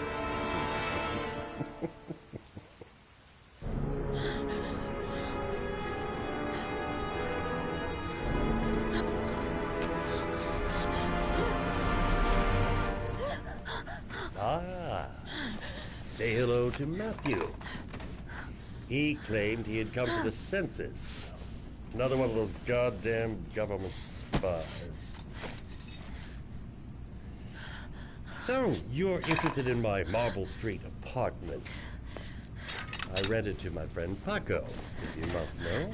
Say hello to Matthew. He claimed he had come to the census. Another one of those goddamn government spies. So, you're interested in my Marble Street apartment. I rented to my friend Paco, if you must know.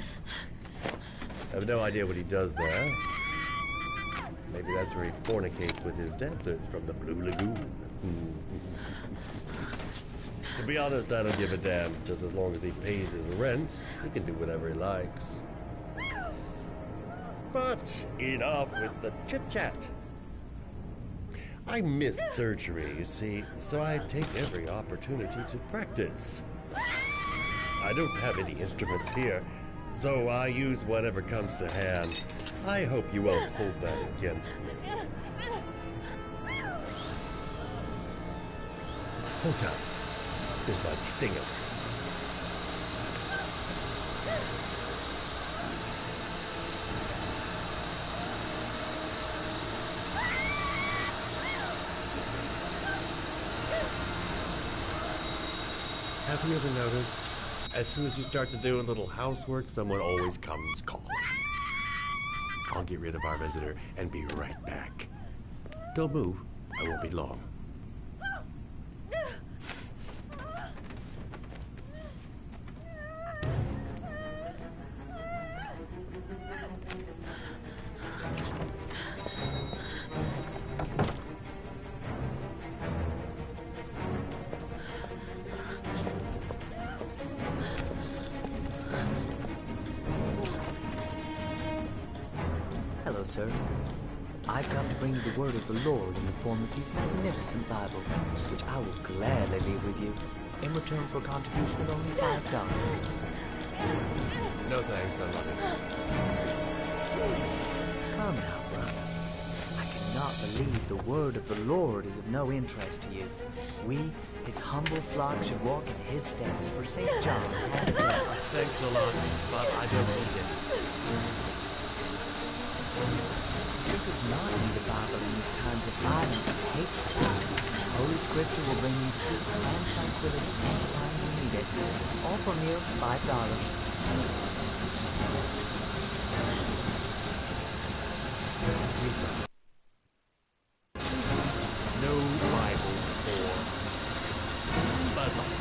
I have no idea what he does there. Maybe that's where he fornicates with his dancers from the Blue Lagoon. To be honest, I don't give a damn, just as long as he pays his rent, he can do whatever he likes. But enough with the chit-chat. I miss surgery, you see, so I take every opportunity to practice. I don't have any instruments here, so I use whatever comes to hand. I hope you won't hold that against me. Hold up. This might sting him. Have you ever noticed, as soon as you start to do a little housework, someone always comes calling? I'll get rid of our visitor and be right back. Don't move. I won't be long. Sir, I've come to bring you the word of the Lord in the form of these magnificent Bibles, which I will gladly leave with you in return for a contribution of only $5. No thanks, I love it. Come now, brother. I cannot believe the word of the Lord is of no interest to you. We, his humble flock, should walk in his steps, for St. John has said. Thanks a lot, but I don't need it. You does not need the Bible in these times of violence and hatred. Holy Scripture will bring you peace and tranquility anytime you need it. All for mere $5. No Bible or Bud Light.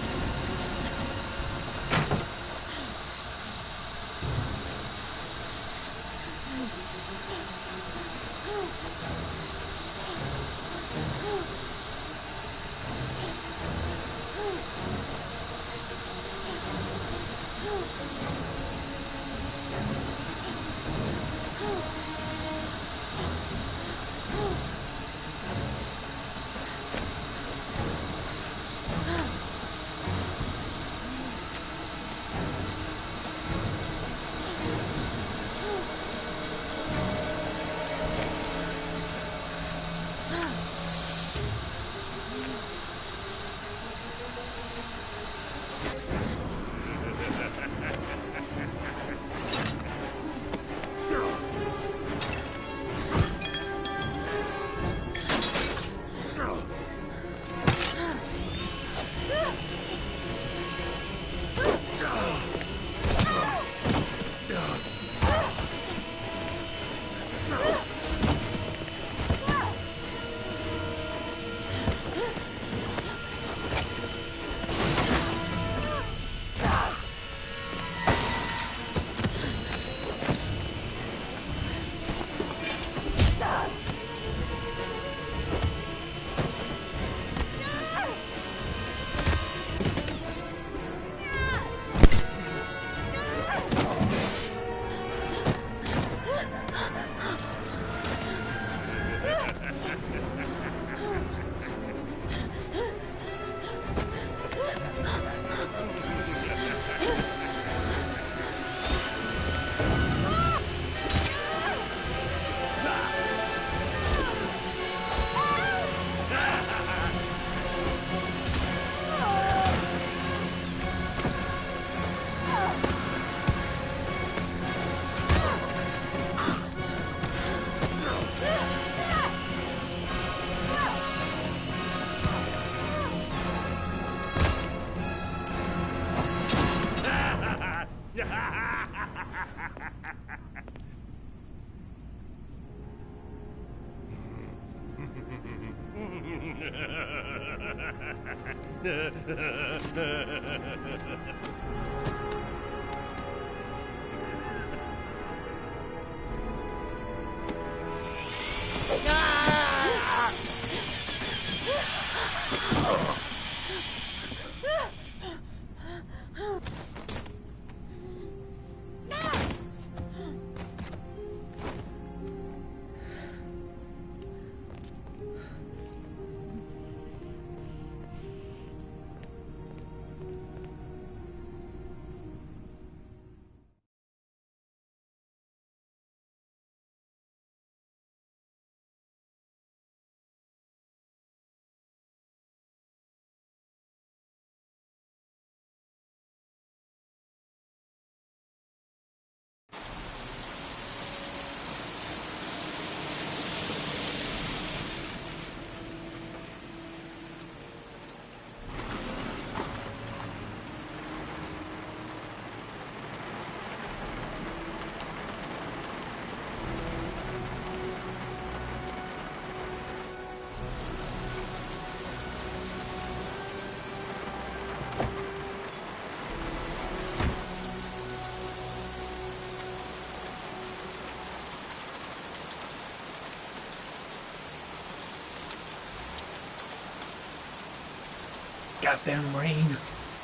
Goddamn rain.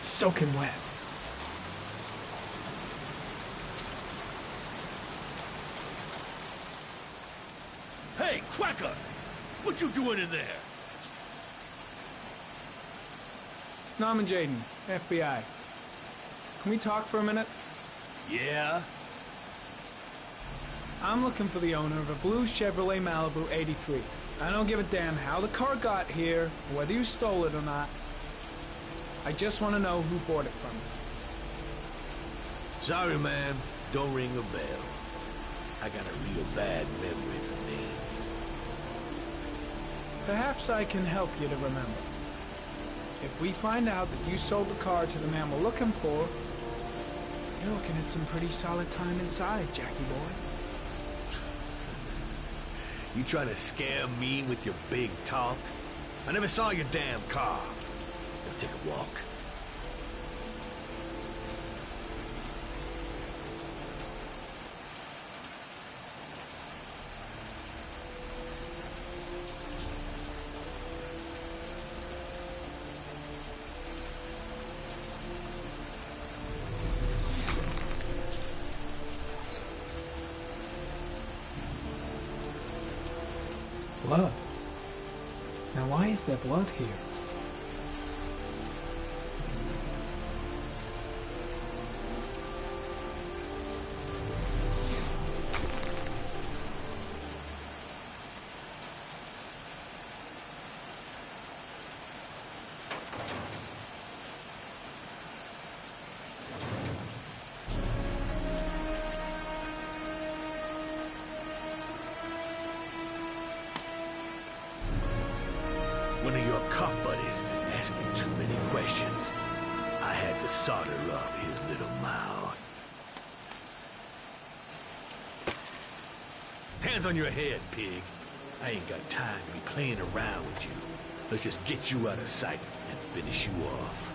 Soaking wet. Hey, Cracker! What you doing in there? Norman Jayden, FBI. Can we talk for a minute? Yeah? I'm looking for the owner of a blue Chevrolet Malibu 83. I don't give a damn how the car got here, or whether you stole it or not. I just want to know who bought it from you. Sorry, man. Don't ring a bell. I got a real bad memory for names. Perhaps I can help you to remember. If we find out that you sold the car to the man we're looking for, you're looking at some pretty solid time inside, Jackie boy. You trying to scare me with your big talk? I never saw your damn car. Now take a walk. Blood? Now why is there blood here? One of your cop buddies asking too many questions. I had to solder up his little mouth. Hands on your head, pig. I ain't got time to be playing around with you. Let's just get you out of sight and finish you off.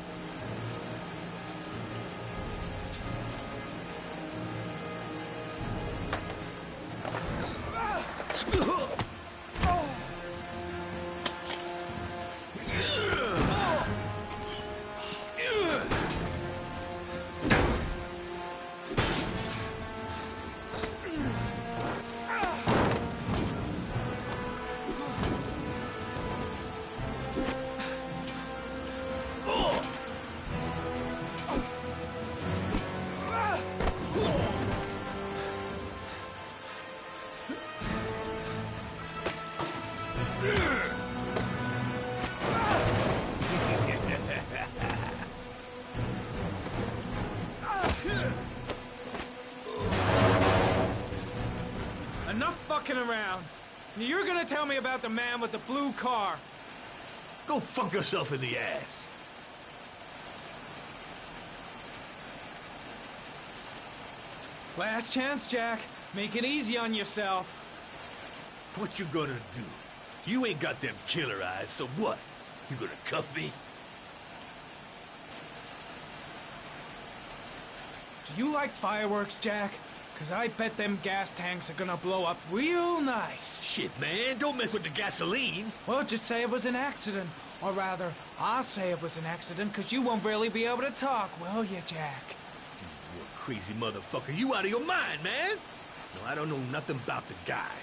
Enough fucking around. You're gonna tell me about the man with the blue car. Go fuck yourself in the ass. Last chance, Jack. Make it easy on yourself. What you gonna do? You ain't got them killer eyes, so what? You gonna cuff me? Do you like fireworks, Jack? 'Cause I bet them gas tanks are gonna blow up real nice. Shit, man, don't mess with the gasoline. Well, just say it was an accident. Or rather, I'll say it was an accident, 'cause you won't really be able to talk, will you, Jack? You crazy motherfucker. You out of your mind, man. No, I don't know nothing about the guy.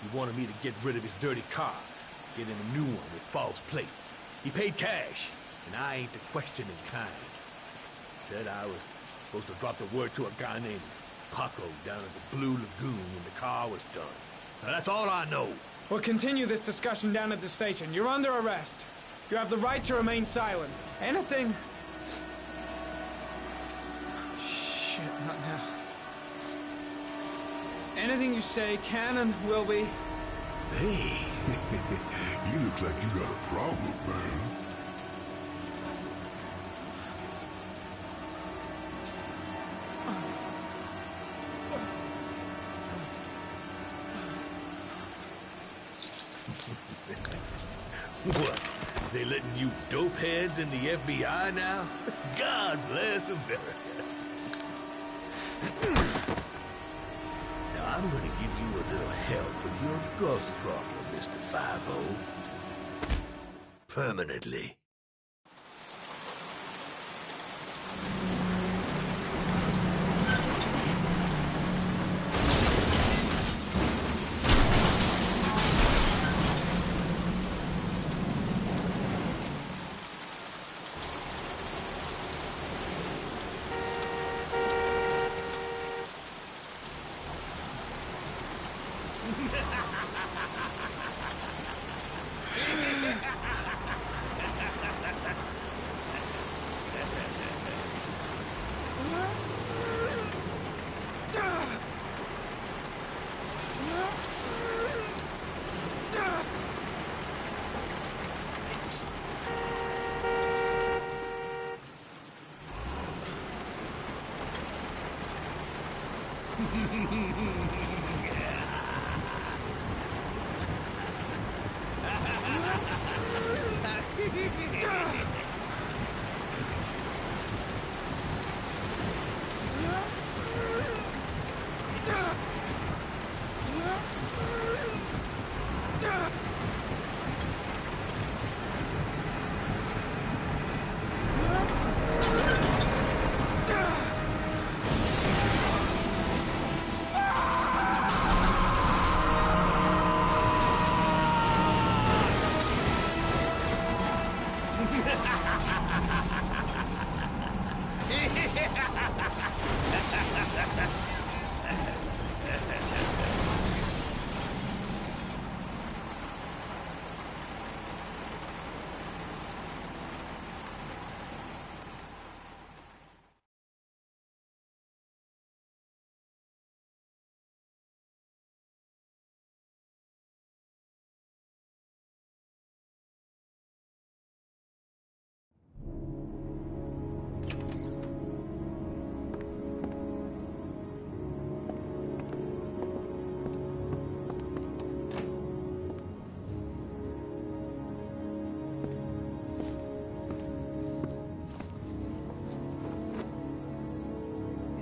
He wanted me to get rid of his dirty car, get him a new one with false plates. He paid cash, and I ain't the questioning kind. Said I was supposed to drop the word to a guy named Paco down at the Blue Lagoon when the car was done. Now, that's all I know. We'll continue this discussion down at the station. You're under arrest. You have the right to remain silent. Anything... Shit, not now. Anything you say can and will be... Hey. You look like you got a problem, man. What? They letting you dope heads in the FBI now? God bless America. Now, I'm gonna give you a little help with your drug problem, Mr. 5-0. Permanently.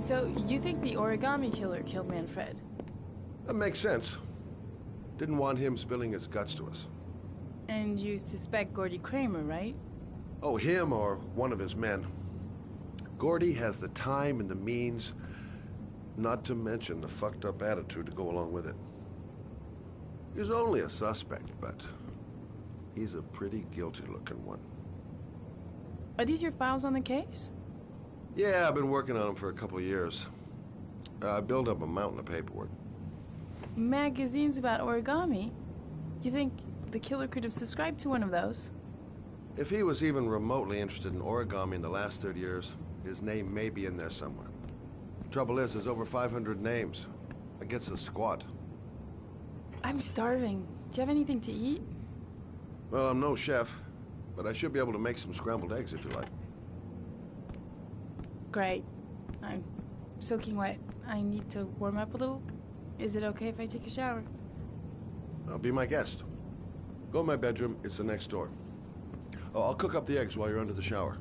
So, you think the origami killer killed Manfred? That makes sense. Didn't want him spilling his guts to us. And you suspect Gordy Kramer, right? Oh, him or one of his men. Gordy has the time and the means, not to mention the fucked up attitude to go along with it. He's only a suspect, but he's a pretty guilty-looking one. Are these your files on the case? Yeah, I've been working on them for a couple of years. I built up a mountain of paperwork. Magazines about origami? You think the killer could have subscribed to one of those? If he was even remotely interested in origami in the last 30 years, his name may be in there somewhere. Trouble is, there's over 500 names. That gets us squat. I'm starving. Do you have anything to eat? Well, I'm no chef, but I should be able to make some scrambled eggs if you like. Great. I'm soaking wet. I need to warm up a little. Is it okay if I take a shower? I'll be my guest. Go in my bedroom. It's the next door. Oh, I'll cook up the eggs while you're under the shower.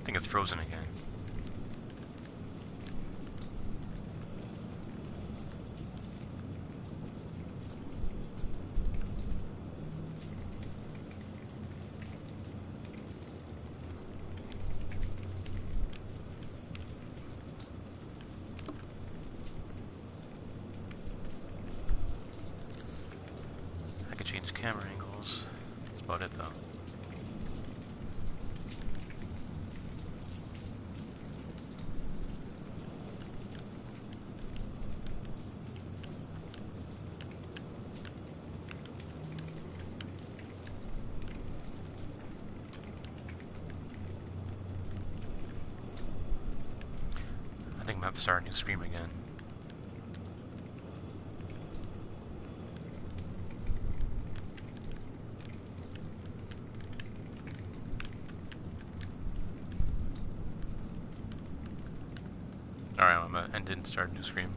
I think it's frozen again. I could change camera angles. That's about it though. I think I'm gonna have to start a new stream again. Alright, I'm gonna end it and start a new stream.